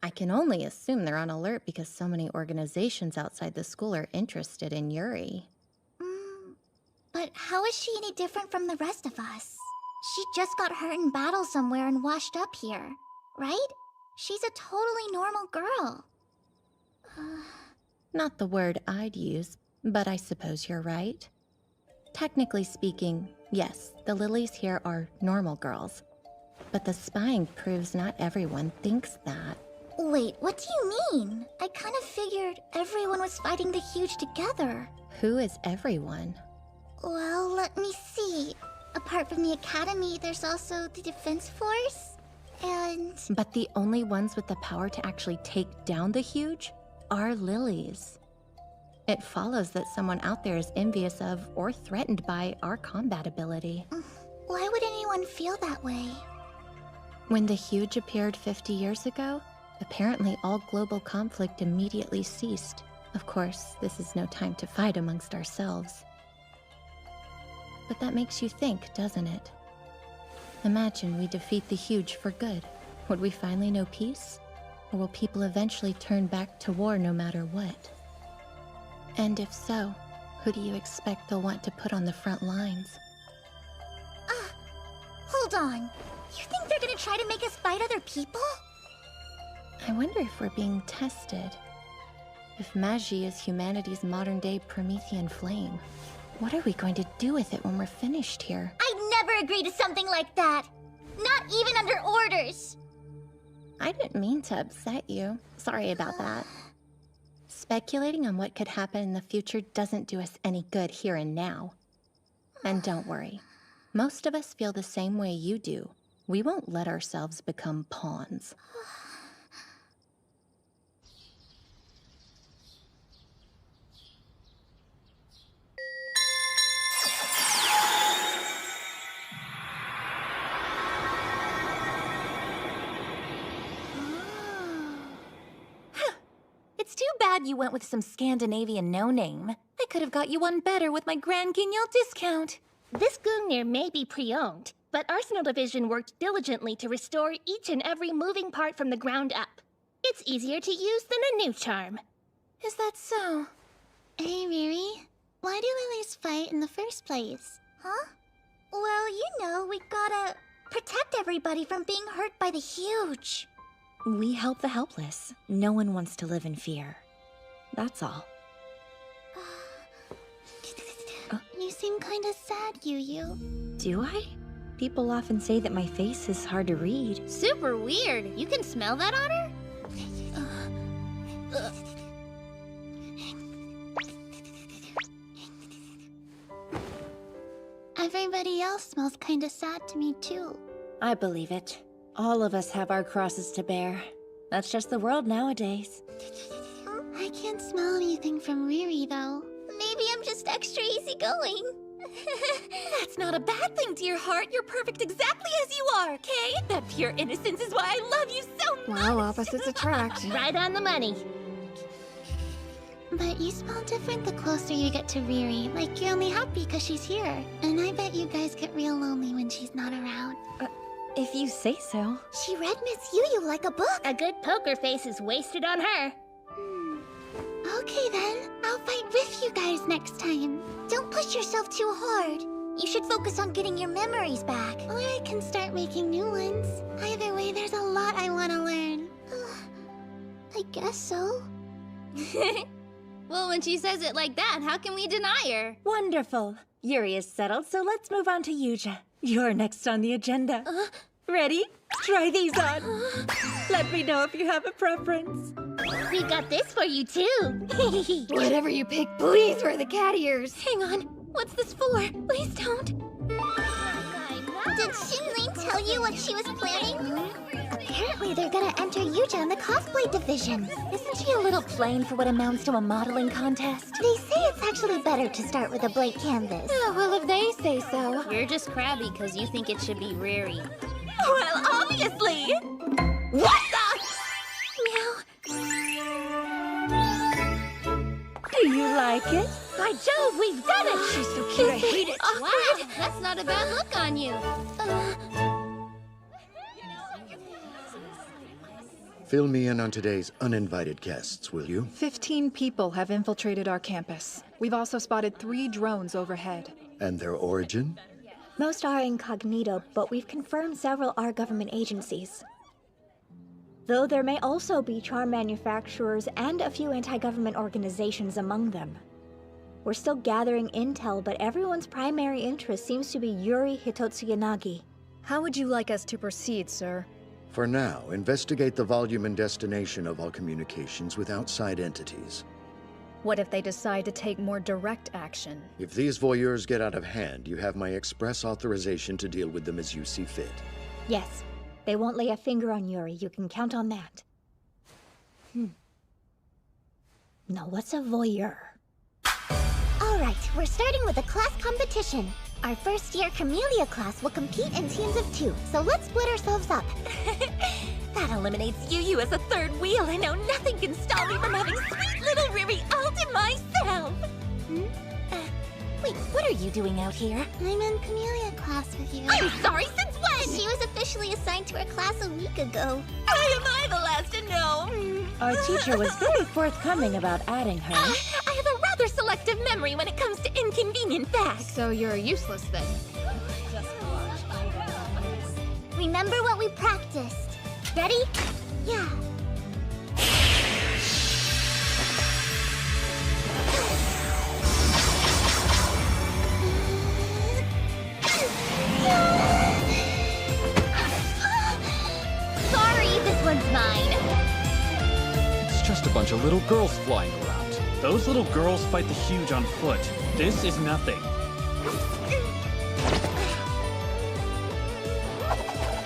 I can only assume they're on alert because so many organizations outside the school are interested in Yuri. But how is she any different from the rest of us? She just got hurt in battle somewhere and washed up here, right? She's a totally normal girl. Not the word I'd use, but I suppose you're right. Technically speaking, yes, the lilies here are normal girls. But the spying proves not everyone thinks that. Wait, what do you mean? I kind of figured everyone was fighting the huge together. Who is everyone? Well, let me see. Apart from the Academy, there's also the Defense Force, and... But the only ones with the power to actually take down the huge are lilies. It follows that someone out there is envious of or threatened by our combat ability. Why would anyone feel that way? When the huge appeared 50 years ago, apparently all global conflict immediately ceased. Of course, this is no time to fight amongst ourselves. But that makes you think, doesn't it? Imagine we defeat the huge for good. Would we finally know peace? Or will people eventually turn back to war no matter what? And if so, who do you expect they'll want to put on the front lines? Hold on. You think they're gonna try to make us fight other people? I wonder if we're being tested. If Magi is humanity's modern-day Promethean flame, what are we going to do with it when we're finished here? I'd never agree to something like that. Not even under orders. I didn't mean to upset you. Sorry about that. Speculating on what could happen in the future doesn't do us any good here and now. And don't worry. Most of us feel the same way you do. We won't let ourselves become pawns. It's too bad you went with some Scandinavian no-name. I could have got you one better with my Grand Guignol discount. This Gungnir may be pre-owned, but Arsenal Division worked diligently to restore each and every moving part from the ground up. It's easier to use than a new charm. Is that so? Hey, Riri. Why do lilies fight in the first place? Huh? Well, you know, we gotta protect everybody from being hurt by the huge. We help the helpless. No one wants to live in fear. That's all. You seem kinda sad, Yu. Do I? People often say that my face is hard to read. Super weird. You can smell that on her? Everybody else smells kinda sad to me, too. I believe it. All of us have our crosses to bear. That's just the world nowadays. I can't smell anything from Riri, though. Maybe I'm just extra easygoing. That's not a bad thing, dear heart. You're perfect exactly as you are, okay? That pure innocence is why I love you so much. Well, opposites attract. Right on the money. But you smell different the closer you get to Riri. Like you're only happy because she's here. And I bet you guys get real lonely when she's not around. If you say so. She read Miss Yu like a book. A good poker face is wasted on her. Okay then, I'll fight with you guys next time. Don't push yourself too hard. You should focus on getting your memories back. Or I can start making new ones. Either way, there's a lot I want to learn. I guess so. Well, when she says it like that, how can we deny her? Wonderful. Yuri is settled, so let's move on to Yuja. You're next on the agenda. Ready? Try these on. Let me know if you have a preference. We got this for you, too. Whatever you pick, please wear the cat ears. Hang on. What's this for? Please don't. Did Shinlin tell you what she was planning? Apparently they're gonna enter Yuja in the cosplay division. Isn't she a little plain for what amounts to a modeling contest? They say it's actually better to start with a blank canvas. Well, if they say so. You're just crabby because you think it should be Riri. Well, obviously! What the? Do you like it? By Jove, we've done it! She's so cute, I hate it. Wow, that's not a bad look on you. Fill me in on today's uninvited guests, will you? 15 people have infiltrated our campus. We've also spotted 3 drones overhead. And their origin? Most are incognito, but we've confirmed several are government agencies. Though there may also be charm manufacturers and a few anti-government organizations among them. We're still gathering intel, but everyone's primary interest seems to be Yuri Hitotsuyanagi. How would you like us to proceed, sir? For now, investigate the volume and destination of all communications with outside entities. What if they decide to take more direct action? If these voyeurs get out of hand, you have my express authorization to deal with them as you see fit. Yes, they won't lay a finger on Yuri, you can count on that. Now what's a voyeur? Alright, we're starting with a class competition. Our first year Camellia class will compete in teams of 2, so let's split ourselves up. That eliminates you as a third wheel, and now nothing can stop me from having sweet little Riri all to myself. Wait, what are you doing out here? I'm in Camellia class with you. I'm sorry, since when? She was officially assigned to our class a week ago. Why am I the last to know? Our teacher was very forthcoming about adding her. I have a rather selective memory when it comes to inconvenient facts. So you're useless then. Remember what we practiced. Ready? Yeah. Sorry, this one's mine. It's just a bunch of little girls flying around. Those little girls fight the huge on foot. This is nothing.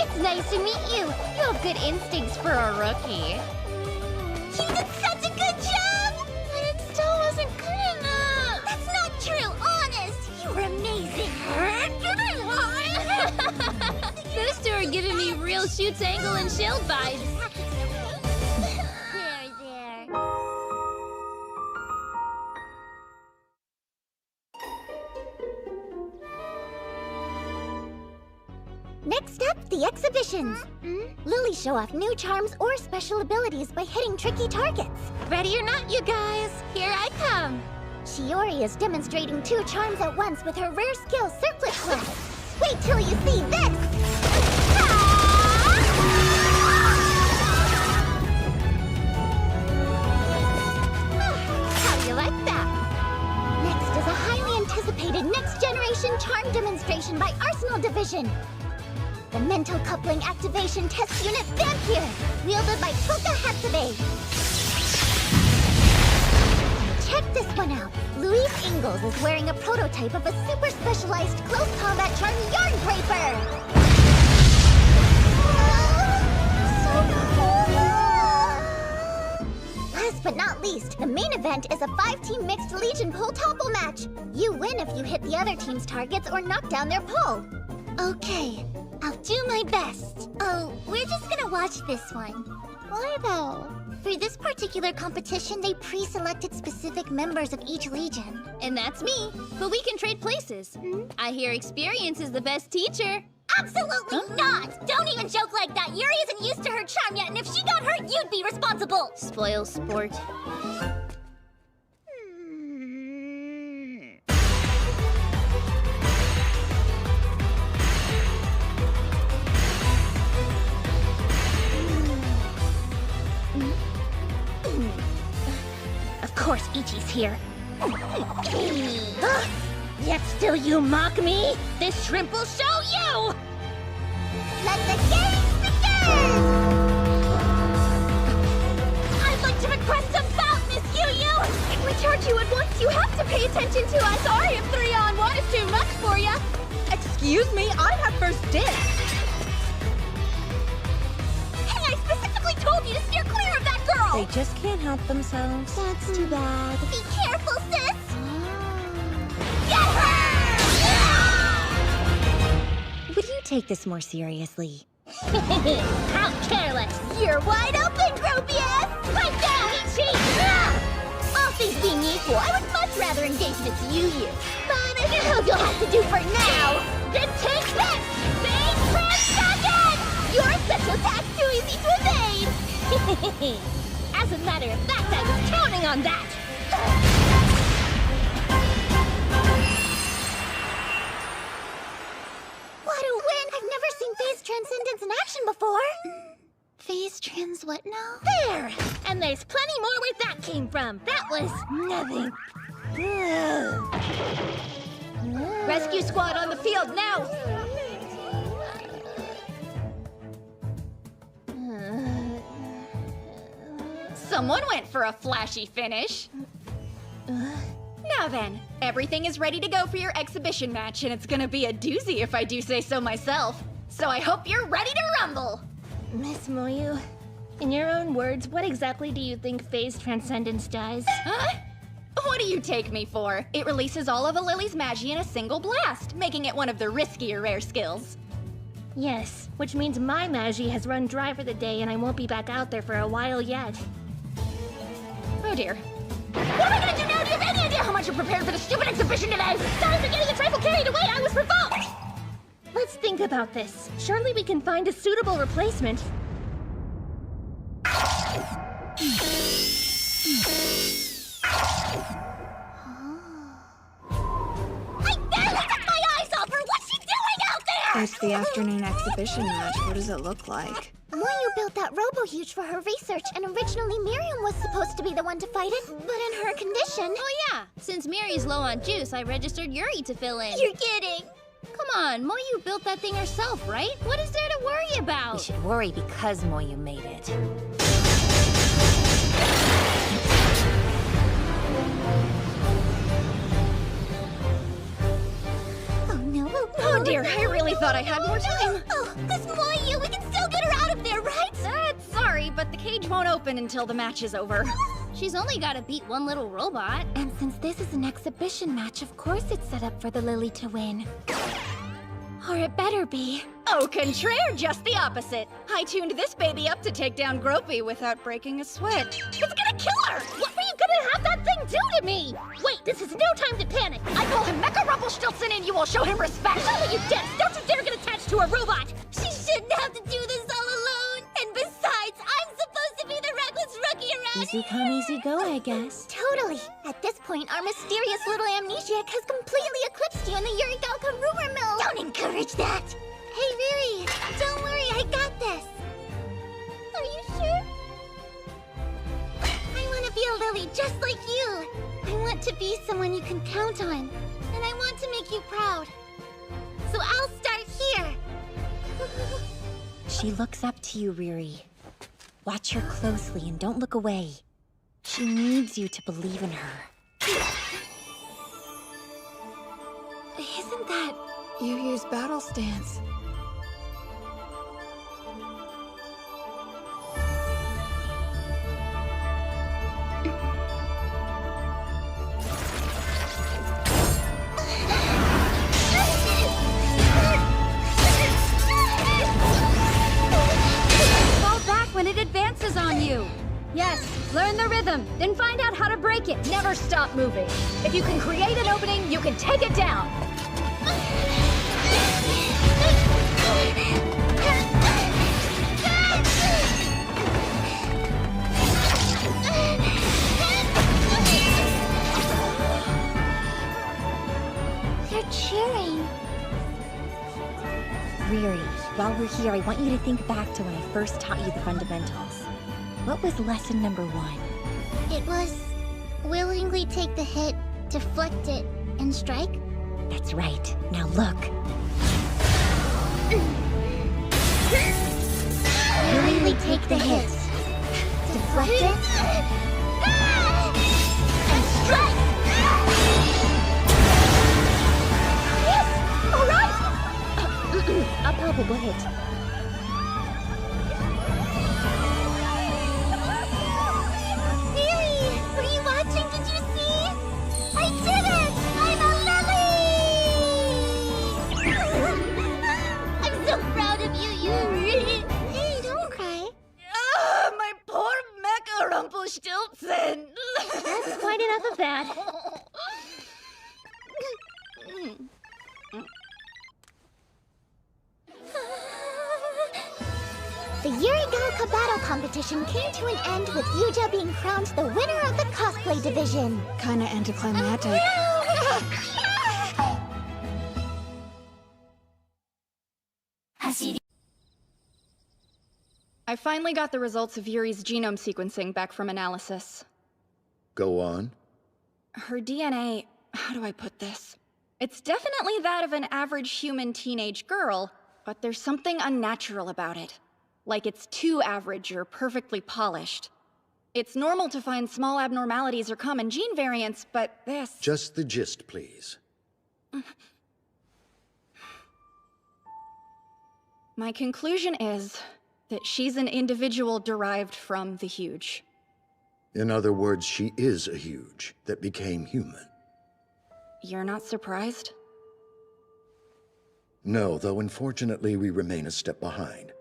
It's nice to meet you. You have good instincts for a rookie. You did such a good job! But it still wasn't good enough. That's not true, honest. You were amazing. Those two are giving me real Shoots Angle and Shield vibes. There. Next up, the exhibitions. Lily show off new charms or special abilities by hitting tricky targets. Ready or not, you guys, here I come. Shiori is demonstrating 2 charms at once with her rare skill, Circlet Class. Wait till you see this! How do you like that? Next is a highly anticipated next-generation charm demonstration by Arsenal Division. The Mental Coupling Activation Test Unit Vampire, wielded by Toka Hatsube. Check this one out. Louise Ingalls is wearing a prototype of a super specialized close combat charm Yarn Draper. Last but not least, the main event is a 5-team mixed Legion pole topple match. You win if you hit the other team's targets or knock down their pole. Okay, I'll do my best. Oh, we're just gonna watch this one. Why though? For this particular competition, they pre-selected specific members of each Legion. And that's me. But we can trade places. I hear experience is the best teacher. Absolutely not! Don't even joke like that! Yuri isn't used to her charm yet, and if she got hurt, you'd be responsible! Spoil sport. Of course Ichi's here. Yet still you mock me? This shrimp will show you! Let the games begin! I'd like to request a bout, Miss Yu-Yu! If we charge you at once, you have to pay attention to us. Sorry if 3-on-1 is too much for you. Excuse me, I have first dibs. Hey, I specifically told you to steer clear of that girl! They just can't help themselves. That's too bad. Be careful, sis! Would you take this more seriously? How careless! You're wide open, Gropius! Pipe down, Ichi! All things being equal, I would much rather engage Miss Yu-Yu. But I suppose you'll have to do for now. Then take this! Big Transcendent! Your special attack's too easy to evade! As a matter of fact, I was counting on that! What a win! I've never seen Phase Transcendence in action before. Phase Trans what now? There! And there's plenty more where that came from. That was nothing. Rescue squad on the field now! Someone went for a flashy finish. Now then, everything is ready to go for your exhibition match, and it's gonna be a doozy if I do say so myself. So I hope you're ready to rumble! Miss Moyu, in your own words, what exactly do you think Phase Transcendence does? Huh? What do you take me for? It releases all of a Lily's Magi in a single blast, making it one of the riskier rare skills. Yes, which means my Magi has run dry for the day and I won't be back out there for a while yet. Oh dear. What am I gonna do now? Do you have any idea how much you're prepared for the stupid exhibition today? Sorry for getting a trifle carried away, I was provoked! Let's think about this. Surely we can find a suitable replacement. I barely took my eyes off her! What's she doing out there? It's the afternoon exhibition match. What does it look like? Moyu built that robo-huge for her research, and originally Miriam was supposed to be the one to fight it, but in her condition... Oh yeah, since Miri's low on juice, I registered Yuri to fill in. You're kidding! Come on, Moyu built that thing herself, right? What is there to worry about? We should worry because Moyu made it. Oh no, Oh dear, I really thought I had more time. Oh, this Moyu, we can still get her out of there, right? Sorry, but the cage won't open until the match is over. She's only gotta beat one little robot. And since this is an exhibition match, of course it's set up for the Lily to win. Or it better be. Au contraire, just the opposite. I tuned this baby up to take down Gropey without breaking a sweat. It's gonna kill her! What were you gonna have that thing do to me? Wait, this is no time to panic! I call him Mecha Rumpelstiltskin and you will show him respect! Not that you dare! Don't you dare get attached to a robot! She shouldn't have to do this all alone! And besides, I'm supposed to be the reckless rookie around Easy come, easy go, I guess. Totally. At this point, our mysterious little amnesiac has completely eclipsed you in the Yurigalka rumor mill. Don't encourage that. Hey, Riri, don't worry, I got this. Are you sure? I want to be a lily just like you. I want to be someone you can count on. And I want to make you proud. So I'll start here. She looks up to you, Riri. Watch her closely and don't look away. She needs you to believe in her. Isn't that... Yu-Yu's battle stance. them, then find out how to break it. Never stop moving. If you can create an opening, you can take it down. They're cheering. Riri, while we're here, I want you to think back to when I first taught you the fundamentals. What was lesson number 1? It was willingly take the hit, deflect it, and strike? That's right. Now look. Willingly take the hit, deflect it, and strike! Yes! All right! A palpable hit. Were you watching? Did you see? I did it! I'm a lily! I'm so proud of you, Yuri! Hey, don't cry. My poor Mecha Rumpelstiltskin! That's quite enough of that. The Yuri Galka battle competition came to an end with Yuja being crowned the winner of the cosplay division. Kinda anticlimactic. I finally got the results of Yuri's genome sequencing back from analysis. Go on. Her DNA, how do I put this? It's definitely that of an average human teenage girl, but there's something unnatural about it. Like it's too average or perfectly polished. It's normal to find small abnormalities or common gene variants, but this... Just the gist, please. My conclusion is that she's an individual derived from the Huge. In other words, she is a Huge that became human. You're not surprised? No, though unfortunately we remain a step behind.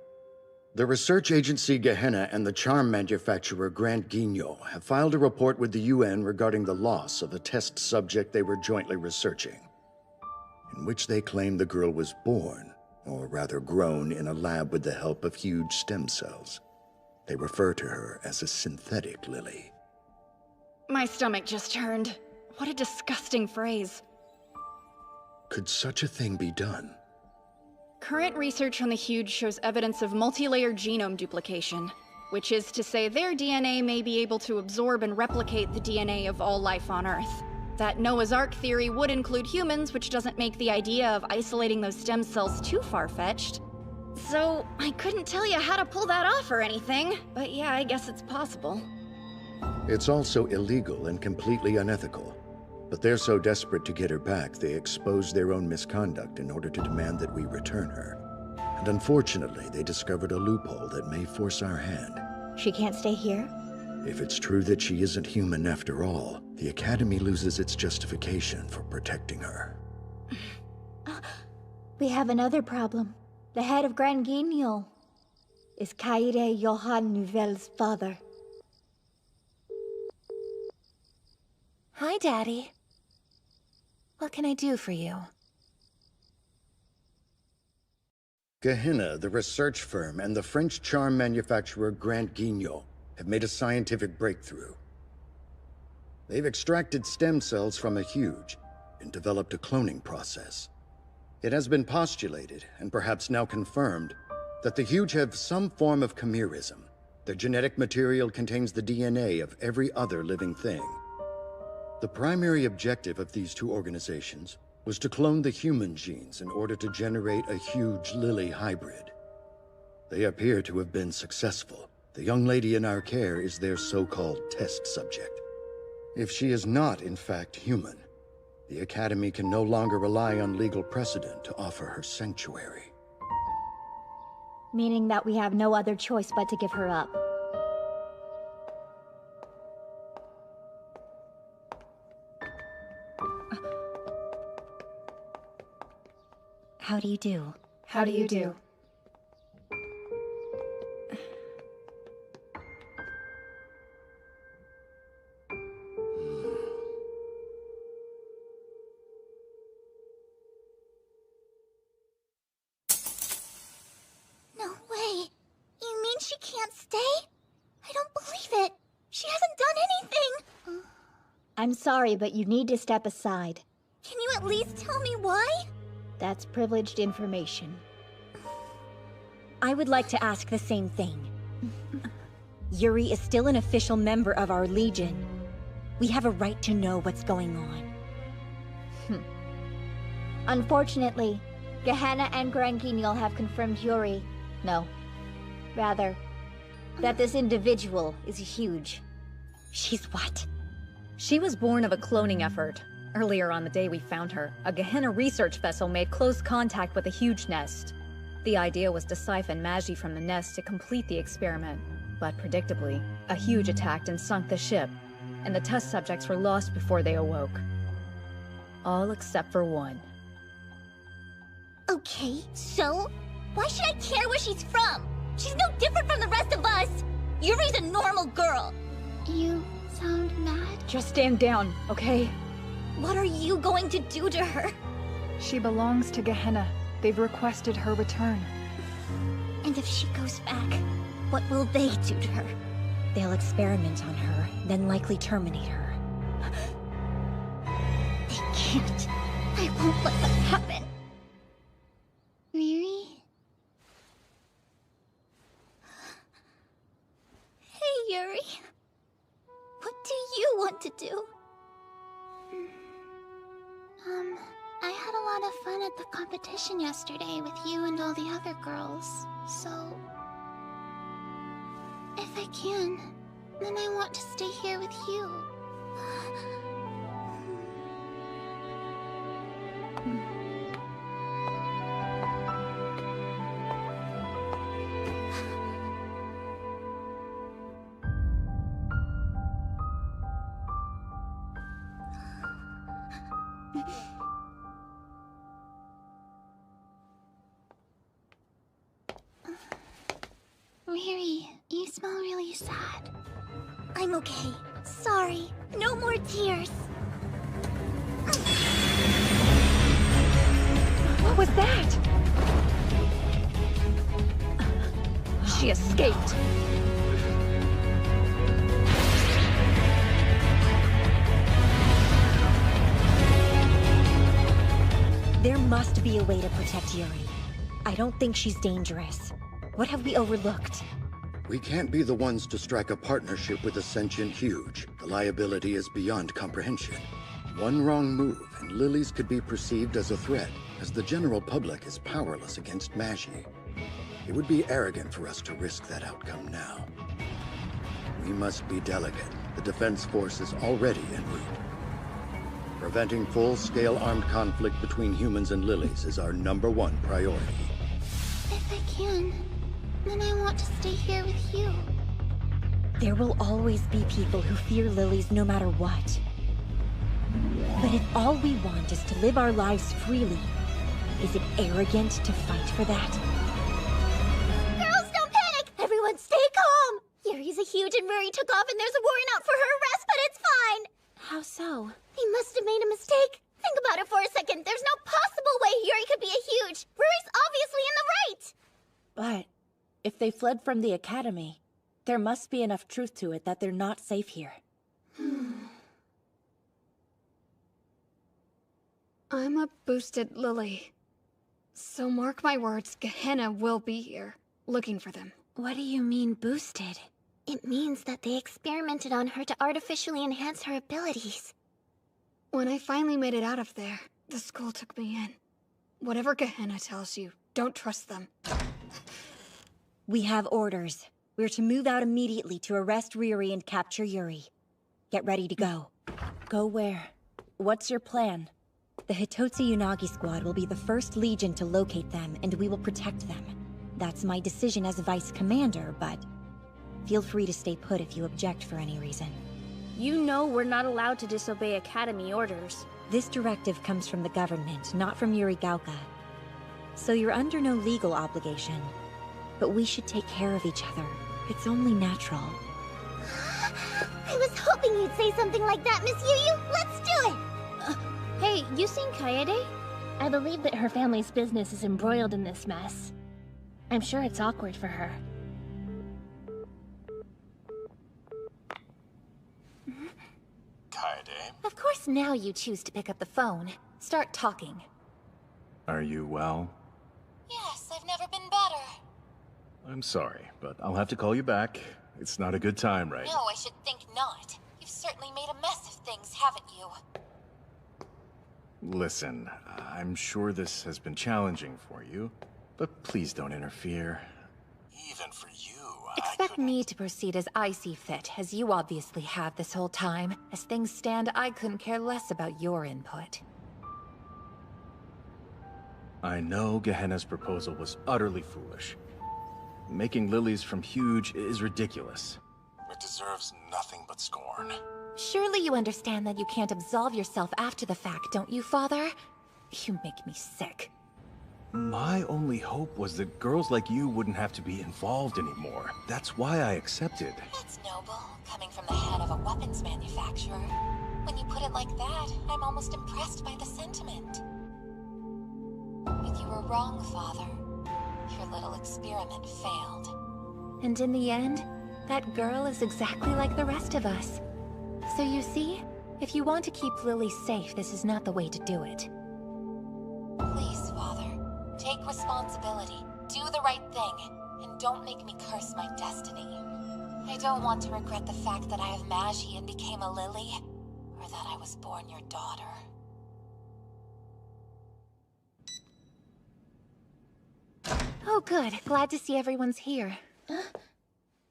The research agency Gehenna and the charm manufacturer Grand Guignol have filed a report with the UN regarding the loss of a test subject they were jointly researching, in which they claim the girl was born, or rather grown, in a lab with the help of huge stem cells. They refer to her as a synthetic lily. My stomach just turned. What a disgusting phrase. Could such a thing be done? Current research on the Huge shows evidence of multi-layered genome duplication, which is to say their DNA may be able to absorb and replicate the DNA of all life on Earth. That Noah's Ark theory would include humans, which doesn't make the idea of isolating those stem cells too far-fetched. So, I couldn't tell you how to pull that off or anything, but yeah, I guess it's possible. It's also illegal and completely unethical. But they're so desperate to get her back, they expose their own misconduct in order to demand that we return her. And unfortunately, they discovered a loophole that may force our hand. She can't stay here? If it's true that she isn't human after all, the Academy loses its justification for protecting her. We have another problem. The head of Grand Guignol is Kaede Johann Nouvel's father. Hi, Daddy. What can I do for you? Gehenna, the research firm, and the French charm manufacturer Grand Guignol have made a scientific breakthrough. They've extracted stem cells from a Huge and developed a cloning process. It has been postulated, and perhaps now confirmed, that the Huge have some form of chimerism. Their genetic material contains the DNA of every other living thing. The primary objective of these two organizations was to clone the human genes in order to generate a huge Lily hybrid. They appear to have been successful. The young lady in our care is their so-called test subject. If she is not, in fact, human, the Academy can no longer rely on legal precedent to offer her sanctuary. Meaning that we have no other choice but to give her up. How do you do? How do you do? I'm sorry, but you need to step aside. Can you at least tell me why? That's privileged information. I would like to ask the same thing. Yuri is still an official member of our Legion. We have a right to know what's going on. Unfortunately, Gehenna and Granguignol have confirmed Yuri. No. Rather, that this individual is huge. She's what? She was born of a cloning effort. Earlier on the day we found her, a Gehenna research vessel made close contact with a huge nest. The idea was to siphon Magi from the nest to complete the experiment. But predictably, a huge attacked and sunk the ship, and the test subjects were lost before they awoke. All except for one. Okay, so? Why should I care where she's from? She's no different from the rest of us! Yuri's a normal girl! You sound mad? Just stand down, okay? What are you going to do to her? She belongs to Gehenna. They've requested her return. And if she goes back, what will they do to her? They'll experiment on her, then likely terminate her. They can't. I won't let that happen. Riri? Hey, Yuri. What do you want to do? I had a lot of fun at the competition yesterday with you and all the other girls, so... if I can, then I want to stay here with you. Riri, you smell really sad. I'm okay. Sorry. No more tears. What was that? She escaped. There must be a way to protect Yuri. I don't think she's dangerous. What have we overlooked? We can't be the ones to strike a partnership with a sentient huge. The liability is beyond comprehension. One wrong move, and Lilies could be perceived as a threat, as the general public is powerless against Magi. It would be arrogant for us to risk that outcome now. We must be delicate. The defense force is already en route. Preventing full-scale armed conflict between humans and Lilies is our #1 priority. If I can, then I want to stay here with you. There will always be people who fear Lilies no matter what. But if all we want is to live our lives freely, is it arrogant to fight for that? Girls, don't panic! Everyone stay calm! Yuri's a huge and Ruri took off and there's a warrant out for her arrest, but it's fine! How so? He must have made a mistake. Think about it for a second. There's no possible way Yuri could be a huge. Ruri's obviously in the right! But if they fled from the academy, there must be enough truth to it that they're not safe here. I'm a boosted Lily. So mark my words, Gehenna will be here, looking for them. What do you mean, boosted? It means that they experimented on her to artificially enhance her abilities. When I finally made it out of there, the school took me in. Whatever Gehenna tells you, don't trust them. We have orders. We're to move out immediately to arrest Riri and capture Yuri. Get ready to go. Go where? What's your plan? The Hitotsu Unagi squad will be the first Legion to locate them, and we will protect them. That's my decision as Vice Commander, but feel free to stay put if you object for any reason. You know we're not allowed to disobey Academy orders. This directive comes from the government, not from Yuri Gauka. So you're under no legal obligation. But we should take care of each other. It's only natural. I was hoping you'd say something like that, Miss Yu. Let's do it! Hey, you seen Kaede? I believe that her family's business is embroiled in this mess. I'm sure it's awkward for her. Kaede? course now you choose to pick up the phone. Start talking. Are you well? Yes, I've never been better. I'm sorry, but I'll have to call you back. It's not a good time right now. No, I should think not. You've certainly made a mess of things, haven't you? Listen, I'm sure this has been challenging for you, but please don't interfere. Even for you, Expect me to proceed as I see fit, as you obviously have this whole time. As things stand, I couldn't care less about your input. I know Gehenna's proposal was utterly foolish. Making lilies from huge is ridiculous. It deserves nothing but scorn. Surely you understand that you can't absolve yourself after the fact, don't you, Father? You make me sick. My only hope was that girls like you wouldn't have to be involved anymore. That's why I accepted. That's noble, coming from the head of a weapons manufacturer. When you put it like that, I'm almost impressed by the sentiment. But you were wrong, Father. Your little experiment failed. And in the end, that girl is exactly like the rest of us. So you see, if you want to keep Lily safe, this is not the way to do it. Please, Father, take responsibility, do the right thing, and don't make me curse my destiny. I don't want to regret the fact that I have Magi and became a Lily, or that I was born your daughter. Oh, good. Glad to see everyone's here.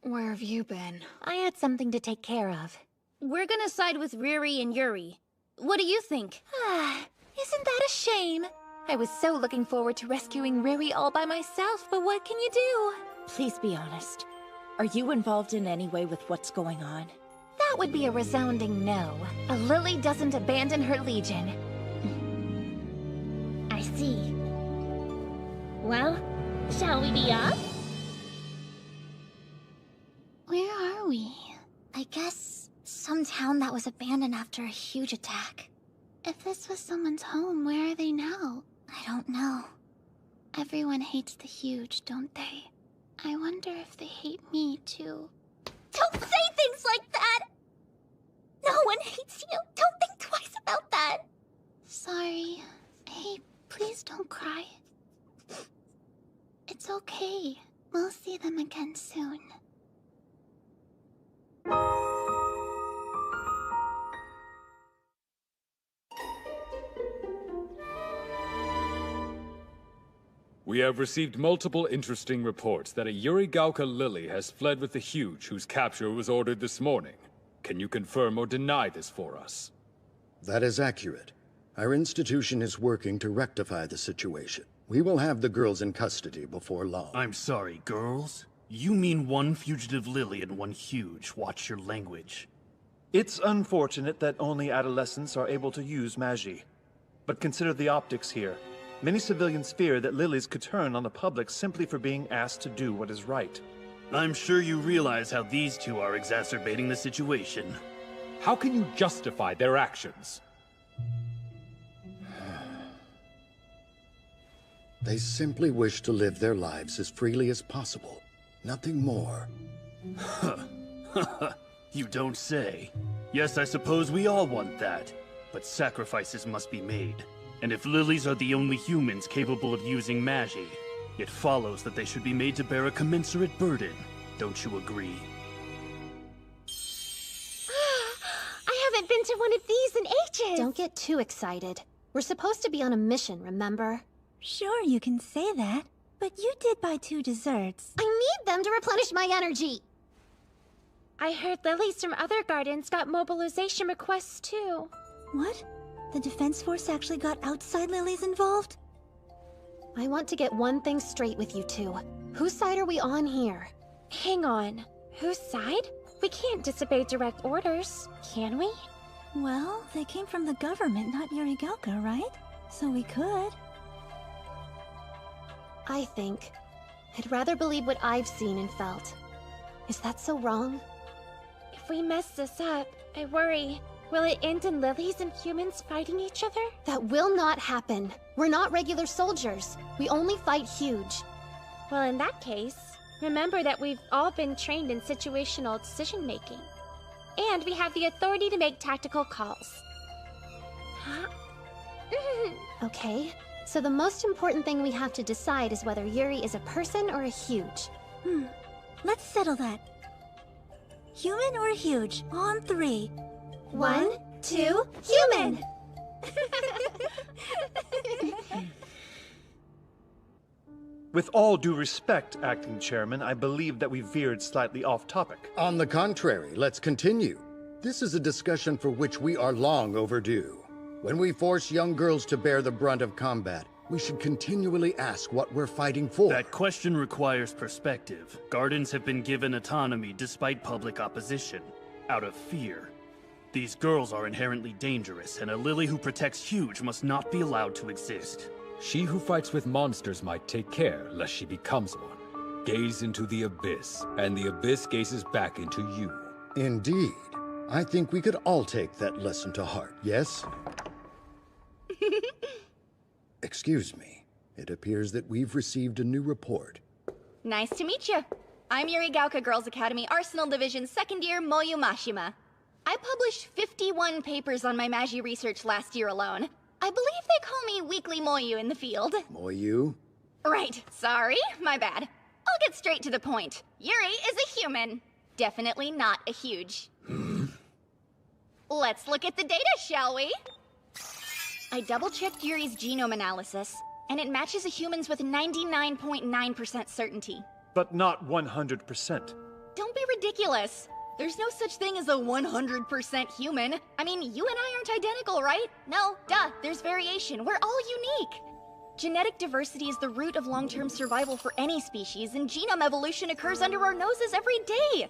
Where have you been? I had something to take care of. We're gonna side with Riri and Yuri. What do you think? Isn't that a shame? I was so looking forward to rescuing Riri all by myself, but what can you do? Please be honest. Are you involved in any way with what's going on? That would be a resounding no. A Lily doesn't abandon her legion. I see. Well, shall we be off? Where are we? I guess some town that was abandoned after a huge attack. If this was someone's home, where are they now? I don't know. Everyone hates the huge, don't they? I wonder if they hate me too. Don't say things like that! No one hates you. Don't think twice about that. Sorry. Hey, please don't cry. It's okay. We'll see them again soon. We have received multiple interesting reports that a Yurigauka Lily has fled with the Huge, whose capture was ordered this morning. Can you confirm or deny this for us? That is accurate. Our institution is working to rectify the situation. We will have the girls in custody before long. I'm sorry, girls? You mean one fugitive Lily and one Huge. Watch your language. It's unfortunate that only adolescents are able to use Magi. But consider the optics here. Many civilians fear that Lilies could turn on the public simply for being asked to do what is right. I'm sure you realize how these two are exacerbating the situation. How can you justify their actions? They simply wish to live their lives as freely as possible. Nothing more. You don't say. Yes, I suppose we all want that. But sacrifices must be made. And if lilies are the only humans capable of using Magi, it follows that they should be made to bear a commensurate burden. Don't you agree? I haven't been to one of these in ages! Don't get too excited. We're supposed to be on a mission, remember? Sure, you can say that, but you did buy 2 desserts. I need them to replenish my energy! I heard lilies from other gardens got mobilization requests too. What? The Defense Force actually got outside lilies involved? I want to get one thing straight with you two. Whose side are we on here? Hang on. Whose side? We can't disobey direct orders, can we? Well, they came from the government, not Yurigauka, right? So we could. I think I'd rather believe what I've seen and felt. Is that so wrong? If we mess this up, I worry. Will it end in lilies and humans fighting each other? That will not happen. We're not regular soldiers. We only fight huge. Well, in that case, remember that we've all been trained in situational decision-making. And we have the authority to make tactical calls. Okay, so the most important thing we have to decide is whether Yuri is a person or a huge. Let's settle that. Human or huge? On 3. 1, 2, human! With all due respect, Acting Chairman, I believe that we veered slightly off topic. On the contrary, let's continue. This is a discussion for which we are long overdue. When we force young girls to bear the brunt of combat, we should continually ask what we're fighting for. That question requires perspective. Gardens have been given autonomy despite public opposition, out of fear. These girls are inherently dangerous, and a Lily who protects Huge must not be allowed to exist. She who fights with monsters might take care lest she becomes one. Gaze into the abyss, and the abyss gazes back into you. Indeed. I think we could all take that lesson to heart, yes? Excuse me. It appears that we've received a new report. Nice to meet you. I'm Yurigaoka Girls Academy Arsenal Division 2nd year Moyu Mashima. I published 51 papers on my Magi research last year alone. I believe they call me Weekly Moyu in the field. Moyu? Right, sorry, my bad. I'll get straight to the point. Yuri is a human. Definitely not a huge. Let's look at the data, shall we? I double-checked Yuri's genome analysis, and it matches a human's with 99.9% certainty. But not 100%. Don't be ridiculous. There's no such thing as a 100% human. I mean, you and I aren't identical, right? No, duh, there's variation. We're all unique. Genetic diversity is the root of long-term survival for any species, and genome evolution occurs under our noses every day.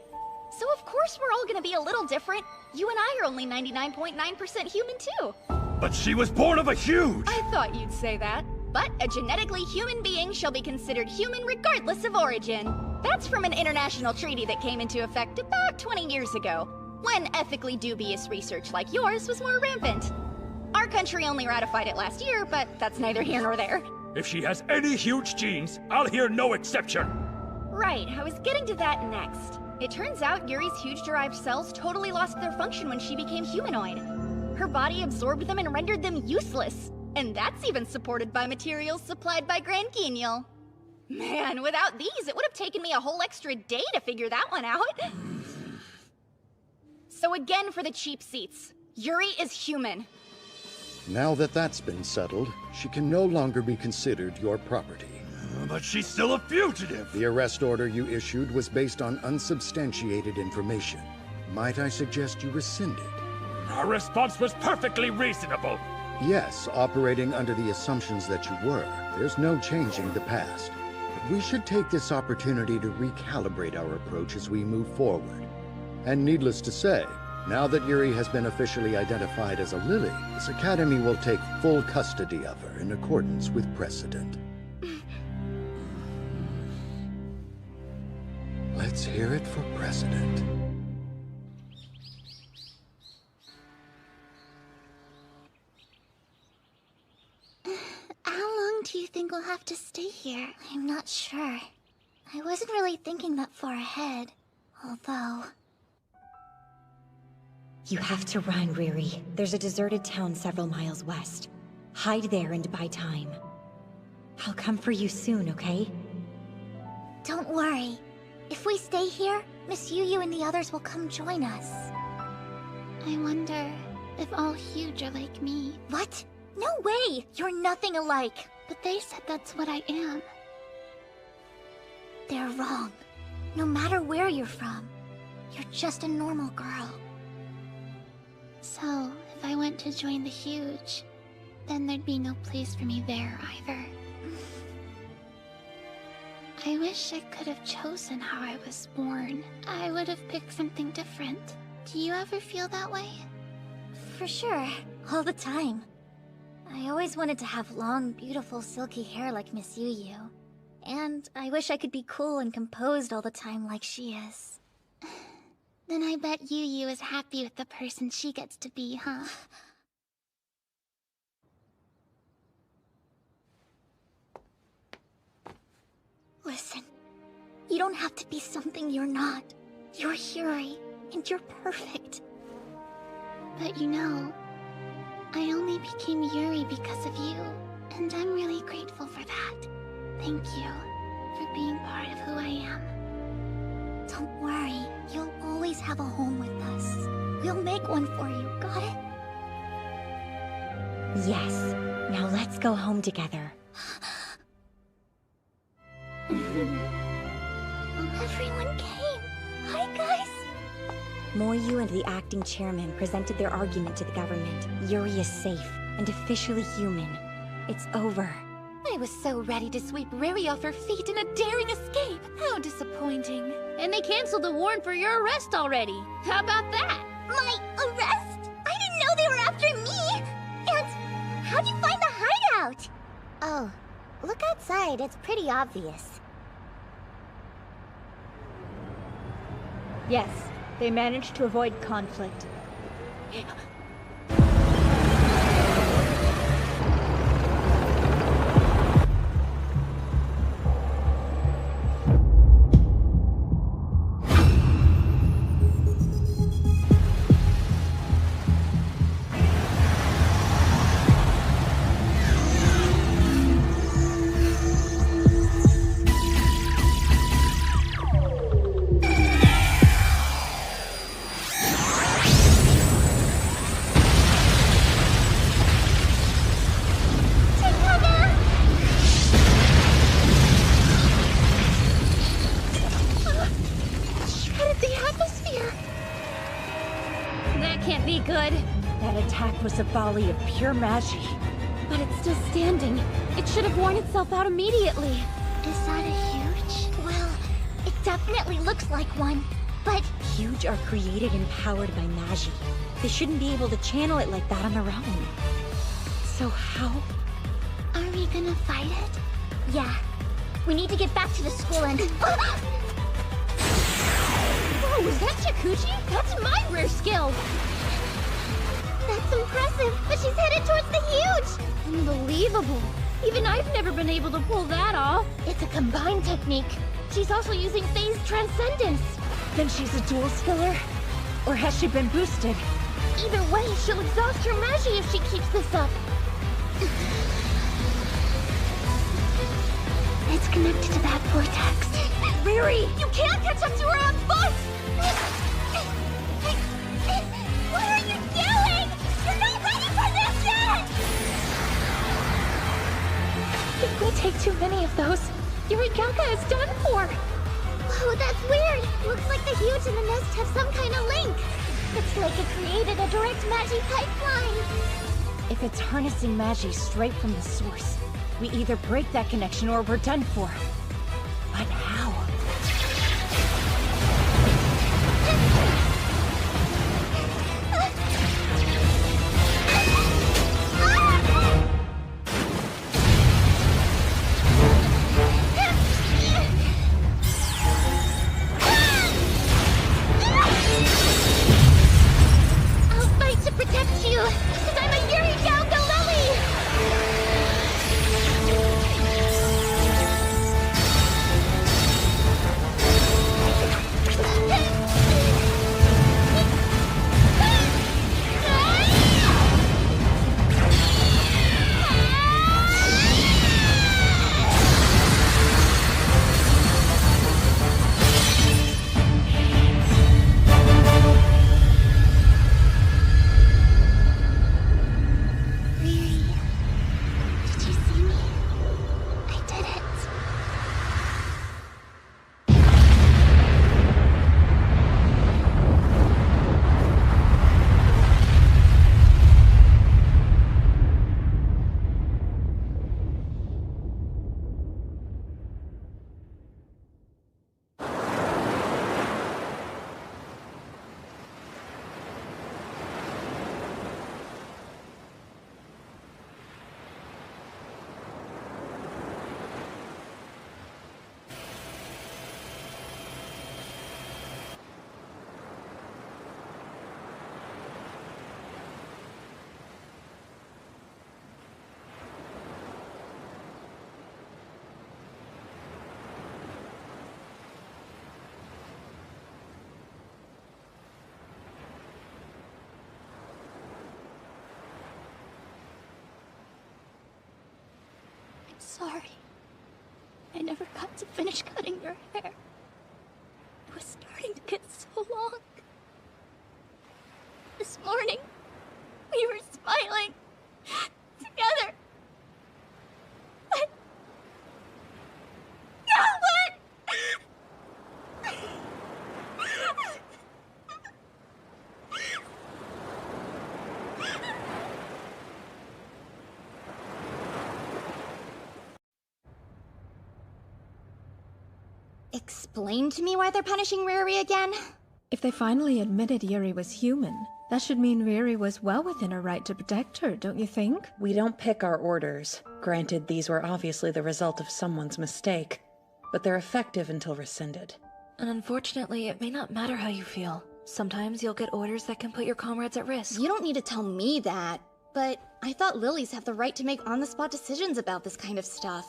So of course we're all gonna be a little different. You and I are only 99.9% human too. But she was born of a huge! I thought you'd say that. But a genetically human being shall be considered human regardless of origin. That's from an international treaty that came into effect about 20 years ago, when ethically dubious research like yours was more rampant. Our country only ratified it last year, but that's neither here nor there. If she has any huge genes, I'll hear no exception. Right, I was getting to that next. It turns out Yuri's huge-derived cells totally lost their function when she became humanoid. Her body absorbed them and rendered them useless. And that's even supported by materials supplied by Grand Guignol. Man, without these, it would have taken me a whole extra day to figure that one out. So again for the cheap seats. Yuri is human. Now that that's been settled, she can no longer be considered your property. But she's still a fugitive! The arrest order you issued was based on unsubstantiated information. Might I suggest you rescind it? Our response was perfectly reasonable. Yes, operating under the assumptions that you were. There's no changing the past. But we should take this opportunity to recalibrate our approach as we move forward. And needless to say, now that Yuri has been officially identified as a Lily, this academy will take full custody of her in accordance with precedent. Let's hear it for precedent. How long do you think we'll have to stay here? I'm not sure. I wasn't really thinking that far ahead, although... You have to run, Riri. There's a deserted town several miles west. Hide there and buy time. I'll come for you soon, okay? Don't worry. If we stay here, Miss Yu and the others will come join us. I wonder if all huge are like me. What? No way! You're nothing alike! But they said that's what I am. They're wrong. No matter where you're from, you're just a normal girl. So, if I went to join the huge, then there'd be no place for me there either. I wish I could have chosen how I was born. I would have picked something different. Do you ever feel that way? For sure. All the time. I always wanted to have long, beautiful, silky hair like Miss Yu. And I wish I could be cool and composed all the time like she is. Then I bet Yu is happy with the person she gets to be, huh? Listen, you don't have to be something you're not. You're Yuri, and you're perfect. But you know, I only became Yuri because of you, and I'm really grateful for that. Thank you for being part of who I am. Don't worry, you'll always have a home with us. We'll make one for you, got it? Yes. Now let's go home together. Everyone came. Hi, guys. Moryu and the acting chairman presented their argument to the government. Yuri is safe and officially human. It's over. I was so ready to sweep Riri off her feet in a daring escape. How disappointing. And they canceled the warrant for your arrest already. How about that? My arrest? I didn't know they were after me! And how'd you find the hideout? Oh, look outside. It's pretty obvious. Yes, they managed to avoid conflict. Was a volley of pure magic. But it's still standing. It should have worn itself out immediately. Is that a huge? Well, it definitely looks like one, but... Huge are created and powered by Magi. They shouldn't be able to channel it like that on their own. So how? Are we gonna fight it? Yeah. We need to get back to the school and... Whoa, is that Shakuchi? That's my rare skill! That's impressive, but she's headed towards the huge! Unbelievable! Even I've never been able to pull that off. It's a combined technique. She's also using phase transcendence. Then she's a dual skiller? Or has she been boosted? Either way, she'll exhaust her Magi if she keeps this up. It's connected to that vortex. Riri, you can't catch up to her on foot! What are you doing? You're not ready for this yet! If we take too many of those, Yurigaka is done for! Whoa, that's weird! Looks like the huge and the nest have some kind of link! It's like it created a direct Magi pipeline! If it's harnessing Magi straight from the source, we either break that connection or we're done for. But how? I'll fight to protect you, because I'm a Yurigaka Lily! sorry. I never got to finish cutting your hair. It was starting to get so long. This morning, we were smiling together. But now what? Explain to me why they're punishing Riri again? If they finally admitted Yuri was human, that should mean Riri was well within her right to protect her, don't you think? We don't pick our orders. Granted, these were obviously the result of someone's mistake, but they're effective until rescinded. And unfortunately, it may not matter how you feel. Sometimes you'll get orders that can put your comrades at risk. You don't need to tell me that, but I thought lilies have the right to make on-the-spot decisions about this kind of stuff.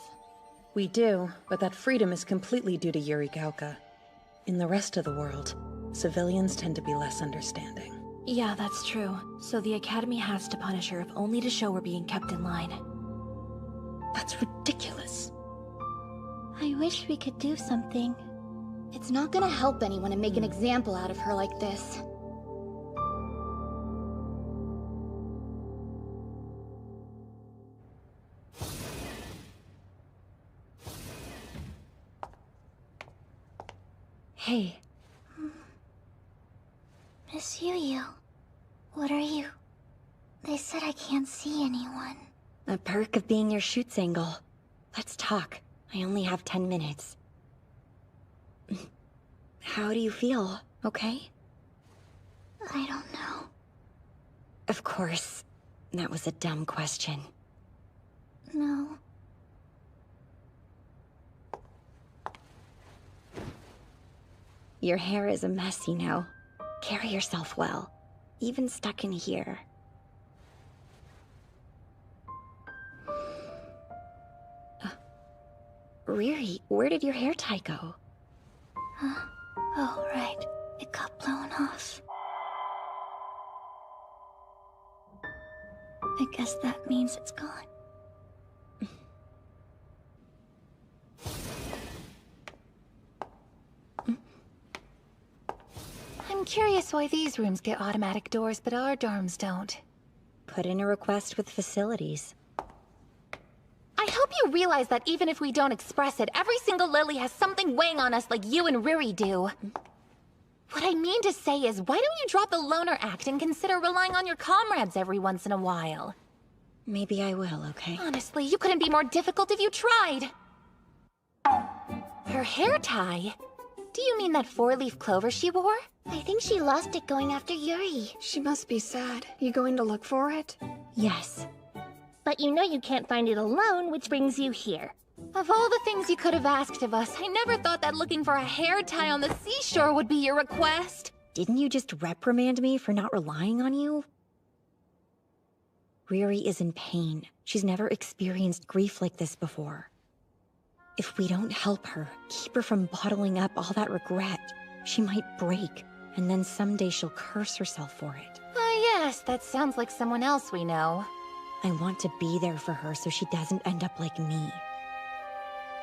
We do, but that freedom is completely due to Yuri Gauka. In the rest of the world, civilians tend to be less understanding. Yeah, that's true. So the Academy has to punish her if only to show we're being kept in line. That's ridiculous. I wish we could do something. It's not gonna help anyone and make an example out of her like this. Hey. Miss Yu-Yu, what are you? They said I can't see anyone. A perk of being your shoot's angle. Let's talk. I only have 10 minutes. How do you feel? Okay? I don't know. Of course. That was a dumb question. No. Your hair is a mess, you know. Carry yourself well. Even stuck in here. Riri, where did your hair tie go? Oh, right. It got blown off. I guess that means it's gone. I'm curious why these rooms get automatic doors, but our dorms don't. Put in a request with facilities. I hope you realize that even if we don't express it, every single Lily has something weighing on us like you and Riri do. What I mean to say is, why don't you drop the loner act and consider relying on your comrades every once in a while? Maybe I will, okay? Honestly, you couldn't be more difficult if you tried. Her hair tie? Do you mean that four-leaf clover she wore? I think she lost it going after Yuri. She must be sad. You going to look for it? Yes. But you know you can't find it alone, which brings you here. Of all the things you could have asked of us, I never thought that looking for a hair tie on the seashore would be your request. Didn't you just reprimand me for not relying on you? Riri is in pain. She's never experienced grief like this before. If we don't help her, keep her from bottling up all that regret, she might break, and then someday she'll curse herself for it. Yes, that sounds like someone else we know. I want to be there for her so she doesn't end up like me.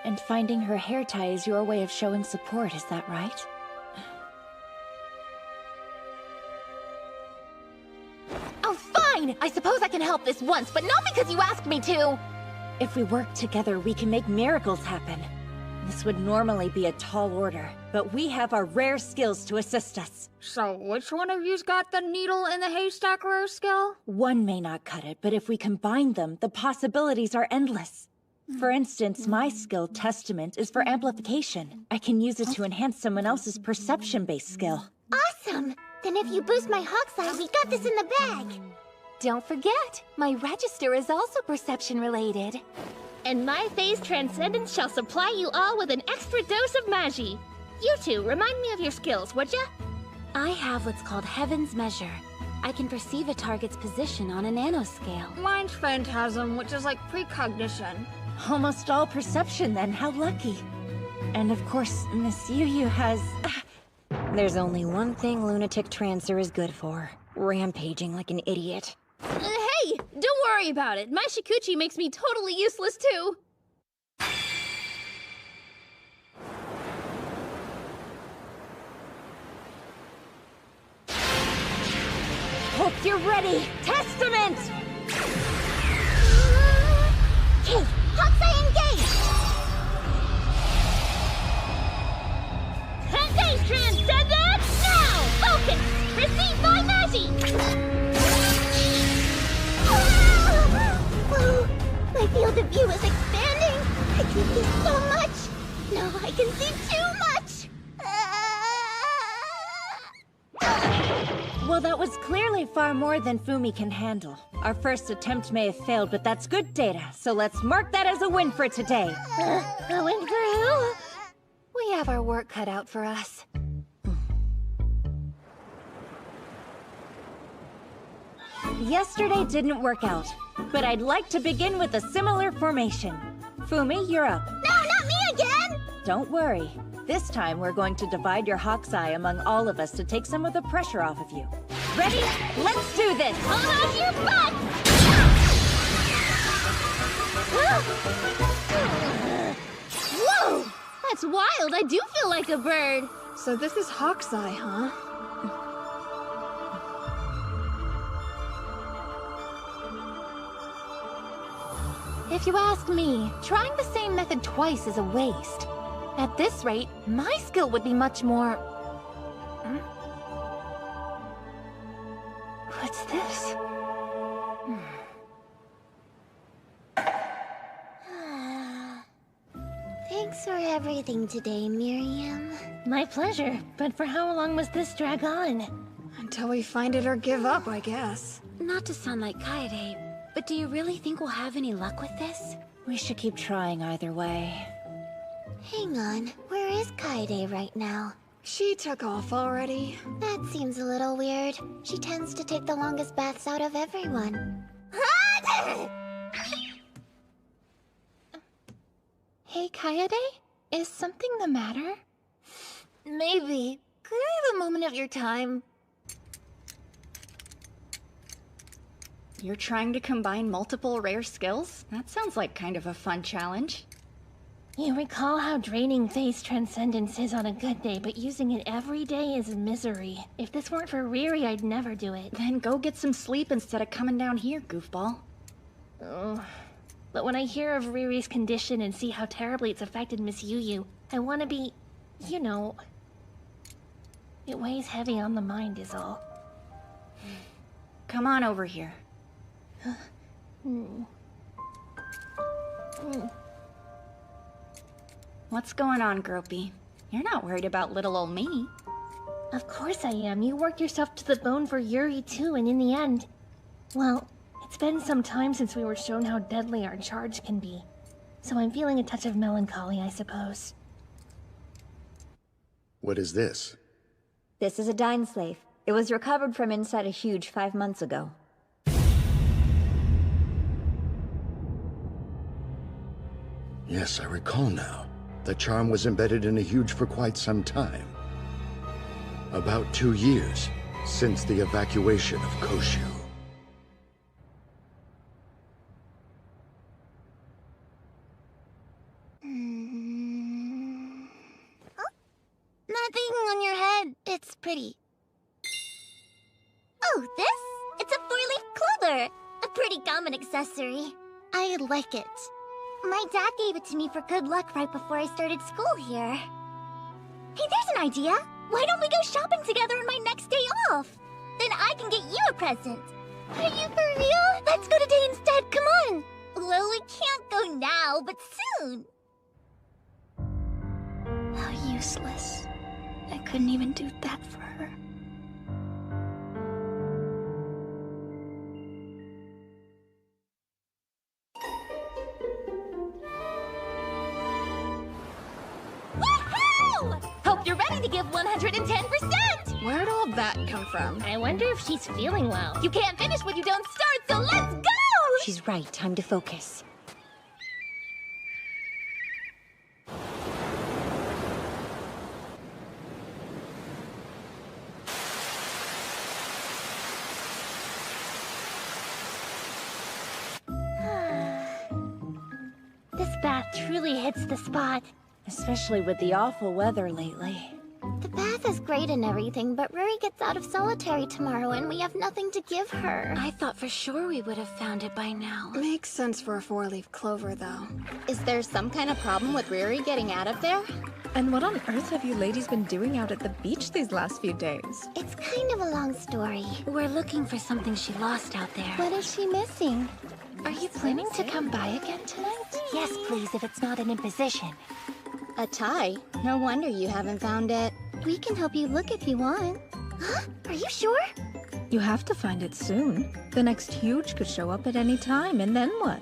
And finding her hair tie is your way of showing support, is that right? Oh, fine! I suppose I can help this once, but not because you asked me to! If we work together, we can make miracles happen. This would normally be a tall order, but we have our rare skills to assist us. So which one of you's got the needle in the haystack rare skill? One may not cut it, but if we combine them, the possibilities are endless. For instance, my skill, Testament, is for amplification. I can use it to enhance someone else's perception-based skill. Awesome! Then if you boost my hawk's eye, we got this in the bag! Don't forget, my register is also perception-related. And my phase transcendence shall supply you all with an extra dose of magi. You two, remind me of your skills, would ya? I have what's called Heaven's Measure. I can perceive a target's position on a nanoscale. Mine's Phantasm, which is like precognition. Almost all perception then, how lucky. And of course, Miss Yu-Yu has... There's only one thing Lunatic Trancer is good for. Rampaging like an idiot. Hey! Don't worry about it. My Shikuchi makes me totally useless too. If you're ready, Testament! Okay, Hokusai engage! Hensei Transcendent! Now! Focus! Receive my Magi! Whoa! My field of view is expanding! I can see so much! Now I can see too much! Well, that was clearly far more than Fumi can handle. Our first attempt may have failed, but that's good data, so let's mark that as a win for today. A win for who? We have our work cut out for us. Yesterday didn't work out, but I'd like to begin with a similar formation. Fumi, you're up. No, not me again! Don't worry. This time we're going to divide your Hokusai among all of us to take some of the pressure off of you. Ready? Let's do this! Hold on to your butt! Whoa! That's wild. I do feel like a bird. So this is Hokusai, huh? If you ask me, trying the same method twice is a waste. At this rate, my skill would be much more... What's this? Thanks for everything today, Miriam. My pleasure, but for how long must this drag on? Until we find it or give up, I guess. Not to sound like Kaede, but do you really think we'll have any luck with this? We should keep trying either way. Hang on, where is Kaede right now? She took off already. That seems a little weird. She tends to take the longest baths out of everyone. Hey, Kaede? Is something the matter? Maybe. Could I have a moment of your time? You're trying to combine multiple rare skills? That sounds like kind of a fun challenge. You recall how draining Phase Transcendence is on a good day, but using it every day is misery. If this weren't for Riri, I'd never do it. Then go get some sleep instead of coming down here, goofball. Oh. But when I hear of Riri's condition and see how terribly it's affected Miss Yu, I want to be, you know... It weighs heavy on the mind is all. Come on over here. What's going on, Gropey? You're not worried about little old me. Of course I am. You worked yourself to the bone for Yuri too, and in the end... Well, it's been some time since we were shown how deadly our charge can be. So I'm feeling a touch of melancholy, I suppose. What is this? This is a Dine Slave. It was recovered from inside a huge 5 months ago. Yes, I recall now. The charm was embedded in a huge for quite some time. About 2 years since the evacuation of Koshu. Nothing on your head. It's pretty. Oh, this? It's a 4-leaf clover. A pretty common accessory. I like it. My dad gave it to me for good luck right before I started school here. Hey, there's an idea. Why don't we go shopping together on my next day off? Then I can get you a present. Are you for real? Let's go today instead. Come on. Well, we can't go now, but soon. How useless. I couldn't even do that for her. Woohoo! Hope you're ready to give 110%! Where'd all that come from? I wonder if she's feeling well. You can't finish what you don't start, so let's go! She's right. Time to focus. This bath truly hits the spot. Especially with the awful weather lately. The bath is great and everything, but Ruri gets out of solitary tomorrow and we have nothing to give her. I thought for sure we would have found it by now. Makes sense for a four-leaf clover, though. Is there some kind of problem with Riri getting out of there? And what on earth have you ladies been doing out at the beach these last few days? It's kind of a long story. We're looking for something she lost out there. What is she missing? Are you planning to come by again tonight? Yes, please, if it's not an imposition. A tie? No wonder you haven't found it. We can help you look if you want. Huh? Are you sure? You have to find it soon. The next huge could show up at any time, and then what?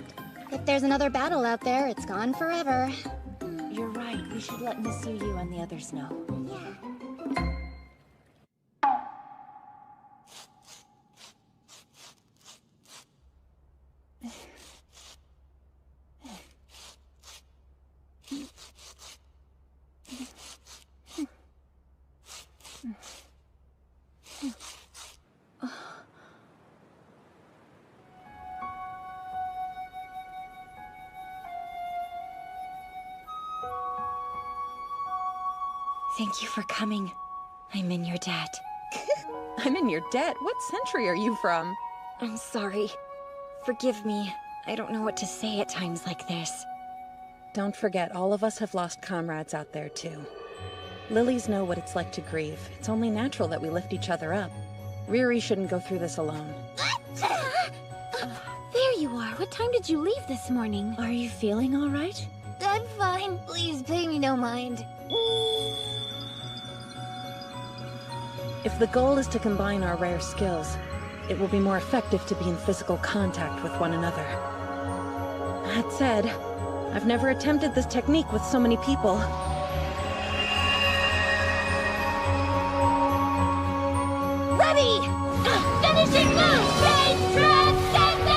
If there's another battle out there, it's gone forever. You're right. We should let Miss Yu and the others know. Thank you for coming. I'm in your debt. I'm in your debt? What century are you from? I'm sorry. Forgive me. I don't know what to say at times like this. Don't forget, all of us have lost comrades out there, too. Lilies know what it's like to grieve. It's only natural that we lift each other up. Riri shouldn't go through this alone. There you are. What time did you leave this morning? Are you feeling all right? I'm fine. Please pay me no mind. If the goal is to combine our rare skills, it will be more effective to be in physical contact with one another. That said, I've never attempted this technique with so many people. Ready! Finishing move! Phase transcendence!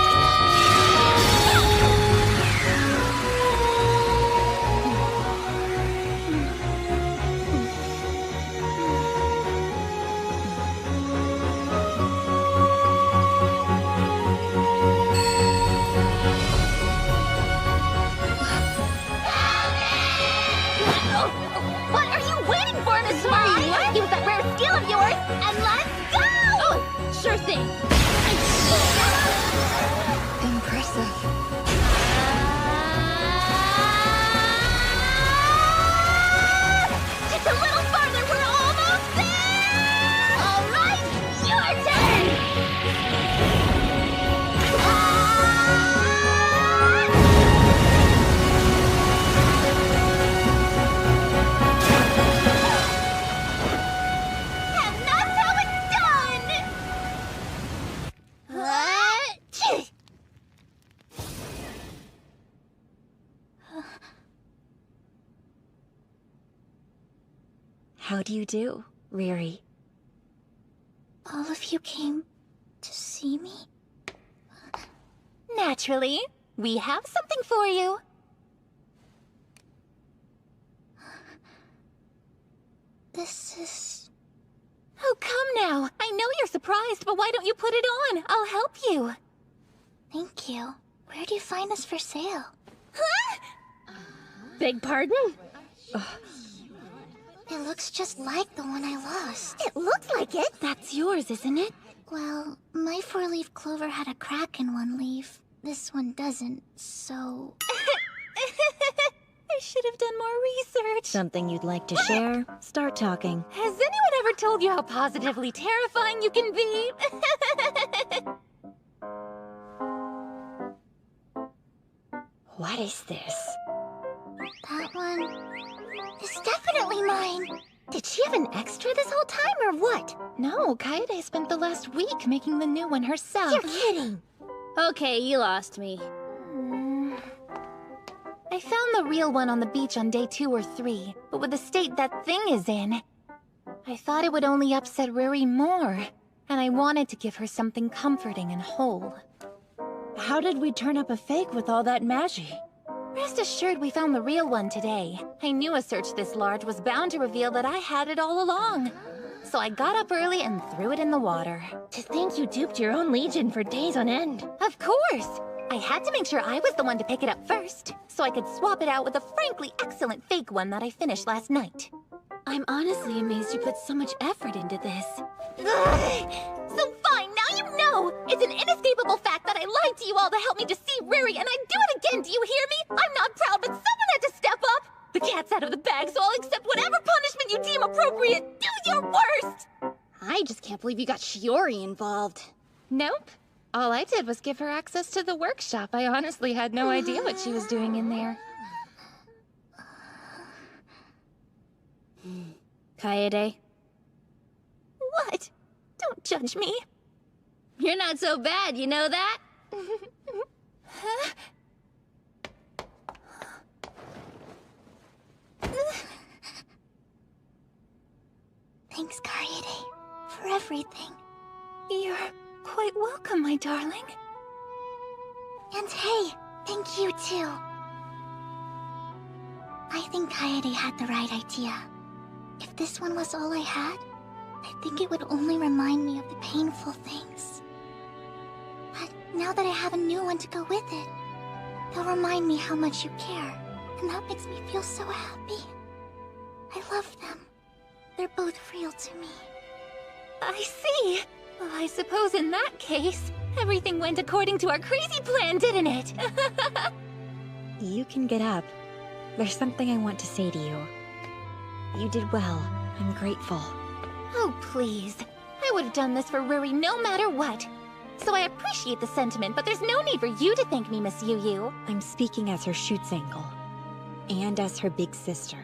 What are you waiting for, Miss Murray? Use that rare skill of yours, and let's go! Oh, sure thing. Impressive. Just a little farther, we're almost there! All right, your turn! And that's how it's done! How do you do, Riri? All of you came to see me? Naturally. We have something for you. This is... Oh, come now. I know you're surprised, but why don't you put it on? I'll help you. Thank you. Where do you find this for sale? Beg pardon? It looks just like the one I lost. It looks like it. That's yours, isn't it? Well, my four-leaf clover had a crack in one leaf. This one doesn't, so... I should have done more research. Something you'd like to share? Start talking. Has anyone ever told you how positively terrifying you can be? What is this? That one is definitely mine. Did she have an extra this whole time, or what? No, Kaede spent the last week making the new one herself. You're kidding. Okay, you lost me. I found the real one on the beach on day 2 or 3, but with the state that thing is in, I thought it would only upset Riri more, and I wanted to give her something comforting and whole. How did we turn up a fake with all that magi? Rest assured we found the real one today. I knew a search this large was bound to reveal that I had it all along. So I got up early and threw it in the water. To think you duped your own legion for days on end. Of course! I had to make sure I was the one to pick it up first, so I could swap it out with a frankly excellent fake one that I finished last night. I'm honestly amazed you put so much effort into this. So fine, now you know! It's an inescapable fact that I lied to you all to help me deceive Riri, and I'd do it again, do you hear me? I'm not proud, but someone had to step up! The cat's out of the bag, so I'll accept whatever punishment you deem appropriate! Do your worst! I just can't believe you got Shiori involved. Nope. All I did was give her access to the workshop. I honestly had no idea what she was doing in there. Kaede? What? Don't judge me. You're not so bad, you know that? Huh? Thanks, Kaede, for everything. You're quite welcome, my darling. And hey, thank you too. I think Kaede had the right idea. If this one was all I had, I think it would only remind me of the painful things. But now that I have a new one to go with it, they'll remind me how much you care, and that makes me feel so happy. I love them. They're both real to me. I see. Well, I suppose in that case, everything went according to our crazy plan, didn't it? You can get up. There's something I want to say to you. You did well. I'm grateful. Oh, please. I would have done this for Ruri no matter what. So I appreciate the sentiment, but there's no need for you to thank me, Miss Yu. I'm speaking as her Shoots-Ankle. And as her big sister.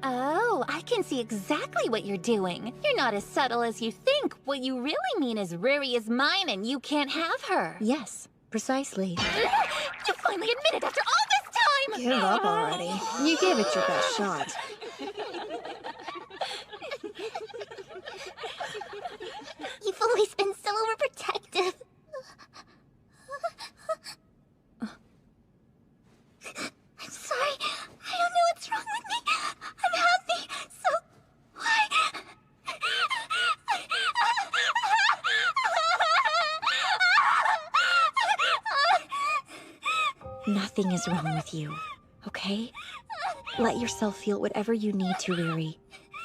Oh, I can see exactly what you're doing. You're not as subtle as you think. What you really mean is Ruri is mine and you can't have her. Yes, precisely. You finally admitted after all this time! Give up already. You gave it your best shot. You've always been so overprotective. I'm sorry. I don't know what's wrong with me. I'm happy. So, why? Nothing is wrong with you, okay? Let yourself feel whatever you need to, Riri.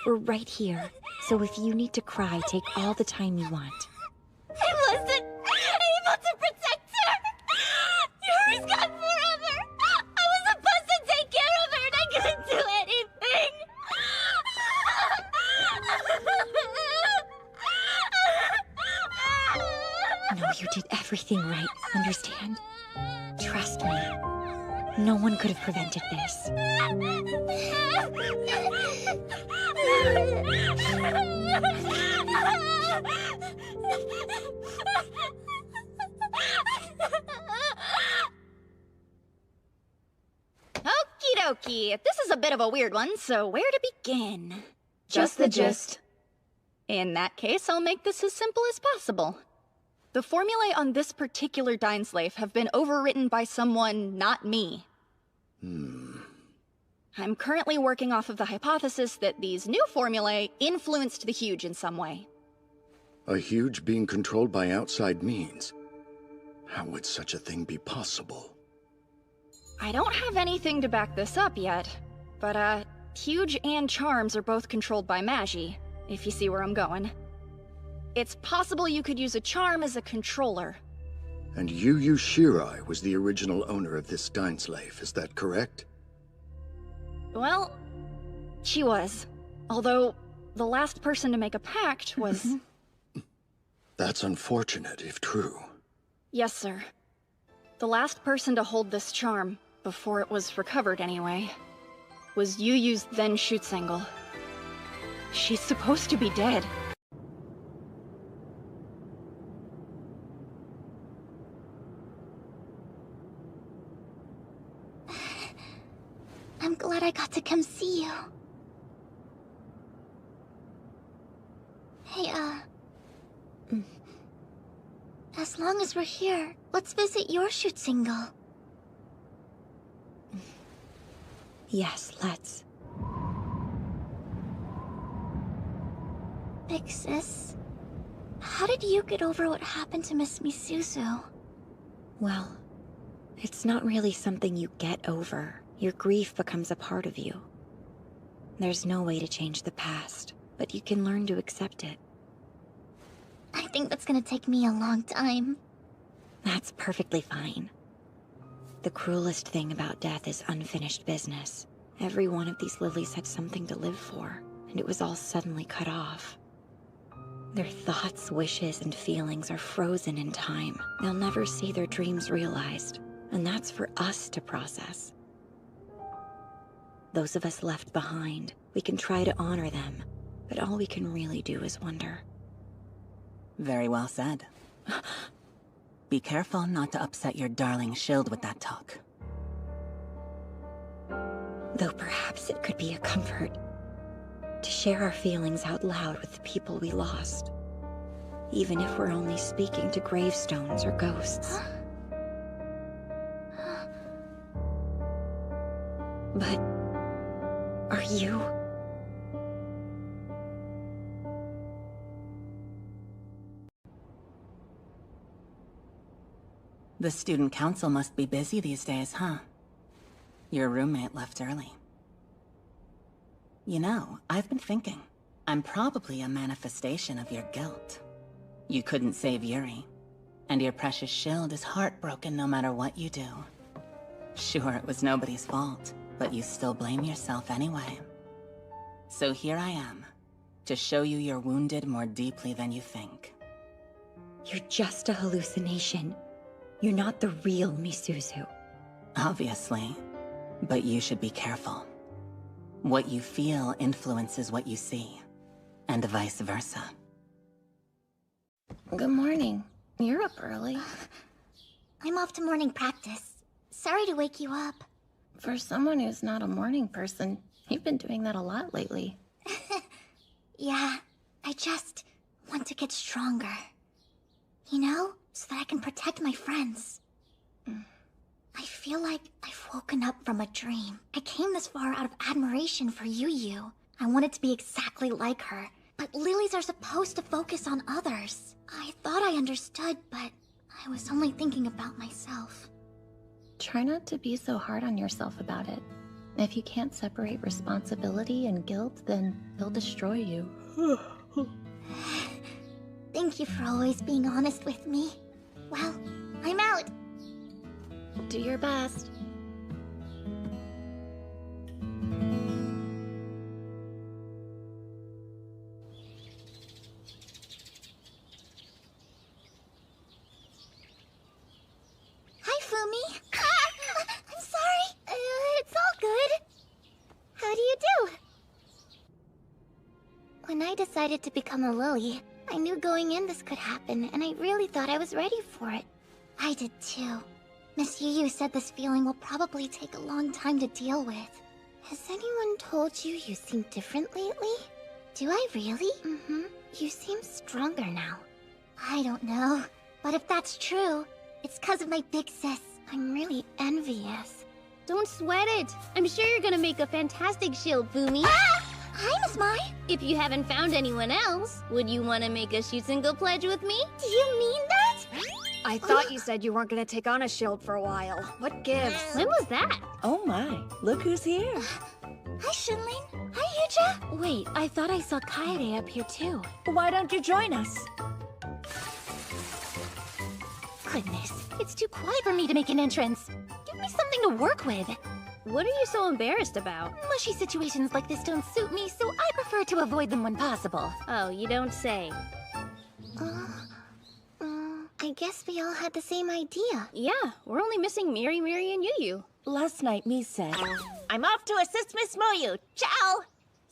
We're right here, so if you need to cry, take all the time you want. I wasn't able to protect her! Yuri's gone forever! I was supposed to take care of her and I couldn't do anything! No, you did everything right, understand? Trust me. No one could have prevented this. Okie dokie. This is a bit of a weird one, so where to begin? Just the gist. In that case, I'll make this as simple as possible. The formulae on this particular Dainsleif have been overwritten by someone not me. I'm currently working off of the hypothesis that these new formulae influenced the Huge in some way. A Huge being controlled by outside means? How would such a thing be possible? I don't have anything to back this up yet, but Huge and Charms are both controlled by Magi, if you see where I'm going. It's possible you could use a charm as a controller. And Yu Shirai was the original owner of this Dainsleif, is that correct? Well, she was. Although, the last person to make a pact was... That's unfortunate, if true. Yes, sir. The last person to hold this charm, before it was recovered anyway, was Yu's then Shoots-Angle. She's supposed to be dead. I'm glad I got to come see you. Hey, as long as we're here, let's visit your Shoots-Angle. Yes, let's. Big sis, how did you get over what happened to Miss Misuzu? Well, it's not really something you get over. Your grief becomes a part of you. There's no way to change the past, but you can learn to accept it. I think that's gonna take me a long time. That's perfectly fine. The cruelest thing about death is unfinished business. Every one of these lilies had something to live for, and it was all suddenly cut off. Their thoughts, wishes, and feelings are frozen in time. They'll never see their dreams realized, and that's for us to process. Those of us left behind, we can try to honor them, but all we can really do is wonder. Very well said. Be careful not to upset your darling shield with that talk. Though perhaps it could be a comfort to share our feelings out loud with the people we lost, even if we're only speaking to gravestones or ghosts. But are you? The student council must be busy these days, huh? Your roommate left early. You know, I've been thinking. I'm probably a manifestation of your guilt. You couldn't save Yuri, and your precious shield is heartbroken no matter what you do. Sure, it was nobody's fault, but you still blame yourself anyway. So here I am, to show you you're wounded more deeply than you think. You're just a hallucination. You're not the real Misuzu. Obviously, but you should be careful. What you feel influences what you see, and vice versa. Good morning. You're up early. I'm off to morning practice. Sorry to wake you up. For someone who's not a morning person, you've been doing that a lot lately. Yeah, I just want to get stronger. You know, so that I can protect my friends. I feel like I've woken up from a dream. I came this far out of admiration for Yu. I wanted to be exactly like her, but lilies are supposed to focus on others. I thought I understood, but I was only thinking about myself. Try not to be so hard on yourself about it. If you can't separate responsibility and guilt, then they'll destroy you. Thank you for always being honest with me. Well, I'm out. Do your best. Hi, Fumi. I'm sorry. It's all good. How do you do? When I decided to become a lily, I knew going in this could happen, and I really thought I was ready for it. I did too. Miss Yu said this feeling will probably take a long time to deal with. Has anyone told you you seem different lately? Do I really? Mm-hmm. You seem stronger now. I don't know. But if that's true, it's because of my big sis. I'm really envious. Don't sweat it. I'm sure you're gonna make a fantastic shield, Fumi. Ah! Hi, Miss Mai. If you haven't found anyone else, would you want to make a shoot single pledge with me? Do you mean that? I thought you said you weren't gonna take on a shield for a while. What gives? When was that? Oh my, look who's here. Hi, Shinlin. Hi, Yuja. Wait, I thought I saw Kaede up here too. Why don't you join us? Goodness, it's too quiet for me to make an entrance. Give me something to work with. What are you so embarrassed about? Mushy situations like this don't suit me, so I prefer to avoid them when possible. Oh, you don't say. I guess we all had the same idea. Yeah, we're only missing Miri, and Yu. Last night, Mi said, I'm off to assist Miss Moyu. Ciao!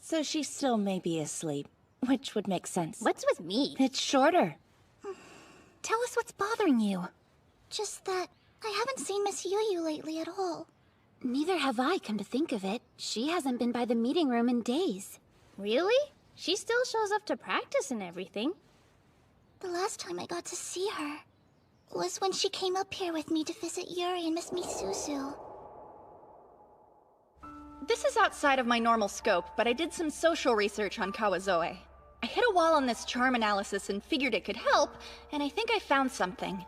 so she still may be asleep, which would make sense. What's with me? It's shorter. Tell us what's bothering you. Just that I haven't seen Miss Yu lately at all. Neither have I, come to think of it. She hasn't been by the meeting room in days. Really? She still shows up to practice and everything. The last time I got to see her was when she came up here with me to visit Yuri and Miss Misuzu. This is outside of my normal scope, but I did some social research on Kawazoe. I hit a wall on this charm analysis and figured it could help, and I think I found something.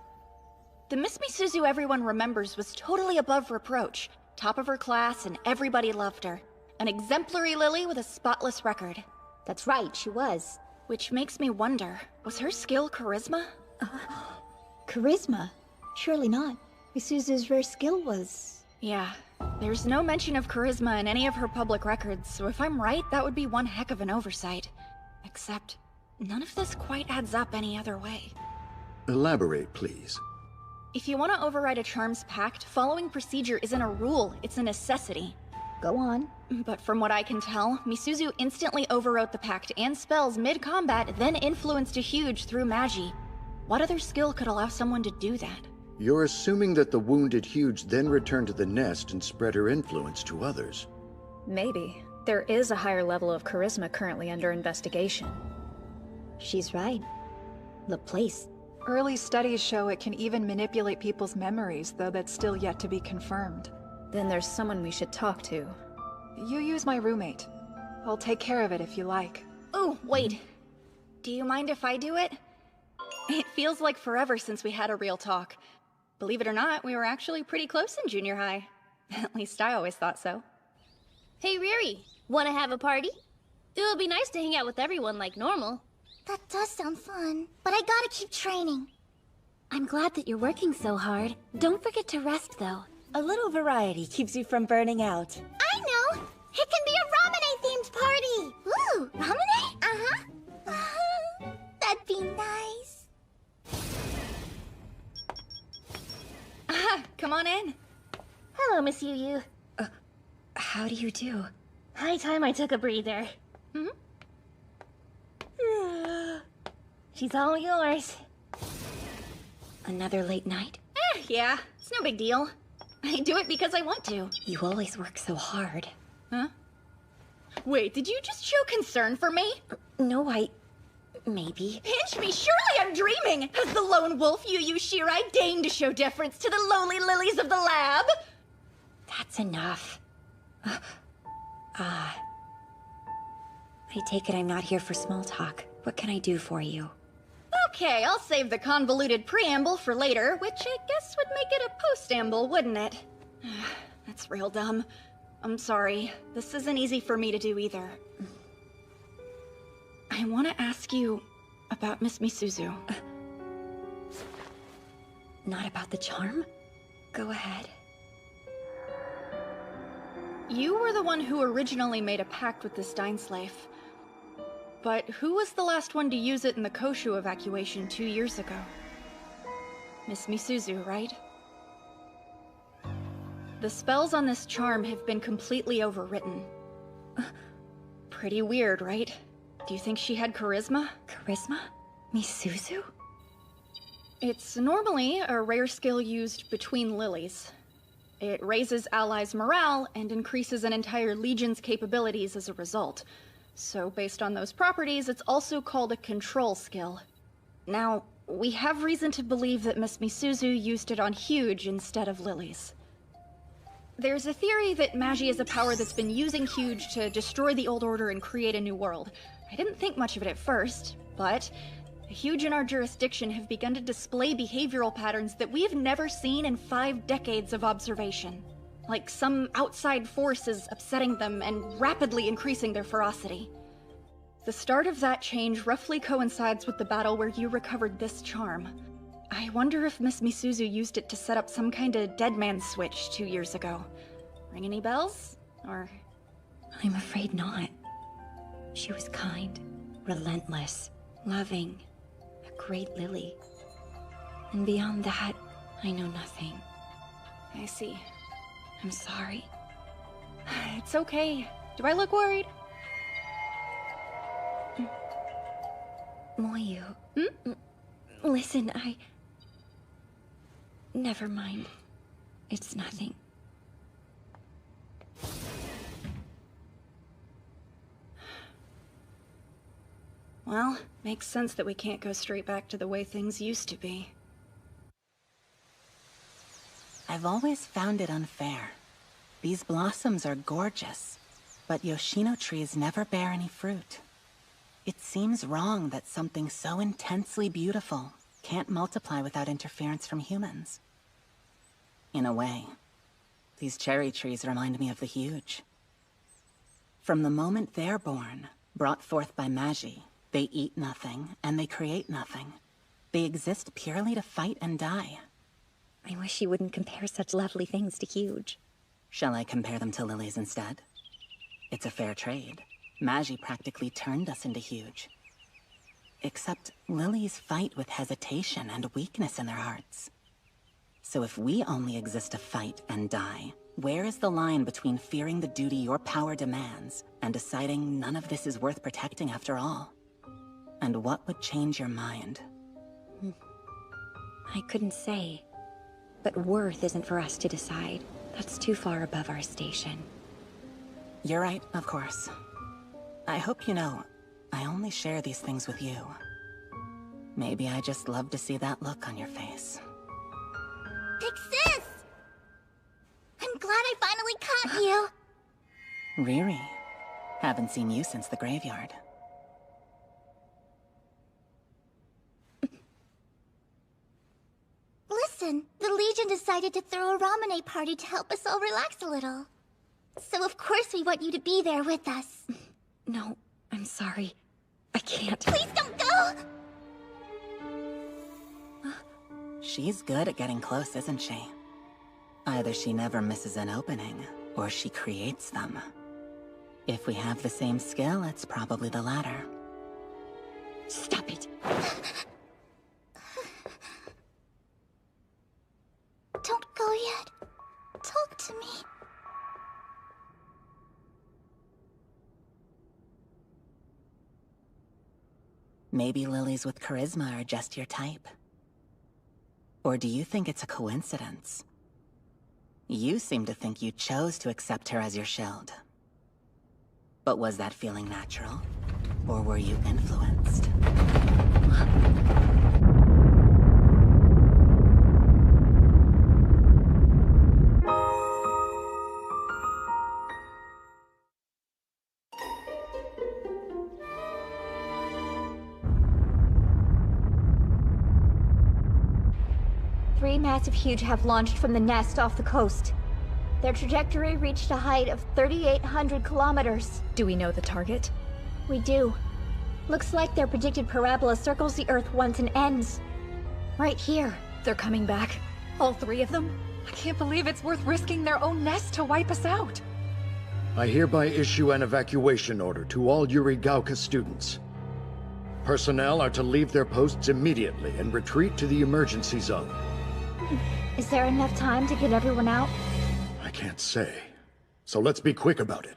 The Miss Misuzu everyone remembers was totally above reproach, top of her class, and everybody loved her. An exemplary lily with a spotless record. That's right, she was. Which makes me wonder, was her skill charisma? Charisma? Surely not. Misuzu's rare skill was... Yeah, there's no mention of charisma in any of her public records, so if I'm right, that would be one heck of an oversight. Except, none of this quite adds up any other way. Elaborate, please. If you want to override a Charms Pact, following procedure isn't a rule, it's a necessity. Go on. But from what I can tell, Misuzu instantly overwrote the pact and spells mid-combat, then influenced a Huge through Magi. What other skill could allow someone to do that? You're assuming that the wounded Huge then returned to the nest and spread her influence to others. Maybe. There is a higher level of charisma currently under investigation. She's right. The place. Early studies show it can even manipulate people's memories, though that's still yet to be confirmed. Then there's someone we should talk to. You use my roommate. I'll take care of it if you like. Oh, wait. Do you mind if I do it? It feels like forever since we had a real talk. Believe it or not, we were actually pretty close in junior high. At least I always thought so. Hey, Riri, wanna have a party? It would be nice to hang out with everyone like normal. That does sound fun, but I gotta keep training. I'm glad that you're working so hard. Don't forget to rest, though. A little variety keeps you from burning out. I know! It can be a ramen-themed party! Ooh, ramen? Uh-huh. That'd be nice. Come on in. Hello, Miss Yu. How do you do? High time I took a breather. She's all yours. Another late night? Yeah, it's no big deal. I do it because I want to. You always work so hard. Huh? Wait, did you just show concern for me? No, maybe. Pinch me, surely I'm dreaming! As the lone wolf Yu Shirai deign to show deference to the lowly lilies of the lab! That's enough. I take it I'm not here for small talk. What can I do for you? Okay, I'll save the convoluted preamble for later, which I guess would make it a postamble, wouldn't it? That's real dumb. I'm sorry. This isn't easy for me to do either. I want to ask you about Miss Misuzu. Not about the charm? Go ahead. You were the one who originally made a pact with this Dainsleif. But who was the last one to use it in the Koshu evacuation 2 years ago? Miss Misuzu, right? The spells on this charm have been completely overwritten. Pretty weird, right? Do you think she had charisma? Charisma? Misuzu? It's normally a rare skill used between lilies. It raises allies' morale and increases an entire legion's capabilities as a result. So based on those properties, it's also called a control skill. Now, we have reason to believe that Miss Misuzu used it on Huge instead of lilies. There's a theory that Magi is a power that's been using Huge to destroy the old order and create a new world. I didn't think much of it at first, but the Huge in our jurisdiction have begun to display behavioral patterns that we've never seen in 5 decades of observation. Like some outside force is upsetting them and rapidly increasing their ferocity. The start of that change roughly coincides with the battle where you recovered this charm. I wonder if Miss Misuzu used it to set up some kind of dead man switch 2 years ago. Ring any bells? Or... I'm afraid not. She was kind, relentless, loving, a great lily. And beyond that, I know nothing. I see. I'm sorry. It's okay. Do I look worried? Moyu. Listen, Never mind. It's nothing. Well, makes sense that we can't go straight back to the way things used to be. I've always found it unfair. These blossoms are gorgeous, but Yoshino trees never bear any fruit. It seems wrong that something so intensely beautiful can't multiply without interference from humans. In a way, these cherry trees remind me of the Huge. From the moment they're born, brought forth by Magi, they eat nothing and they create nothing. They exist purely to fight and die. I wish you wouldn't compare such lovely things to Huge. Shall I compare them to lilies instead? It's a fair trade. Magi practically turned us into Huge. Except lilies fight with hesitation and weakness in their hearts. So if we only exist to fight and die, where is the line between fearing the duty your power demands and deciding none of this is worth protecting after all? And what would change your mind? I couldn't say. But worth isn't for us to decide. That's too far above our station. You're right, of course. I hope you know, I only share these things with you. Maybe I just love to see that look on your face. Big sis! I'm glad I finally caught you. Riri, haven't seen you since the graveyard. Listen, the Legion decided to throw a Ramune party to help us all relax a little. So of course we want you to be there with us. No, I'm sorry. I can't. Please don't go! She's good at getting close, isn't she? Either she never misses an opening, or she creates them. If we have the same skill, it's probably the latter. Stop it! Don't go yet. Talk to me. Maybe lilies with charisma are just your type. Or do you think it's a coincidence? You seem to think you chose to accept her as your shield. But was that feeling natural? Or were you influenced? Three massive Huge have launched from the nest off the coast. Their trajectory reached a height of 3,800 kilometers. Do we know the target? We do. Looks like their predicted parabola circles the Earth once and ends. Right here. They're coming back. All three of them? I can't believe it's worth risking their own nest to wipe us out. I hereby issue an evacuation order to all Yurigauka students. Personnel are to leave their posts immediately and retreat to the emergency zone. Is there enough time to get everyone out? I can't say. So let's be quick about it.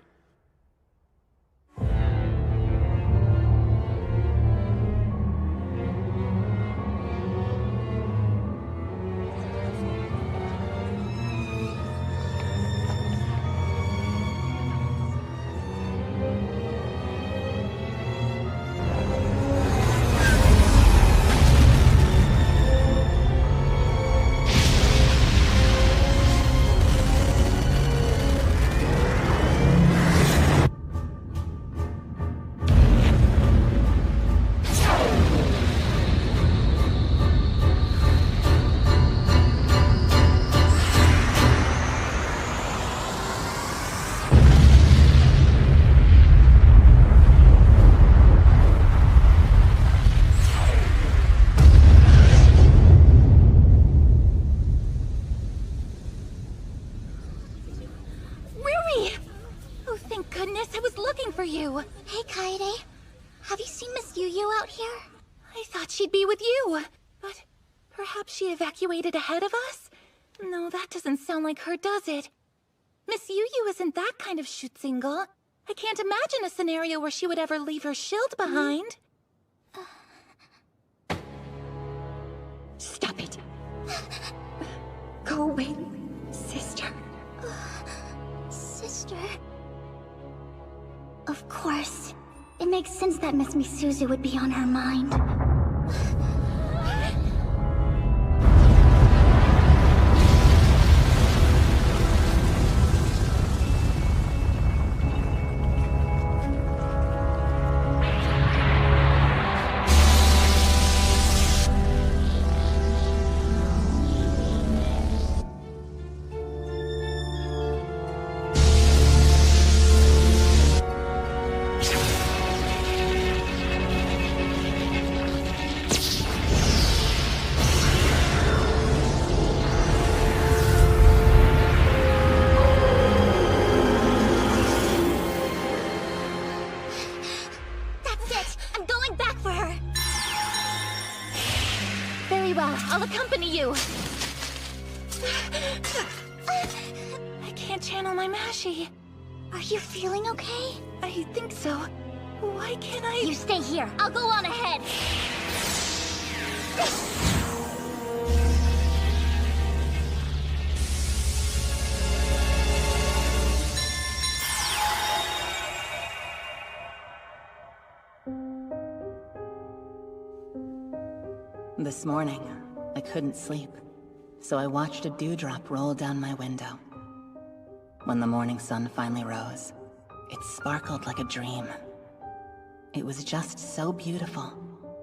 Hey, Kaede. Have you seen Miss Yu out here? I thought she'd be with you. But perhaps she evacuated ahead of us? No, that doesn't sound like her, does it? Miss Yu isn't that kind of Schutzingle. I can't imagine a scenario where she would ever leave her shield behind. Stop it. Go away, sister. Sister? Of course. It makes sense that Miss Misuzu would be on her mind. I'll accompany you. I can't channel my Mashi. Are you feeling okay? I think so. Why can't I? You stay here. I'll go on ahead. This morning, I couldn't sleep, so I watched a dewdrop roll down my window. When the morning sun finally rose, it sparkled like a dream. It was just so beautiful,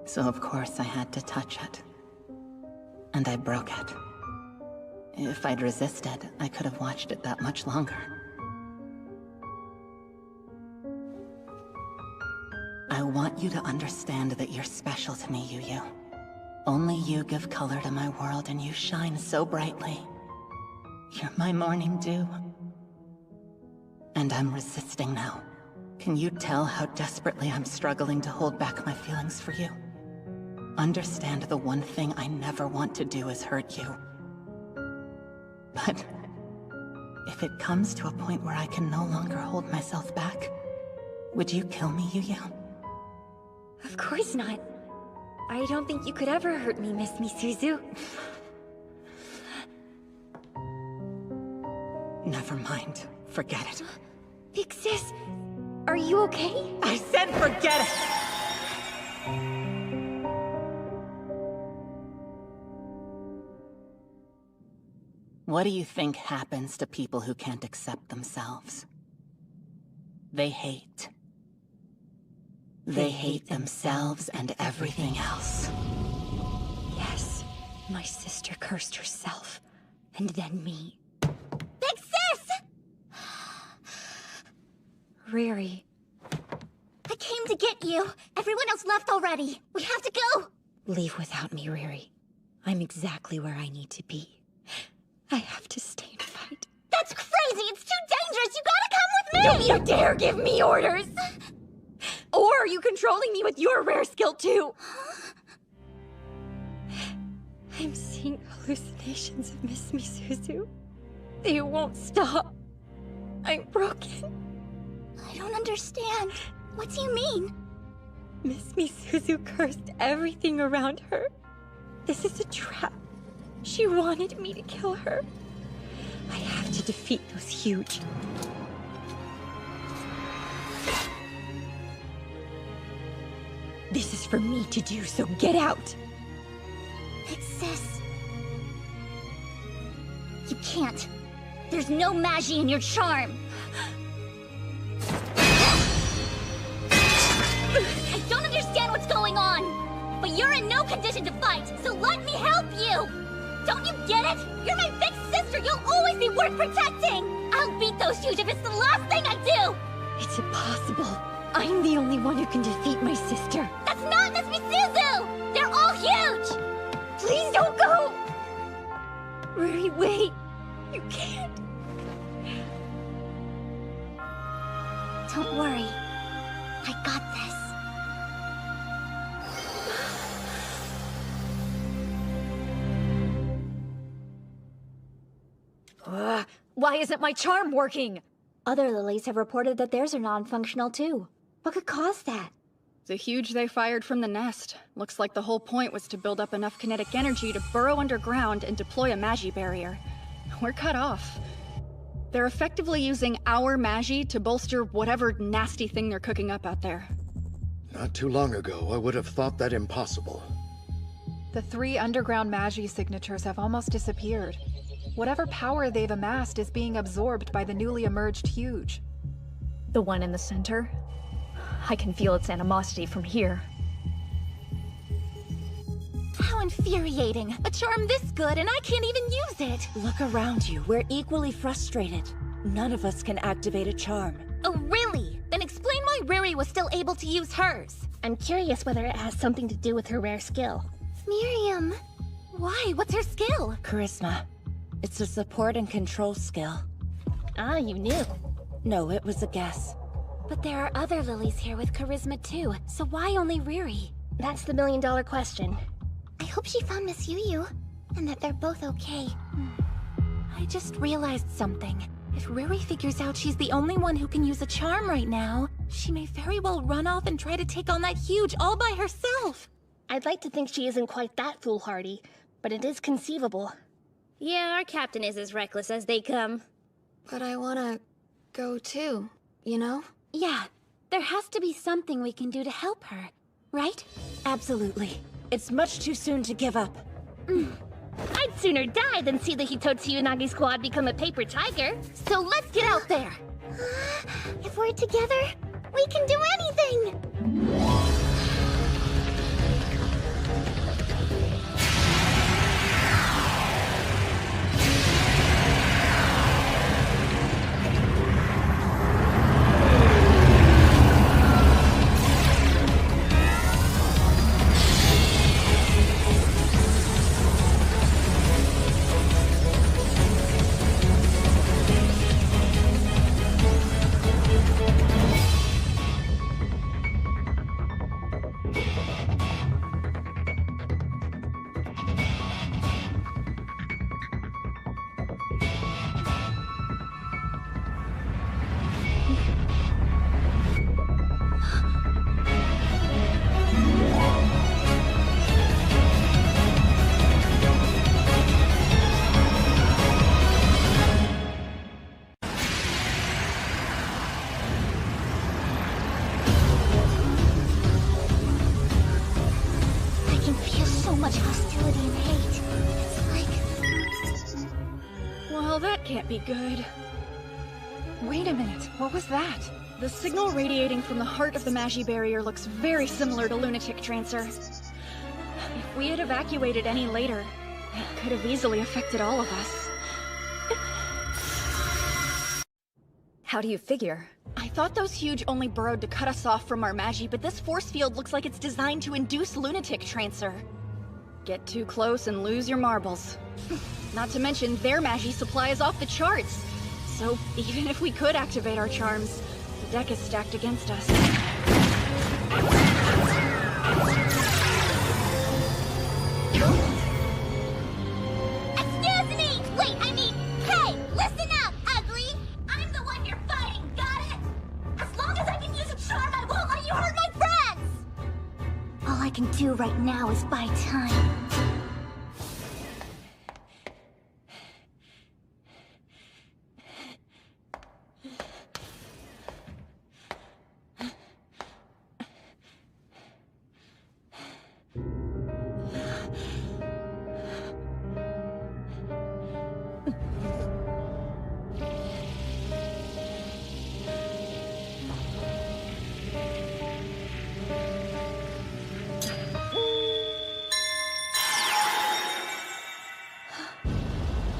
so of course I had to touch it. And I broke it. If I'd resisted, I could have watched it that much longer. I want you to understand that you're special to me, Yu. Only you give color to my world, and you shine so brightly. You're my morning dew. And I'm resisting now. Can you tell how desperately I'm struggling to hold back my feelings for you? Understand the one thing I never want to do is hurt you. But if it comes to a point where I can no longer hold myself back, would you kill me, Yu? Of course not. I don't think you could ever hurt me, Miss Misuzu. Never mind. Forget it. Big sis, are you okay? I said forget it! What do you think happens to people who can't accept themselves? They hate. They hate themselves and everything else. Yes, my sister cursed herself, and then me. Big sis! Riri. I came to get you. Everyone else left already. We have to go. Leave without me, Riri. I'm exactly where I need to be. I have to stay and fight. That's crazy! It's too dangerous! You gotta come with me! Don't you dare give me orders! Or are you controlling me with your rare skill too? I'm seeing hallucinations of Miss Misuzu. They won't stop. I'm broken. I don't understand. What do you mean? Miss Misuzu cursed everything around her. This is a trap. She wanted me to kill her. I have to defeat those huge. This is for me to do, so get out! Big sis. You can't. There's no Magi in your charm. I don't understand what's going on, but you're in no condition to fight, so let me help you! Don't you get it? You're my big sister! You'll always be worth protecting! I'll beat those huge if it's the last thing I do! It's impossible. I'm the only one who can defeat my sister. That's not Miss Misuzu! They're all huge! Please don't go! Riri, wait. You can't. Don't worry. I got this. Why isn't my charm working? Other lilies have reported that theirs are non-functional too. What could cause that? The huge they fired from the nest. Looks like the whole point was to build up enough kinetic energy to burrow underground and deploy a Magi barrier. We're cut off. They're effectively using our Magi to bolster whatever nasty thing they're cooking up out there. Not too long ago, I would have thought that impossible. The 3 underground Magi signatures have almost disappeared. Whatever power they've amassed is being absorbed by the newly emerged huge. The one in the center? I can feel its animosity from here. How infuriating. A charm this good and I can't even use it. Look around you. We're equally frustrated. None of us can activate a charm. Oh, really? Then explain why Riri was still able to use hers. I'm curious whether it has something to do with her rare skill. Miriam. Why? What's her skill? Charisma. It's a support and control skill. Ah, you knew. No, it was a guess. But there are other lilies here with charisma too, so why only Riri? That's the million-dollar question. I hope she found Miss Yu, and that they're both okay. I just realized something. If Riri figures out she's the only one who can use a charm right now, she may very well run off and try to take on that huge all by herself. I'd like to think she isn't quite that foolhardy, but it is conceivable. Yeah, our captain is as reckless as they come. But I wanna go too, you know? Yeah, there has to be something we can do to help her, right? Absolutely. It's much too soon to give up. I'd sooner die than see the Hitotsu Unagi squad become a paper tiger. So let's get out there! If we're together, we can do anything! Can't be good. Wait a minute, what was that? The signal radiating from the heart of the Magi barrier looks very similar to lunatic transfer. If we had evacuated any later, it could have easily affected all of us. How do you figure? I thought those huge only burrowed to cut us off from our Magi, but this force field looks like it's designed to induce lunatic transfer. Get too close and lose your marbles. Not to mention, their Magi supply is off the charts. So, even if we could activate our charms, the deck is stacked against us. Excuse me! Wait, hey! Listen up, ugly! I'm the one you're fighting, got it? As long as I can use a charm, I won't let you hurt my friends! All I can do right now is buy time.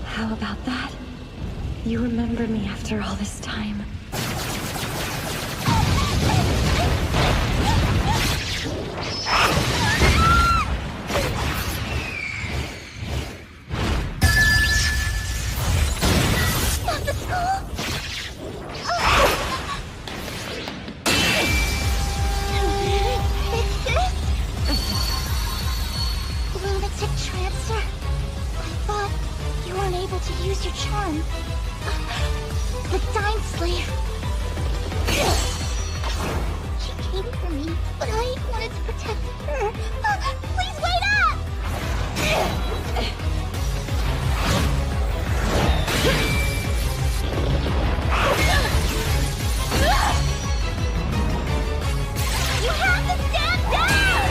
How about that? You remember me after all this time. Not the school! It's this? Lunatic transfer. I thought you weren't able to use your charm. The Time Slave. She came for me, but I wanted to protect her. Please wait up! You have to stand down!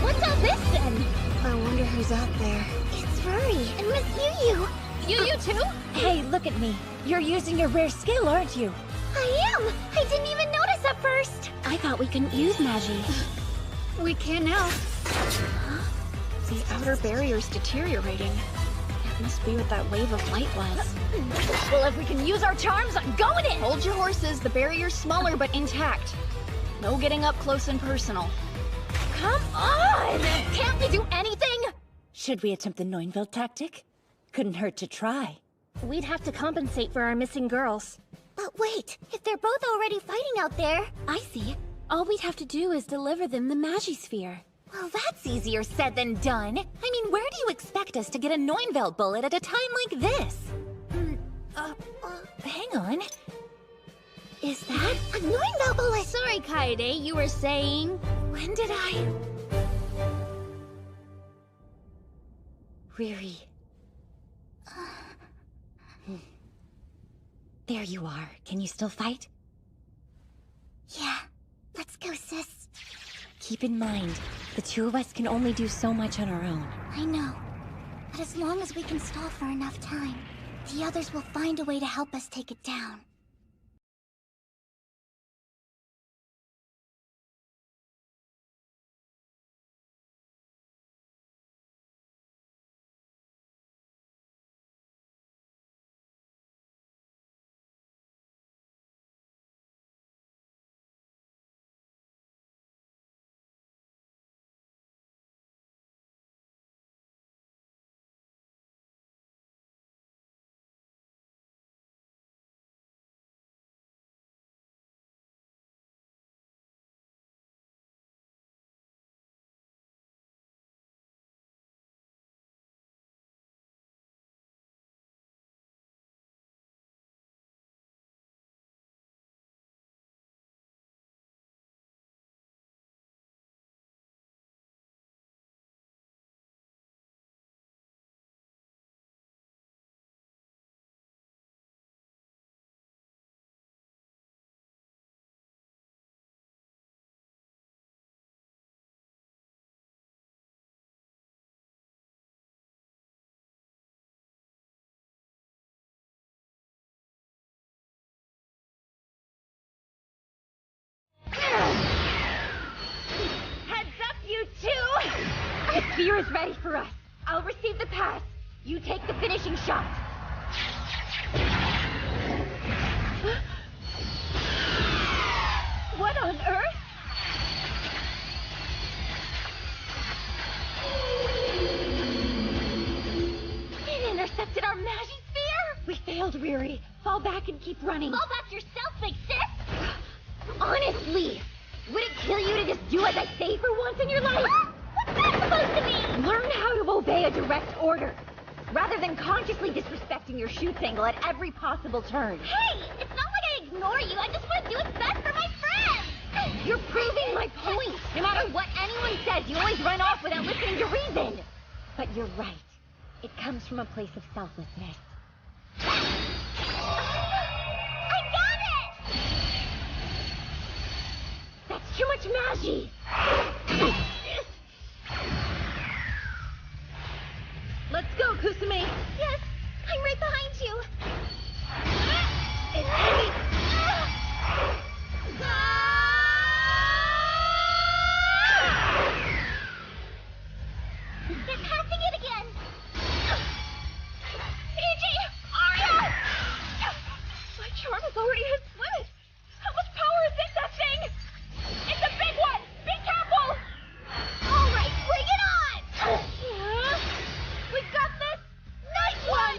What's all this then? I wonder who's out there. It's Ruri and Miss Yu. You too? Hey, look at me. You're using your rare skill, aren't you? I am! I didn't even notice at first! I thought we couldn't use Magi. We can now. The outer barrier's deteriorating. It must be what that wave of light was. Well, if we can use our charms, I'm going in! Hold your horses, the barrier's smaller but intact. No getting up close and personal. Come on! Can't we do anything? Should we attempt the Neunville tactic? Couldn't hurt to try. We'd have to compensate for our missing girls. But wait, if they're both already fighting out there... I see. All we'd have to do is deliver them the Magisphere. Well, that's easier said than done. I mean, where do you expect us to get a Neunvelt bullet at a time like this? Hang on. Is that a Neunvelt bullet? Sorry, Kaede, you were saying... When did I... Riri. There you are. Can you still fight? Yeah. Let's go, sis. Keep in mind, the two of us can only do so much on our own. I know. But as long as we can stall for enough time, the others will find a way to help us take it down. Heads up, you two! The sphere is ready for us. I'll receive the pass. You take the finishing shot. What on earth? It intercepted our Magisphere? We failed, Riri. Fall back and keep running. Fall back yourself, big sis! Honestly, would it kill you to just do as I say for once in your life? What's that supposed to mean? Learn how to obey a direct order, rather than consciously disrespecting your chutes angle at every possible turn. Hey, it's not like I ignore you. I just want to do what's best for my friends. You're proving my point. No matter what anyone says, you always run off without listening to reason. But you're right. It comes from a place of selflessness. I got it! That's too much Magi! Let's go, Kusume! Yes, I'm right behind you. It's heavy! They're passing it again. Fiji! Arya! My charm is already has split! How much power is in that thing? It's a big one! Be careful! All right, bring it on! We got this! Nice one!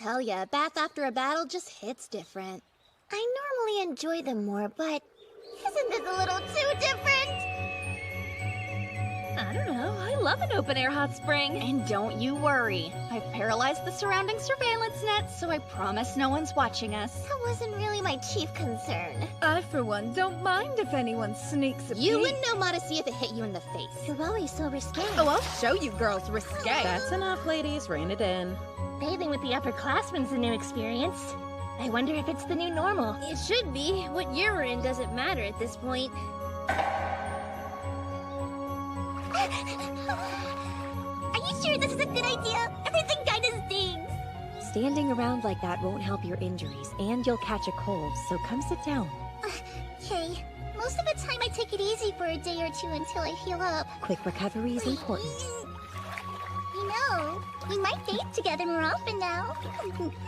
tell ya, a bath after a battle just hits different. I normally enjoy them more, but Isn't this a little too different? I don't know. I love an open-air hot spring. And don't you worry. I've paralyzed the surrounding surveillance net, so I promise no one's watching us. That wasn't really my chief concern. I, for one, don't mind if anyone sneaks a peek. you wouldn't know modesty if it hit you in the face. You're always so risque. Oh, I'll show you girls risque. That's enough, ladies. Rein it in. Bathing with the upperclassmen's a new experience. I wonder if it's the new normal. It should be. What year we're in doesn't matter at this point. Are you sure this is a good idea? Everything kinda stings. Standing around like that won't help your injuries, and you'll catch a cold, so come sit down. Okay. Most of the time I take it easy for a day or two until I heal up. Quick recovery is important. You know, we might date together more often now.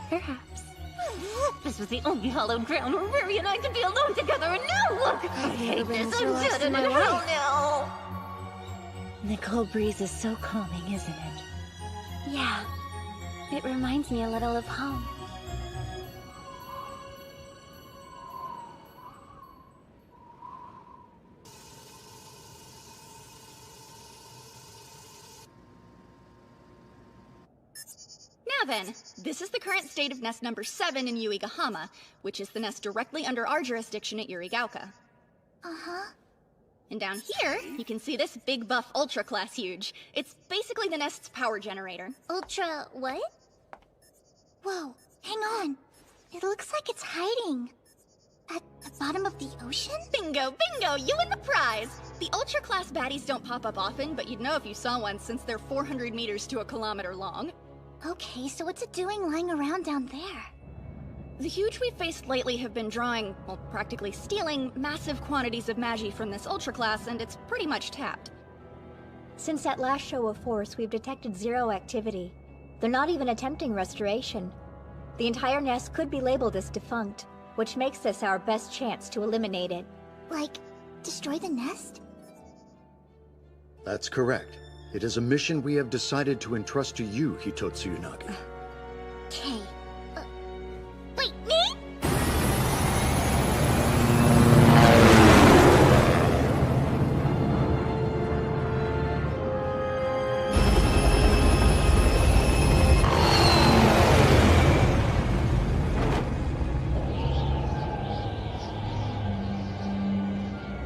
Perhaps. This was the only hallowed ground where Riri and I could be alone together, and now look! I hate this, I'm dead in hell now! The cold breeze is so calming, isn't it? Yeah. It reminds me a little of home. Now then, this is the current state of nest number 7 in Yuigahama, which is the nest directly under our jurisdiction at Yurigauka. Uh-huh. And down here, you can see this big buff Ultra class huge. It's basically the nest's power generator. Ultra what? Whoa, hang on. It looks like it's hiding. At the bottom of the ocean? Bingo, bingo, you win the prize! The Ultra class baddies don't pop up often, but you'd know if you saw one since they're 400 meters to a kilometer long. Okay, so what's it doing lying around down there? The huge we've faced lately have been drawing, well, practically stealing massive quantities of magi from this Ultra class, and it's pretty much tapped. Since that last show of force, we've detected zero activity. They're not even attempting restoration. The entire nest could be labeled as defunct, which makes this our best chance to eliminate it. Like, destroy the nest? That's correct. It is a mission we have decided to entrust to you, Hitotsu Unagi. Okay. Wait, me?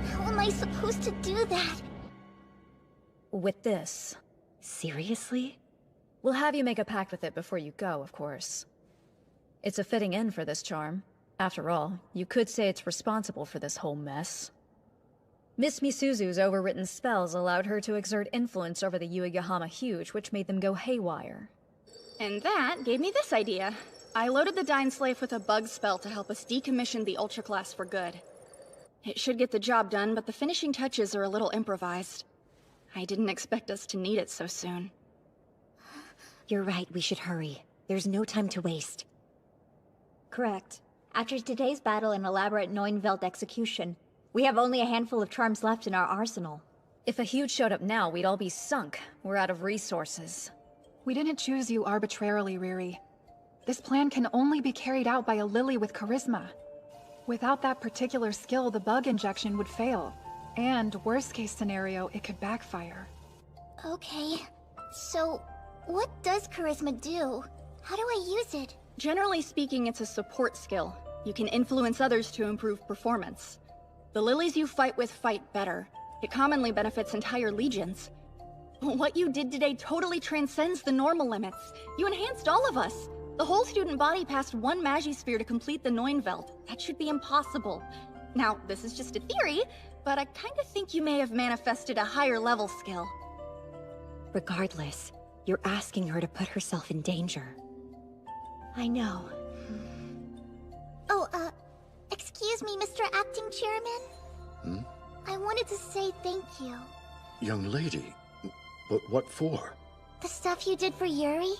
How am I supposed to do that? With this. Seriously? We'll have you make a pact with it before you go, of course. It's a fitting end for this charm. After all, you could say it's responsible for this whole mess. Miss Misuzu's overwritten spells allowed her to exert influence over the Yuigahama Huge, which made them go haywire. And that gave me this idea. I loaded the Dying Slave with a bug spell to help us decommission the Ultra class for good. It should get the job done, but the finishing touches are a little improvised. I didn't expect us to need it so soon. You're right, we should hurry. There's no time to waste. Correct. After today's battle and elaborate Neunvelt execution, we have only a handful of charms left in our arsenal. If a Huge showed up now, we'd all be sunk. We're out of resources. We didn't choose you arbitrarily, Riri. This plan can only be carried out by a Lily with charisma. Without that particular skill, the bug injection would fail. And, worst case scenario, it could backfire. Okay. So, what does charisma do? How do I use it? Generally speaking, it's a support skill. You can influence others to improve performance. The lilies you fight with fight better. It commonly benefits entire legions. What you did today totally transcends the normal limits. You enhanced all of us. The whole student body passed one Magisphere to complete the Neunvelt. That should be impossible. Now, this is just a theory, but I kinda think you may have manifested a higher level skill. Regardless, you're asking her to put herself in danger. I know. Oh, excuse me, Mr. Acting Chairman? Hmm? I wanted to say thank you. Young lady, but what for? The stuff you did for Yuri?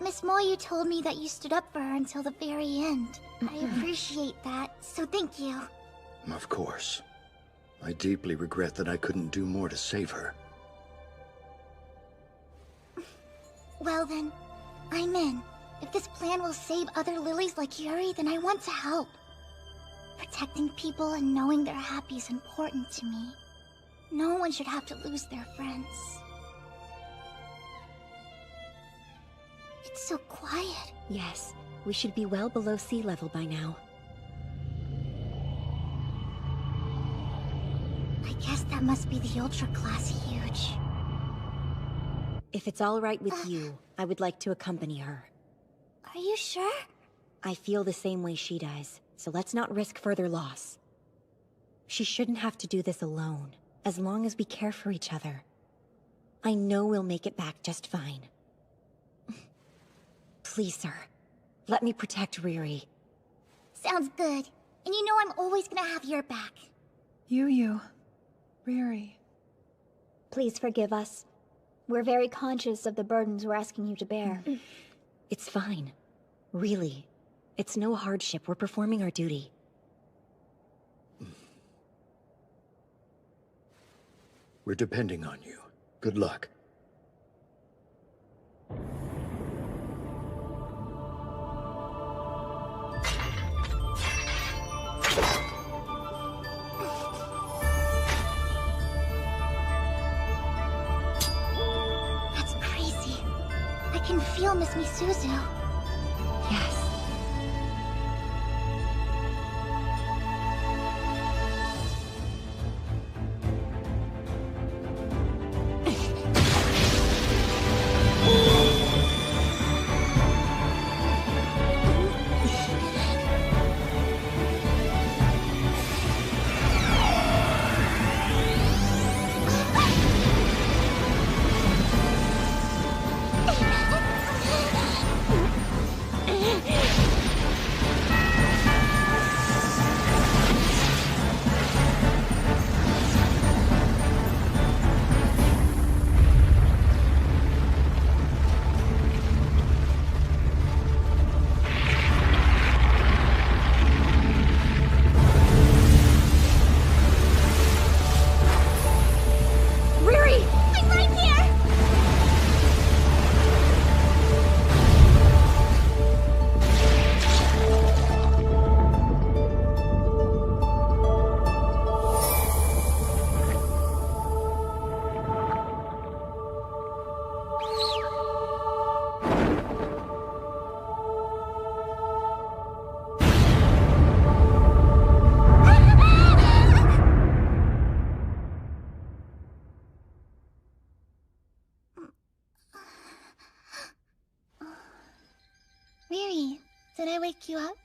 Miss Moyu told me that you stood up for her until the very end. I appreciate that, so thank you. Of course. I deeply regret that I couldn't do more to save her. Well then, I'm in. If this plan will save other lilies like Yuri, then I want to help. Protecting people and knowing they're happy is important to me. No one should have to lose their friends. It's so quiet. Yes, we should be well below sea level by now. I guess that must be the Ultra Class Huge. If it's all right with you, I would like to accompany her. Are you sure? I feel the same way she does, so let's not risk further loss. She shouldn't have to do this alone, as long as we care for each other. I know we'll make it back just fine. Please, sir, let me protect Riri. Sounds good. And you know I'm always gonna have your back. Yu, Riri. Please forgive us. We're very conscious of the burdens we're asking you to bear. It's fine. Really. It's no hardship. We're performing our duty. We're depending on you. Good luck. That's crazy. I can feel Miss Misuzu. Yes. Riri, did I wake you up?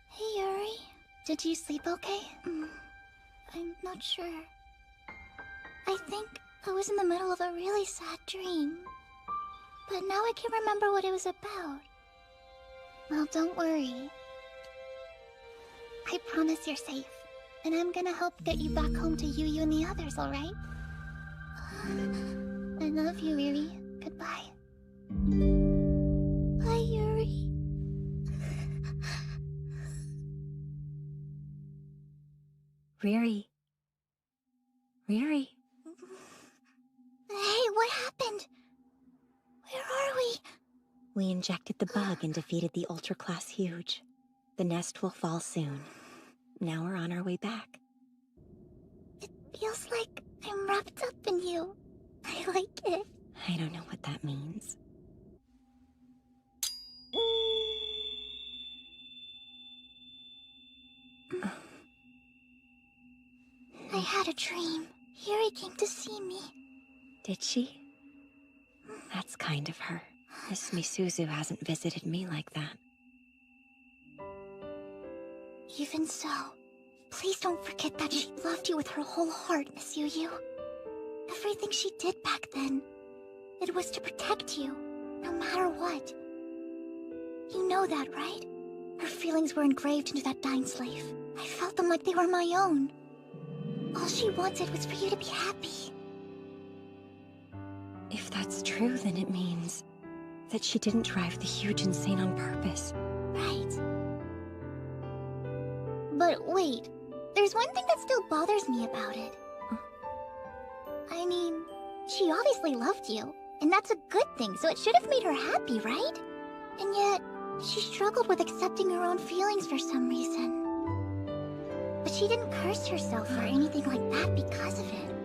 Hey, Yuri. Did you sleep okay? I'm not sure. I think I was in the middle of a really sad dream. But now I can't remember what it was about. Well, don't worry. I promise you're safe. And I'm gonna help get you back home to Yu and the others, alright? I love you, Riri. Goodbye. Bye, Yuri. Riri. Riri. Hey, what happened? Where are we? We injected the bug and defeated the Ultra Class Huge. The nest will fall soon. Now we're on our way back. It feels like I'm wrapped up in you. I like it. I don't know what that means. I had a dream. Yuri came to see me. Did she? That's kind of her. Miss Misuzu hasn't visited me like that. Even so, please don't forget that she loved you with her whole heart, Miss Yu. Everything she did back then, it was to protect you, no matter what. You know that, right? Her feelings were engraved into that dying slave. I felt them like they were my own. All she wanted was for you to be happy. If that's true, then it means that she didn't drive the Huge insane on purpose. Right. But wait, there's one thing that still bothers me about it. I mean, she obviously loved you, And that's a good thing, so it should have made her happy, right? And yet, she struggled with accepting her own feelings for some reason. But she didn't curse herself or anything like that because of it.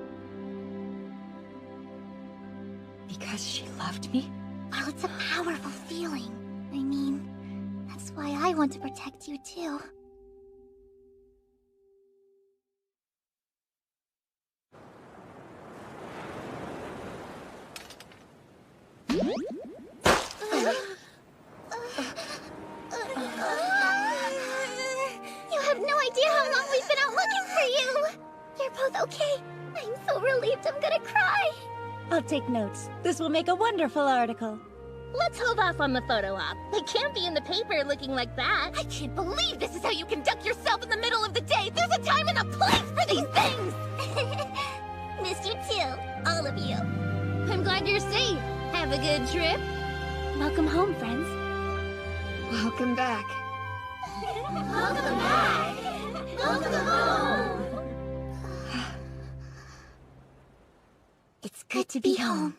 Because she loved me? Well, it's a powerful feeling. I mean, that's why I want to protect you too. You have no idea how long we've been out looking for you! You're both okay. I'm so relieved I'm gonna cry. I'll take notes. This will make a wonderful article. Let's hold off on the photo op. It can't be in the paper looking like that. I can't believe this is how you conduct yourself in the middle of the day! There's a time and a place for these things! Missed you too, all of you. I'm glad you're safe. Have a good trip. Welcome home, friends. Welcome back. Welcome back! Welcome home! It's good to be home.